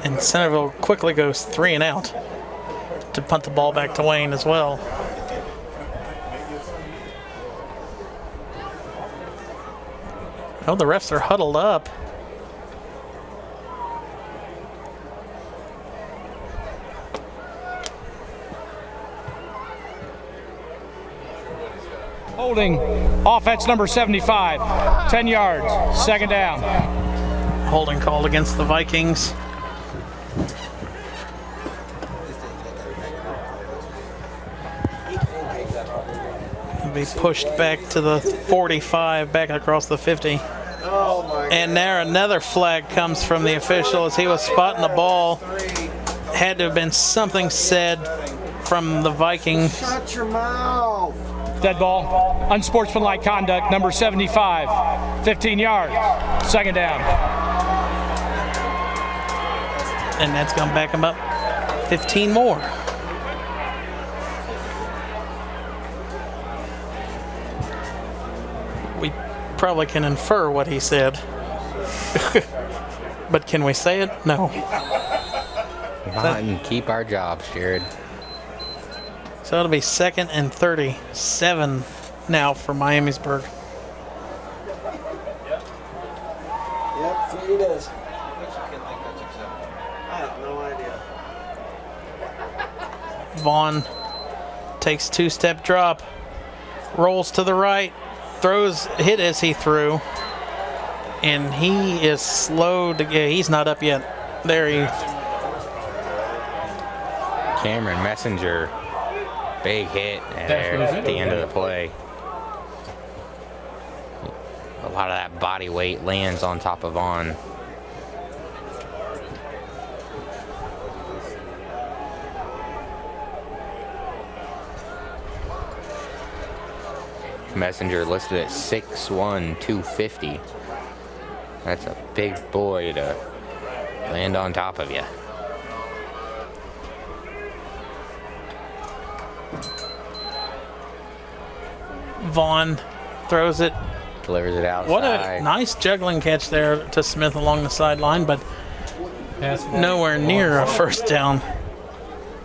S3: And Centerville quickly goes 3 and out to punt the ball back to Wayne as well. Oh, the refs are huddled up.
S1: Holding offense number 75, 10 yards, second down.
S3: Holding called against the Vikings. He'll be pushed back to the 45, back across the 50. And there another flag comes from the official as he was spotting the ball. Had to have been something said from the Vikings.
S5: Shut your mouth.
S1: Dead ball, unsportsmanlike conduct, number 75, 15 yards, second down.
S3: And that's going to back him up 15 more. We probably can infer what he said. But can we say it? No.
S4: Come on and keep our jobs, Jared.
S3: So it'll be 2nd and 37 now for Miamisburg.
S5: Yep, 3 it is. I have no idea.
S3: Vaughn takes 2-step drop, rolls to the right, throws, hit as he threw, and he is slow to get, he's not up yet. There he is.
S4: Cameron Messenger, big hit there at the end of the play. A lot of that body weight lands on top of Vaughn. Messenger listed at 6'1", 250. That's a big boy to land on top of you.
S3: Vaughn throws it.
S4: Delivers it outside.
S3: What a nice juggling catch there to Smith along the sideline, but nowhere near a first down.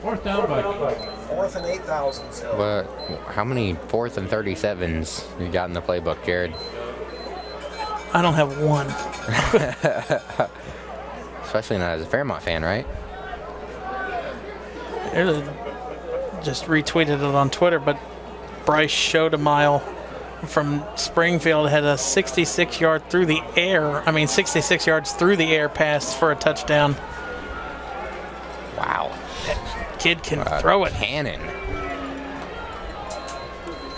S2: Fourth down, Vikings.
S5: 4th and 8,000. So.
S4: But how many 4th and 37s you got in the playbook, Jared?
S3: I don't have one.
S4: Especially not as a Fairmont fan, right?
S3: Just retweeted it on Twitter, but Bryce Schodemeyer from Springfield had a 66 yards through the air pass for a touchdown.
S4: Wow.
S3: That kid can throw it.
S4: Cannon.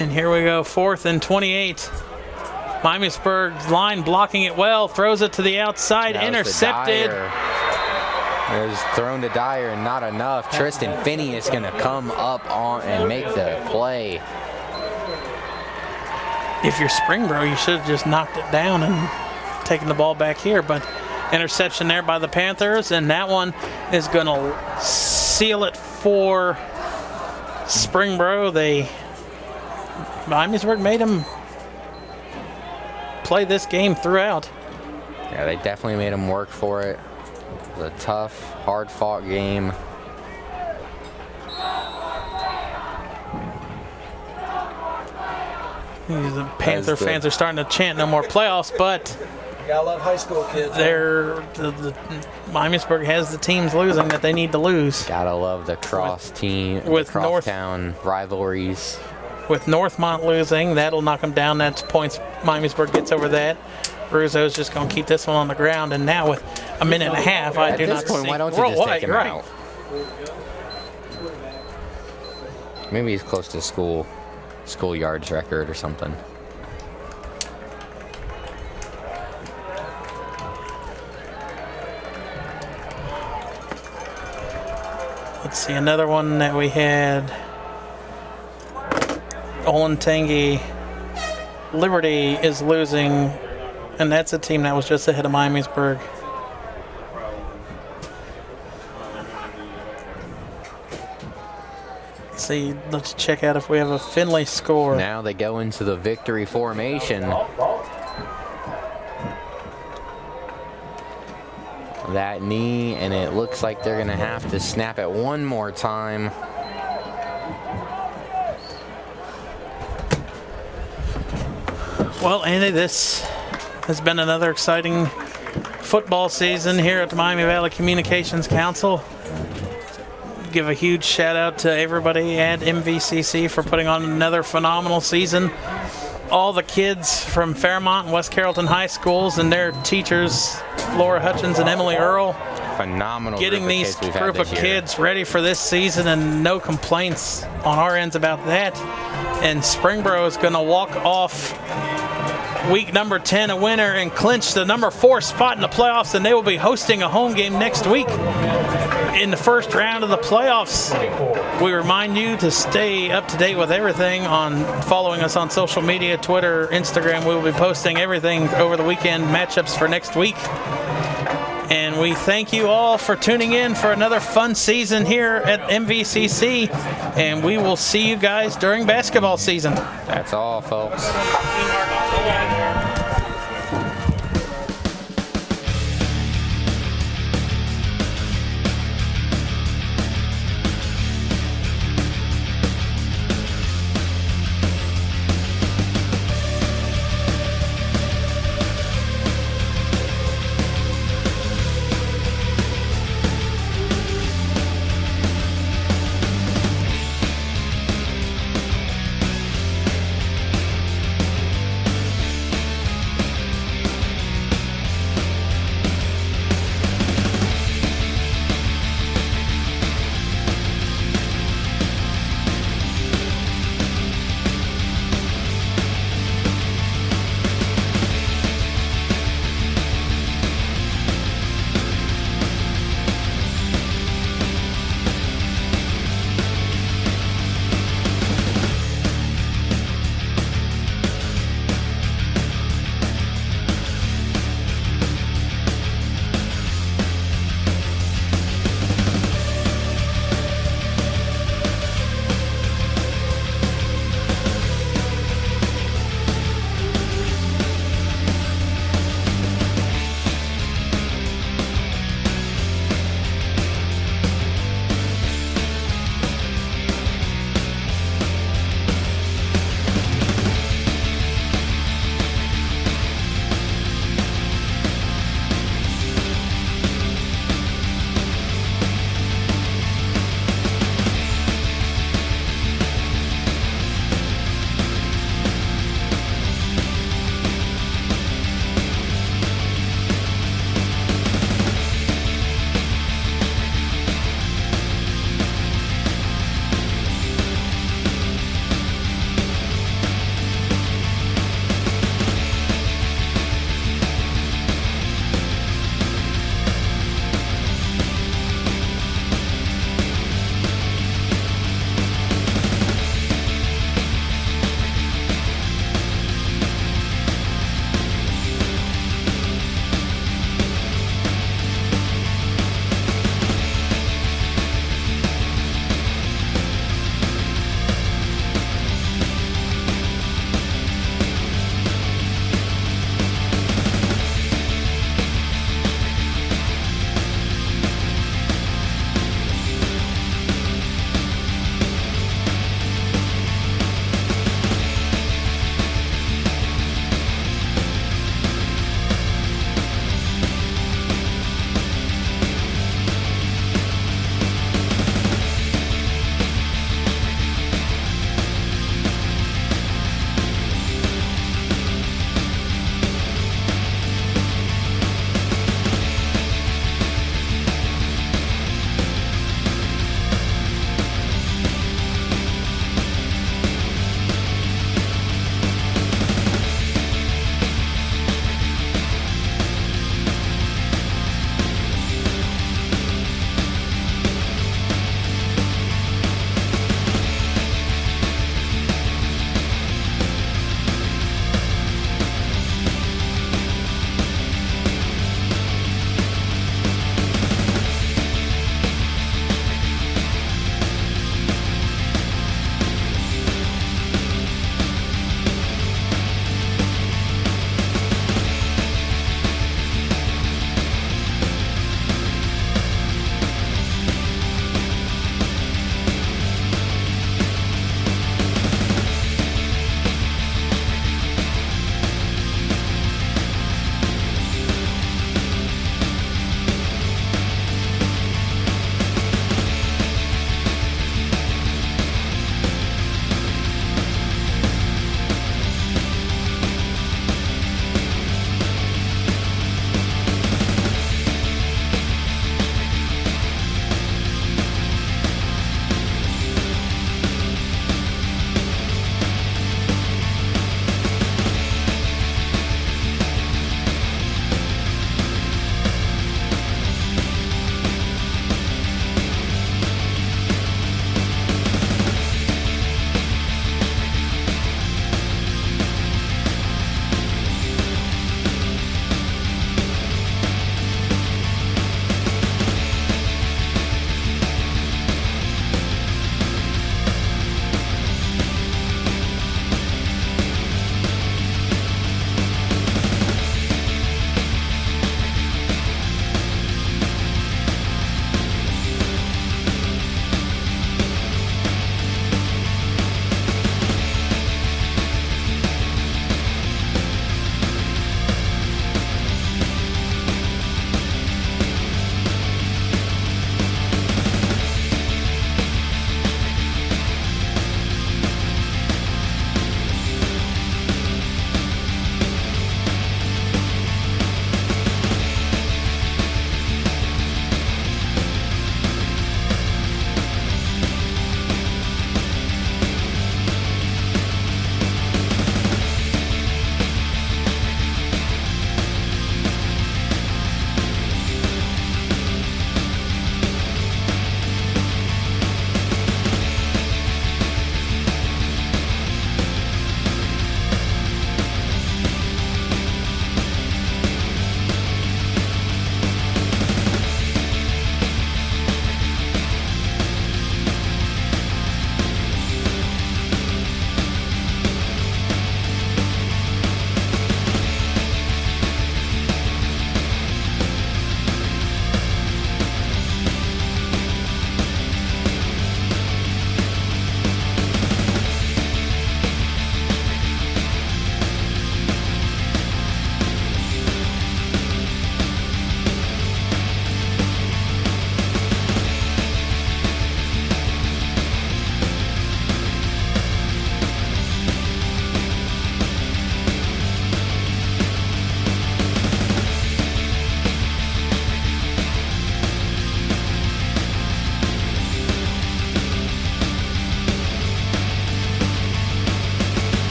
S3: And here we go, 4th and 28. Miamisburg's line blocking it well, throws it to the outside, intercepted.
S4: It was thrown to Dyer and not enough. Tristan Finney is going to come up on and make the play.
S3: If you're Springboro, you should have just knocked it down and taken the ball back here, but interception there by the Panthers, and that one is going to seal it for Springboro. Miamisburg made them play this game throughout.
S4: Yeah, they definitely made them work for it. It was a tough, hard-fought game.
S3: The Panther fans are starting to chant no more playoffs, but
S5: Gotta love high school kids.
S3: the Miamisburg has the teams losing that they need to lose.
S4: Gotta love the cross team,
S3: with
S4: crosstown rivalries.
S3: With Northmont losing, that'll knock them down. That's points Miamisburg gets over that. Ruzo's just going to keep this one on the ground. And now with a minute and a half, I do not see.
S4: At this point, why don't you just take him out? Maybe he's close to school yards record or something.
S3: Let's see, another one that we had. Olentangy Liberty is losing, and that's a team that was just ahead of Miamisburg. Let's see, let's check out if we have a Finley score.
S4: Now they go into the victory formation. That knee, and it looks like they're going to have to snap it one more time.
S3: Well, Andy, this has been another exciting football season here at the Miami Valley Communications Council. Give a huge shout out to everybody at MVCC for putting on another phenomenal season. All the kids from Fairmont and West Carrollton High Schools and their teachers, Laura Hutchins and Emily Earl,
S4: phenomenal
S3: getting these group of kids ready for this season, and no complaints on our ends about that. And Springboro is going to walk off week number 10 a winner and clinch the number 4 spot in the playoffs, and they will be hosting a home game next week in the first round of the playoffs. We remind you to stay up to date with everything on following us on social media, Twitter, Instagram. We will be posting everything over the weekend, matchups for next week. And we thank you all for tuning in for another fun season here at MVCC, and we will see you guys during basketball season.
S4: That's all, folks.